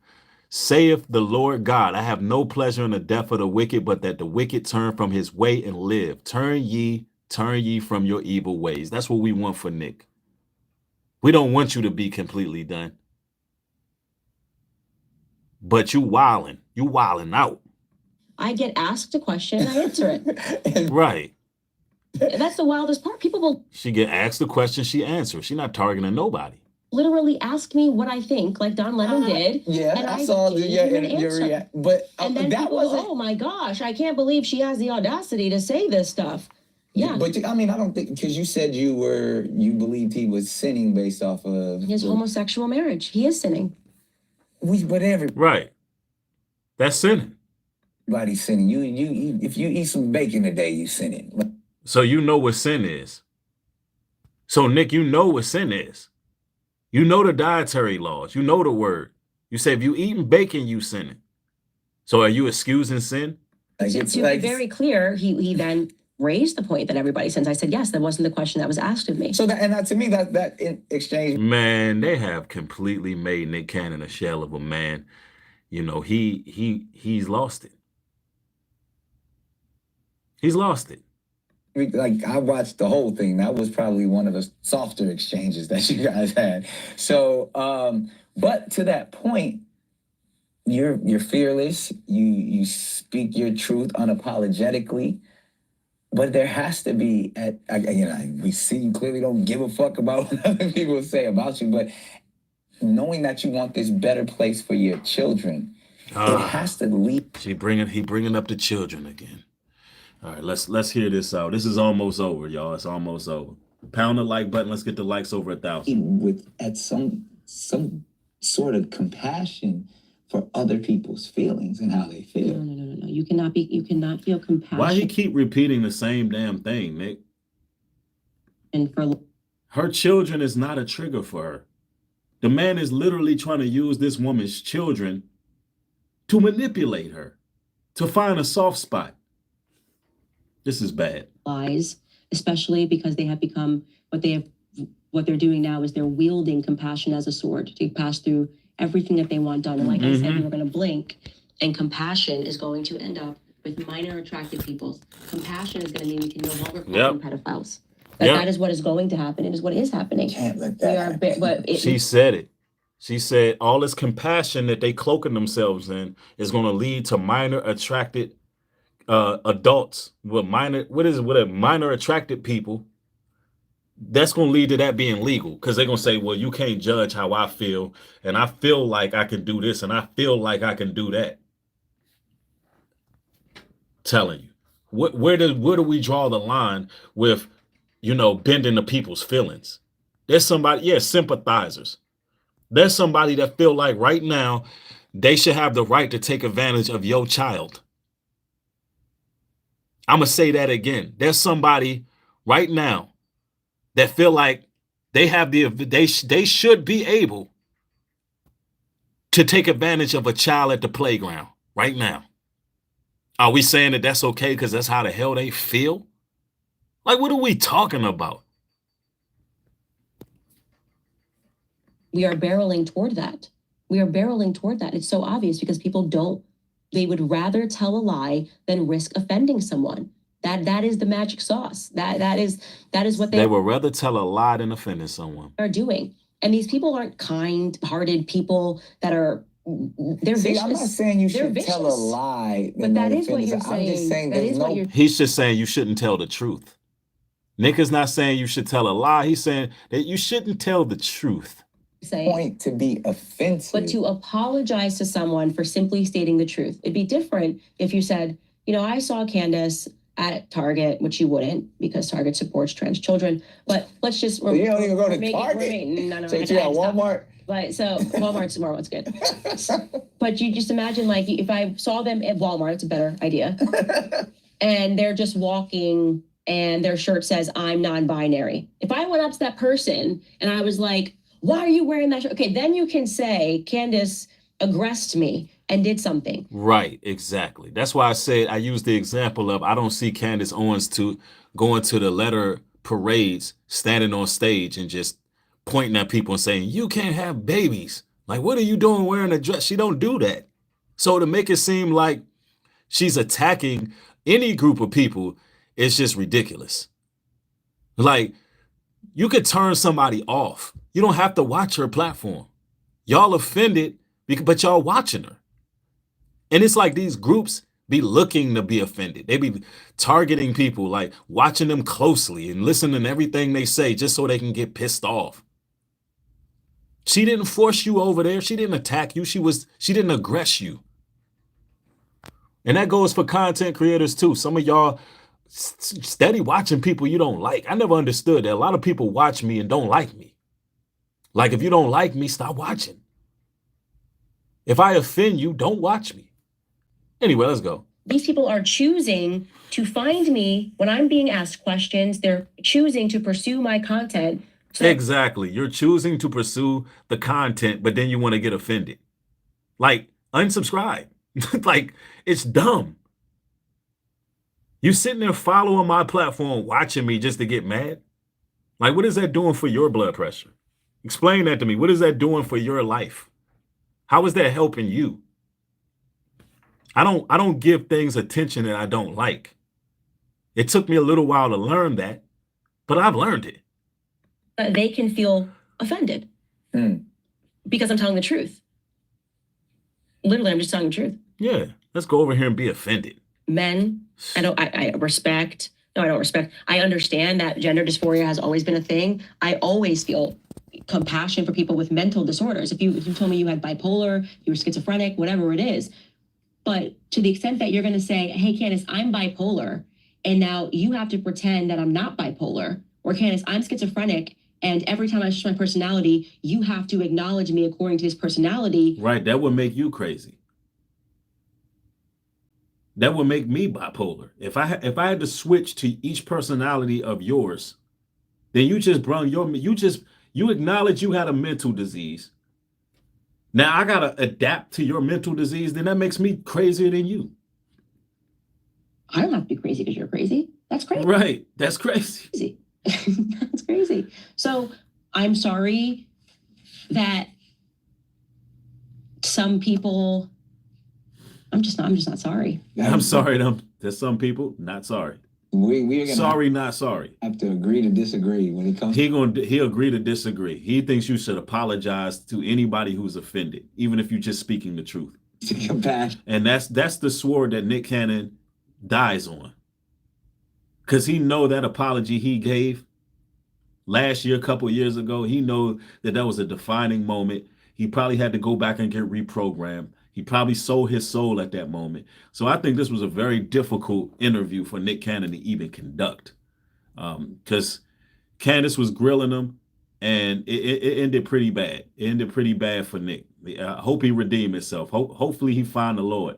saith the Lord God, I have no pleasure in the death of the wicked, but that the wicked turn from his way and live. Turn ye from your evil ways. That's what we want for Nick. We don't want you to be completely done. But you wilding out. I get asked a question and I answer it. Right. That's the wildest part. People will She get asked the question, she answers. She's not targeting nobody. literally ask me what I think, like Don Lemon did. yeah, and I saw gave your him an answer. reaction, but And then that people was go, oh my gosh, I can't believe she has the audacity to say this stuff. Yeah. But I mean, I don't think, because you said you believed he was sinning based off of His homosexual marriage. He is sinning. Whatever. Right. That's sinning. Everybody's sinning. You if you eat some bacon today, you sinning. So you know what sin is. So Nick, you know what sin is. You know the dietary laws. You know the word. You say if you eating bacon, you sinning. So are you excusing sin? Like, To be very clear, he then raised the point that everybody sins. I said, yes, that wasn't the question that was asked of me. So that to me, that in exchange. Man, they have completely made Nick Cannon a shell of a man. You know, he's lost it. He's lost it. Like, I watched the whole thing. That was probably one of the softer exchanges that you guys had. So, but to that point, you're fearless. You speak your truth unapologetically. But there has to be, we see you clearly don't give a fuck about what other people say about you, but knowing that you want this better place for your children, it has to lead. He bringing up the children again. All right, let's hear this out. This is almost over, y'all. It's almost over. Pound the like button. Let's get the likes over 1,000. With at some sort of compassion for other people's feelings and how they feel. No. You cannot feel compassion. Why he keep repeating the same damn thing, Nick? And for her children is not a trigger for her. The man is literally trying to use this woman's children to manipulate her, to find a soft spot. This is bad. Lies, especially because they have become what they're doing now is they're wielding compassion as a sword to pass through everything that they want done. And like I said, we're going to blink, and compassion is going to end up with minor attracted people. Compassion is going to mean we can no longer call them pedophiles. That is what is going to happen. It is what is happening. Can't let that she said it. She said all this compassion that they cloaking themselves in is going to lead to minor attracted adults with minor attracted people. That's going to lead to that being legal, because they're going to say, well, you can't judge how I feel, and I feel like I can do this and I feel like I can do that. Telling you, where do we draw the line with, bending the people's feelings? There's somebody, sympathizers. There's somebody that feel like right now they should have the right to take advantage of your child. I'm going to say that again. There's somebody right now that feel like they have they should be able to take advantage of a child at the playground right now. Are we saying that that's okay because that's how the hell they feel? Like, what are we talking about? We are barreling toward that. It's so obvious because they would rather tell a lie than risk offending someone. That is the magic sauce. That is what they would rather tell a lie than offending someone. Are doing. And these people aren't kind-hearted people that are they're See, vicious. I'm not saying you They're should tell a vicious. lie. But that is what you're saying. I'm just saying That there's is what no you're He's just saying you shouldn't tell the truth. Nick is not saying you should tell a lie. He's saying that you shouldn't tell the truth. saying. point to be offensive. But to apologize to someone for simply stating the truth. It'd be different if you said, I saw Candace at Target, which you wouldn't because Target supports trans children. But let's just you don't even go to Target. No, So you at Walmart. But so Walmart's good. But you just imagine like if I saw them at Walmart, it's a better idea. And they're just walking and their shirt says, I'm non-binary. If I went up to that person and I was like, why are you wearing that shirt? Okay, then you can say Candace aggressed me and did something. Right, exactly. That's why I said I used the example of I don't see Candace Owens going to the letter parades, standing on stage and just pointing at people and saying, you can't have babies. Like, what are you doing wearing a dress? She don't do that. So to make it seem like she's attacking any group of people, it's just ridiculous. Like, you could turn somebody off. You don't have to watch her platform. Y'all offended, but y'all watching her. And it's like these groups be looking to be offended. They be targeting people, like watching them closely and listening to everything they say just so they can get pissed off. She didn't force you over there. She didn't attack you. She didn't aggress you. And that goes for content creators too. Some of y'all steady watching people you don't like. I never understood that. A lot of people watch me and don't like me. Like, if you don't like me, stop watching. If I offend you, don't watch me. Anyway, let's go. These people are choosing to find me when I'm being asked questions. They're choosing to pursue my content. Exactly. You're choosing to pursue the content, but then you want to get offended. Like, unsubscribe. Like, it's dumb. You sitting there following my platform, watching me just to get mad? Like, what is that doing for your blood pressure? Explain that to me. What is that doing for your life? How is that helping you? I don't give things attention that I don't like. It took me a little while to learn that, but I've learned it. They can feel offended because I'm telling the truth. Literally, I'm just telling the truth. Yeah, let's go over here and be offended. Men, I don't respect. I understand that gender dysphoria has always been a thing. I always feel compassion for people with mental disorders. If you told me you had bipolar, you were schizophrenic, whatever it is. But to the extent that you're going to say, hey, Candace, I'm bipolar, and now you have to pretend that I'm not bipolar, or Candace, I'm schizophrenic, and every time I show my personality, you have to acknowledge me according to this personality. Right, that would make you crazy. That would make me bipolar. If I had to switch to each personality of yours, then you acknowledge you had a mental disease. Now I gotta adapt to your mental disease, then that makes me crazier than you. I don't have to be crazy because you're crazy. That's crazy. Right, that's crazy. That's crazy. So I'm sorry that some people, I'm just not sorry. I'm sorry there's some people not sorry. We're gonna sorry, not sorry. Have to agree to disagree when it comes. He'll agree to disagree. He thinks you should apologize to anybody who's offended, even if you're just speaking the truth. Compassion. And that's the sword that Nick Cannon dies on. Because he know that apology he gave last year, a couple of years ago, he know that was a defining moment. He probably had to go back and get reprogrammed. He probably sold his soul at that moment. So I think this was a very difficult interview for Nick Cannon to even conduct. Because Candace was grilling him, and it ended pretty bad. It ended pretty bad for Nick. I hope he redeemed himself. Hopefully he find the Lord.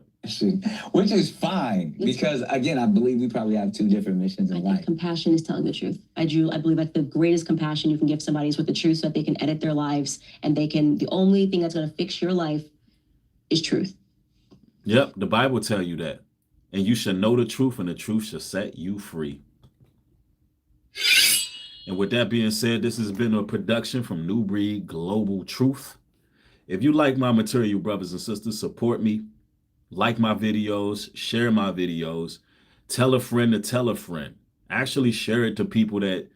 Which is fine, because again, I believe we probably have two different missions in life. Compassion is telling the truth. I believe that the greatest compassion you can give somebody is with the truth, so that they can edit their lives, and the only thing that's going to fix your life is truth. Yep, the Bible tell you that. And you should know the truth, and the truth shall set you free. And with that being said, this has been a production from New Breed Global Truth. If you like my material, brothers and sisters, support me. Like my videos, share my videos, tell a friend to tell a friend. Actually share it to people that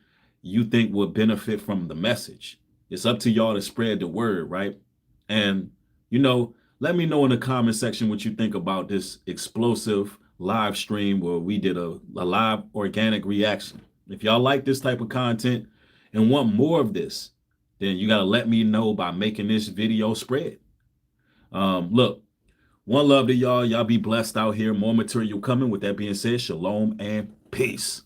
you think will benefit from the message. It's up to y'all to spread the word, right? And, Let me know in the comment section what you think about this explosive live stream where we did a live organic reaction. If y'all like this type of content and want more of this, then you got to let me know by making this video spread. Look, one love to y'all. Y'all be blessed out here. More material coming. With that being said, shalom and peace.